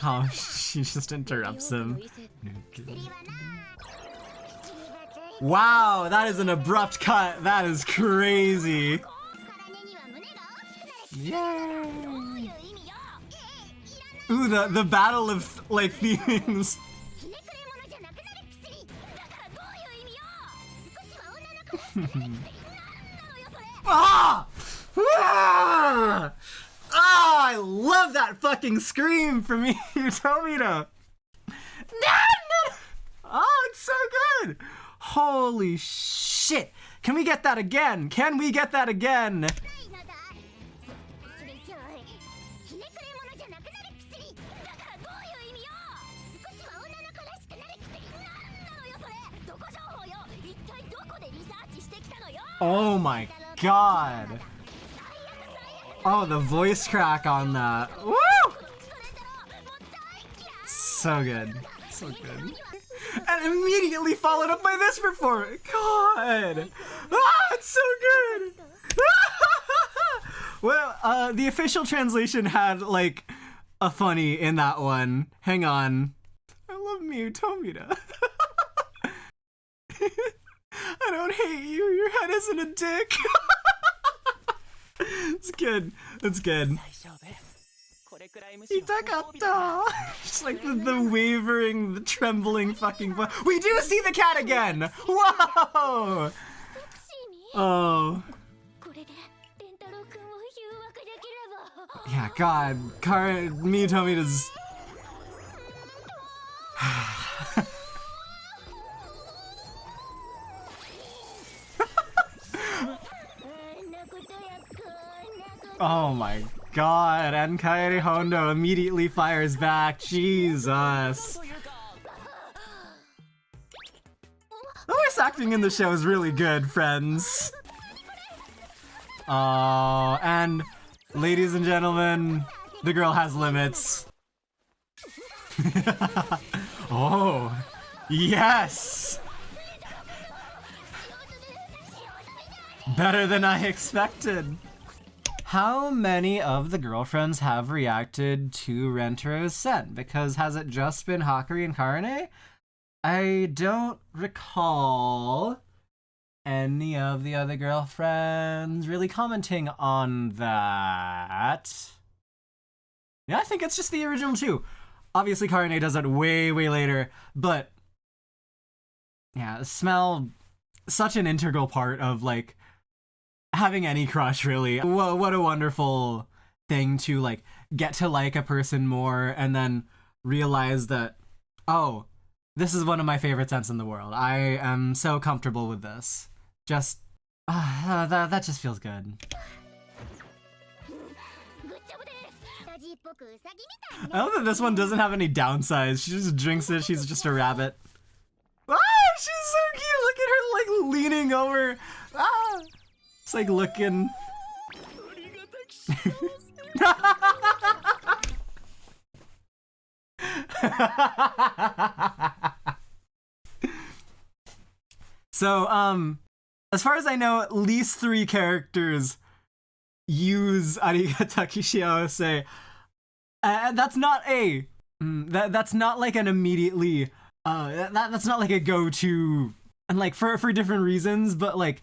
Oh, she just interrupts him. Wow, that is an abrupt cut. That is crazy. Yay! Ooh, the battle of like feelings. Ah! Ah! Ah! I love that fucking scream from you, Tomita. Oh, it's so good. Holy shit. Can we get that again? Can we get that again? Oh my god. Oh, the voice crack on that. Woo! So good. So good. And immediately followed up by this performance. God. Ah, it's so good. Well, the official translation had like a funny in that one. Hang on. I love Miu Tomita. I don't hate you. Your head isn't a dick. It's good. It's good. Itakatta. Just like the wavering, the trembling fucking voice. We do see the cat again. Whoa. Oh. Yeah, God. Miu Tomita's. Oh my god, and Kairi Hondo immediately fires back. Jesus. The voice acting in the show is really good, friends. Oh, and ladies and gentlemen, the girl has limits. Oh, yes! Better than I expected. How many of the girlfriends have reacted to Rentero's set? Because has it just been Hakari and Karane? I don't recall any of the other girlfriends really commenting on that. Yeah, I think it's just the original two. Obviously Karane does it way, way later, but yeah, smell, such an integral part of like having any crush, really. What a wonderful thing to like get to like a person more and then realize that, oh, this is one of my favorite scents in the world. I am so comfortable with this. Just that just feels good. I love that this one doesn't have any downsides. She just drinks it. She's just a rabbit. Ah, she's so cute. Look at her like leaning over. Ah. It's like looking. So, as far as I know, at least 3 characters use arigataki shiawase. That's not a. That's not like an immediately. That's not like a go-to, and like for different reasons, but like.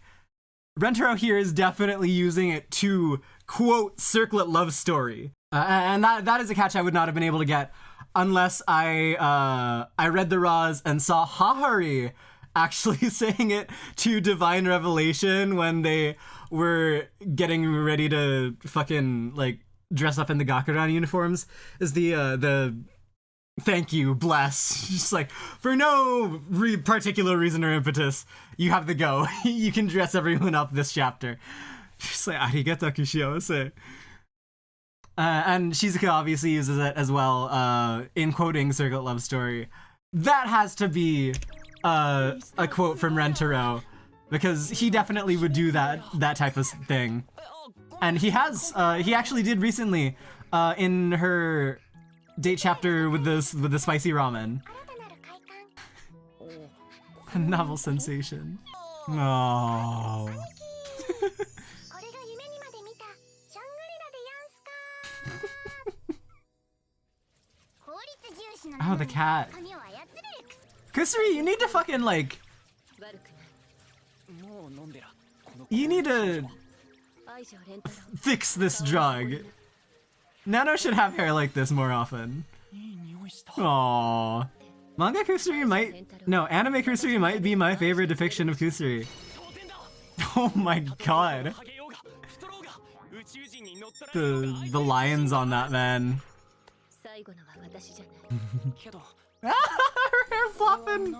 Rentero here is definitely using it to quote circlet love story, and that is a catch I would not have been able to get unless I read the Raws and saw Hahari actually saying it to Divine Revelation when they were getting ready to fucking like dress up in the Gakuran uniforms. Is the thank you, bless. Just like, for no particular reason or impetus, you have the go. You can dress everyone up this chapter. Just like, arigatou shiawase. And Shizuka obviously uses it as well in quoting Circlet Love Story. That has to be a quote from Rentero, because he definitely would do that type of thing. And he has, he actually did recently in her date chapter with the spicy ramen. A novel sensation. Oh. Oh, the cat. Kusuri, you need to fucking like... You need to fix this drug. Nano should have hair like this more often. Aww. Manga Kusuri might... No, anime Kusuri might be my favorite depiction of Kusuri. Oh my god. The lions on that man. Her hair flopping!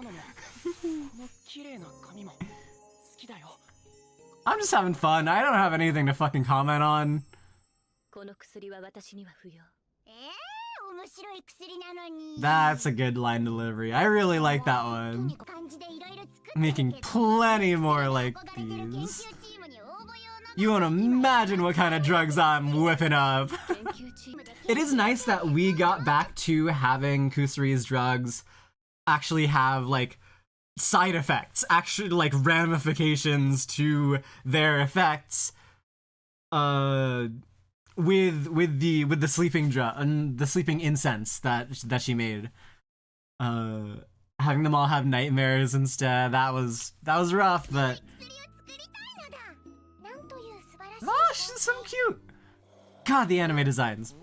I'm just having fun. I don't have anything to fucking comment on. That's a good line delivery. I really like that one. Making plenty more like these. You won't imagine what kind of drugs I'm whipping up. It is nice that we got back to having Kusuri's drugs actually have like side effects, actually like ramifications to their effects. With the sleeping drug and the sleeping incense that she made. Having them all have nightmares instead, that was rough, but oh, she's so cute. God, the anime designs.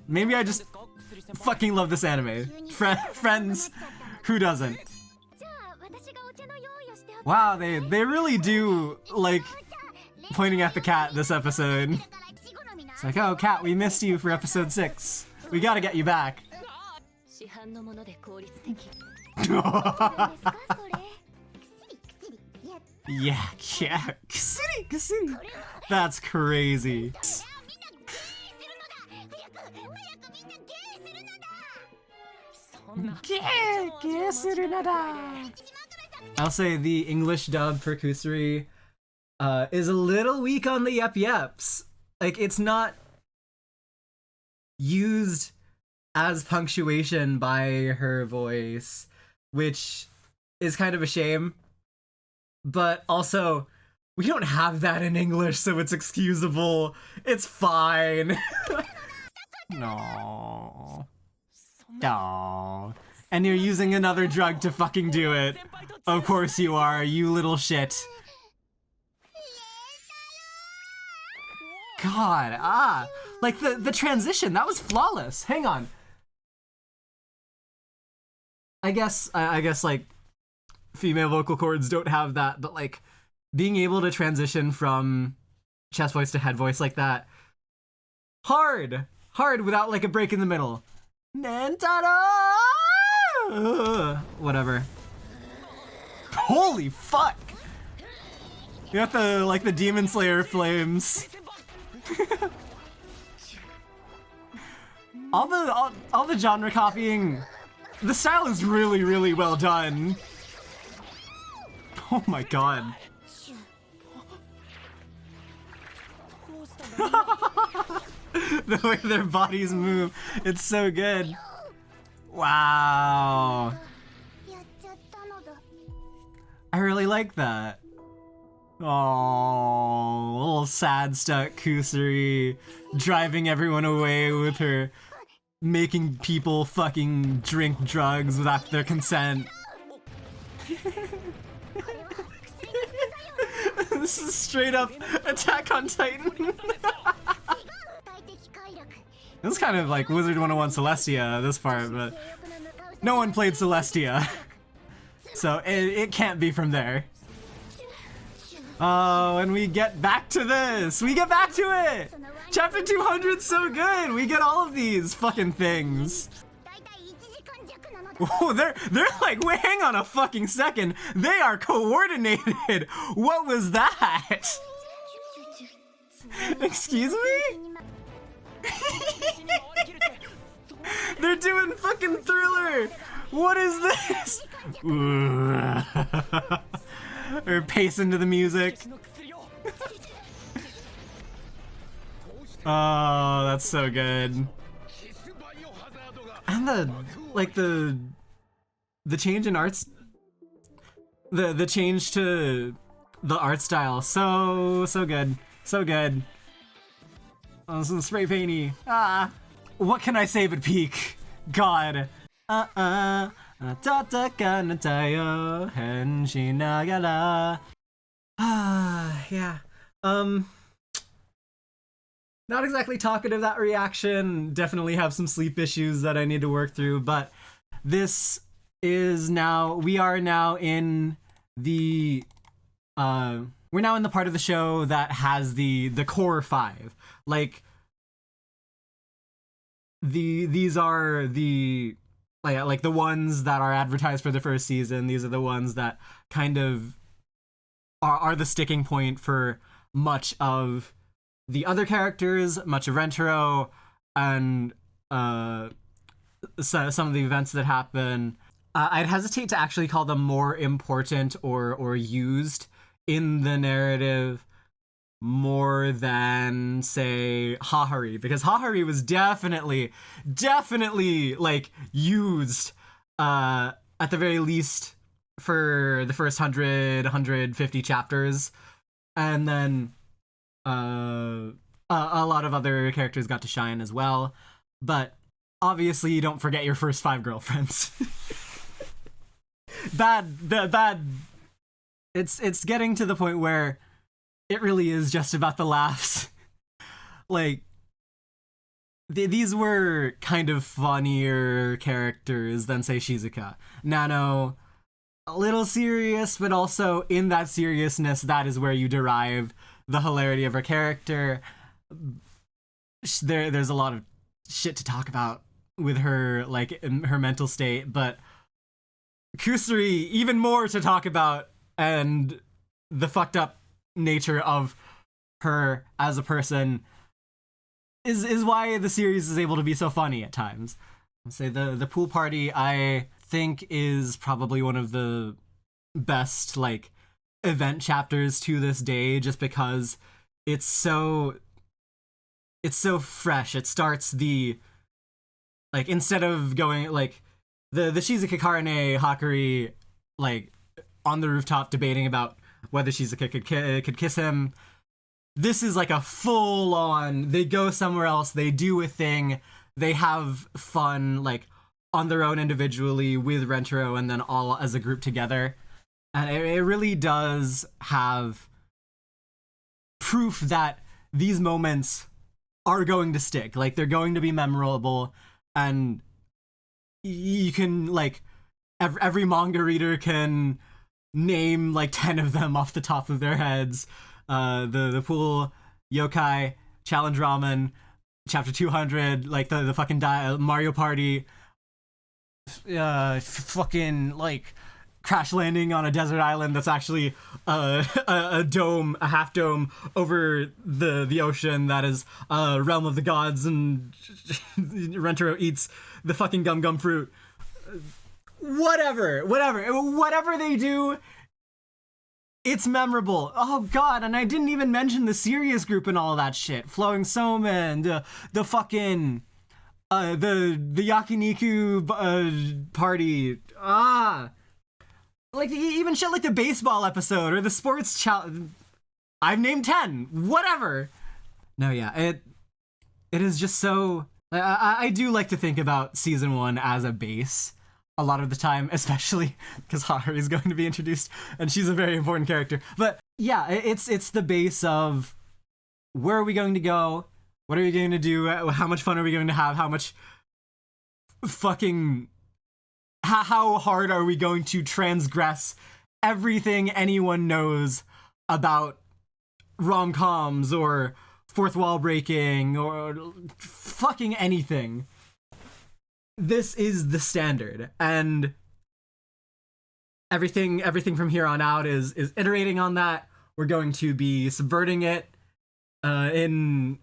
Maybe I just fucking love this anime. Friends, who doesn't? Wow, they really do like pointing at the cat this episode. It's like, oh cat, we missed you for episode 6. We gotta get you back. Yeah, kusuri. That's crazy. I'll say the English dub for Kusuri is a little weak on the yep-yeps. Like, it's not used as punctuation by her voice, which is kind of a shame. But also, we don't have that in English, so it's excusable. It's fine. No. No. And you're using another drug to fucking do it. Of course you are, you little shit. God, like the transition, that was flawless. Hang on. I guess like female vocal cords don't have that, but like being able to transition from chest voice to head voice like that, hard without like a break in the middle. Nentaro! Whatever. Holy fuck! You got the Demon Slayer flames. all the genre copying, the style is really well done. Oh my god. The way their bodies move, it's so good. Wow. I really like that. Oh, little sad stuck Kusuri driving everyone away with her making people fucking drink drugs without their consent. This is straight up Attack on Titan. This is kind of like Wizard 101 Celestia, this part, but no one played Celestia. So it can't be from there. Oh, and we get back to this! We get back to it! Chapter 200's so good! We get all of these fucking things. Oh, they're like, wait, hang on a fucking second. They are coordinated! What was that? Excuse me? They're doing fucking Thriller! What is this? Or pacing to the music. Oh, that's so good. And the change in arts, the change to the art style, so good, so good. Oh, this is spray painty. What can I say but peak? God. Tataka tayo henshi nagara. Yeah. Not exactly talkative, that reaction. Definitely have some sleep issues that I need to work through, but this is now, we are now in the we're now in the part of the show that has the core five. Like, these are the like the ones that are advertised for the first season. These are the ones that kind of are the sticking point for much of the other characters, much of Rentaro, and some of the events that happen. I'd hesitate to actually call them more important or used in the narrative more than, say, Hahari, because Hahari was definitely like used at the very least for the first 150 chapters, and then a lot of other characters got to shine as well. But obviously you don't forget your first 5 girlfriends. bad. It's getting to the point where it really is just about the laughs. Like, these were kind of funnier characters than, say, Shizuka. Nano, a little serious, but also in that seriousness, that is where you derive the hilarity of her character. There's a lot of shit to talk about with her, like, in her mental state, but Kusuri, even more to talk about, and the fucked up nature of her as a person is why the series is able to be so funny at times. I'll say the pool party, I think, is probably one of the best, like, event chapters to this day, just because it's so fresh. It starts the, like, instead of going, like, the Shizuka Karane Hakari, like, on the rooftop debating about whether Shizuka could kiss him, this is like a full-on, they go somewhere else, they do a thing, they have fun, like, on their own individually with Rentaro, and then all as a group together. And it really does have proof that these moments are going to stick. Like, they're going to be memorable, and you can, like, every manga reader can name, like, 10 of them off the top of their heads. The pool, yokai, challenge ramen, chapter 200, like, the fucking Mario Party, fucking, like, crash landing on a desert island that's actually a dome, a half dome over the ocean that is realm of the gods, and Rentaro eats the fucking gum fruit. Whatever they do, it's memorable. Oh god, and I didn't even mention the serious group and all that shit. Flowing Soma and the fucking the yakiniku party. Like, even shit like the baseball episode or the sports challenge. I've named 10. Whatever. No, yeah, it is just so. I do like to think about season 1 as a base a lot of the time, especially because Haru is going to be introduced, and she's a very important character. But yeah, it's the base of where are we going to go? What are we going to do? How much fun are we going to have? How much fucking... How hard are we going to transgress everything anyone knows about rom-coms or fourth wall breaking or fucking anything? This is the standard, and everything from here on out is iterating on that. We're going to be subverting it in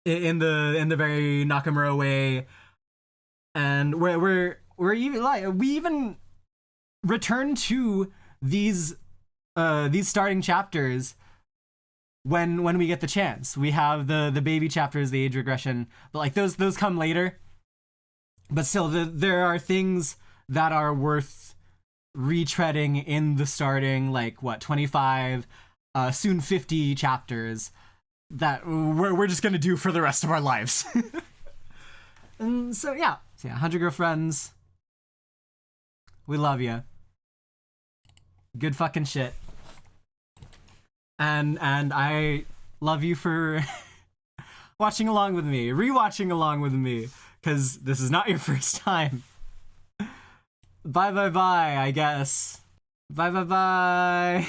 the very Nakamura way, and we're even like we even return to these starting chapters when we get the chance. We have the baby chapters, the age regression, but like those come later. But still, there are things that are worth retreading in the starting, like, 25, soon 50 chapters that we're just going to do for the rest of our lives. And so, yeah. 100 Girlfriends, We love you. Good fucking shit. And I love you for watching along with me, rewatching along with me, because this is not your first time. Bye, I guess. Bye.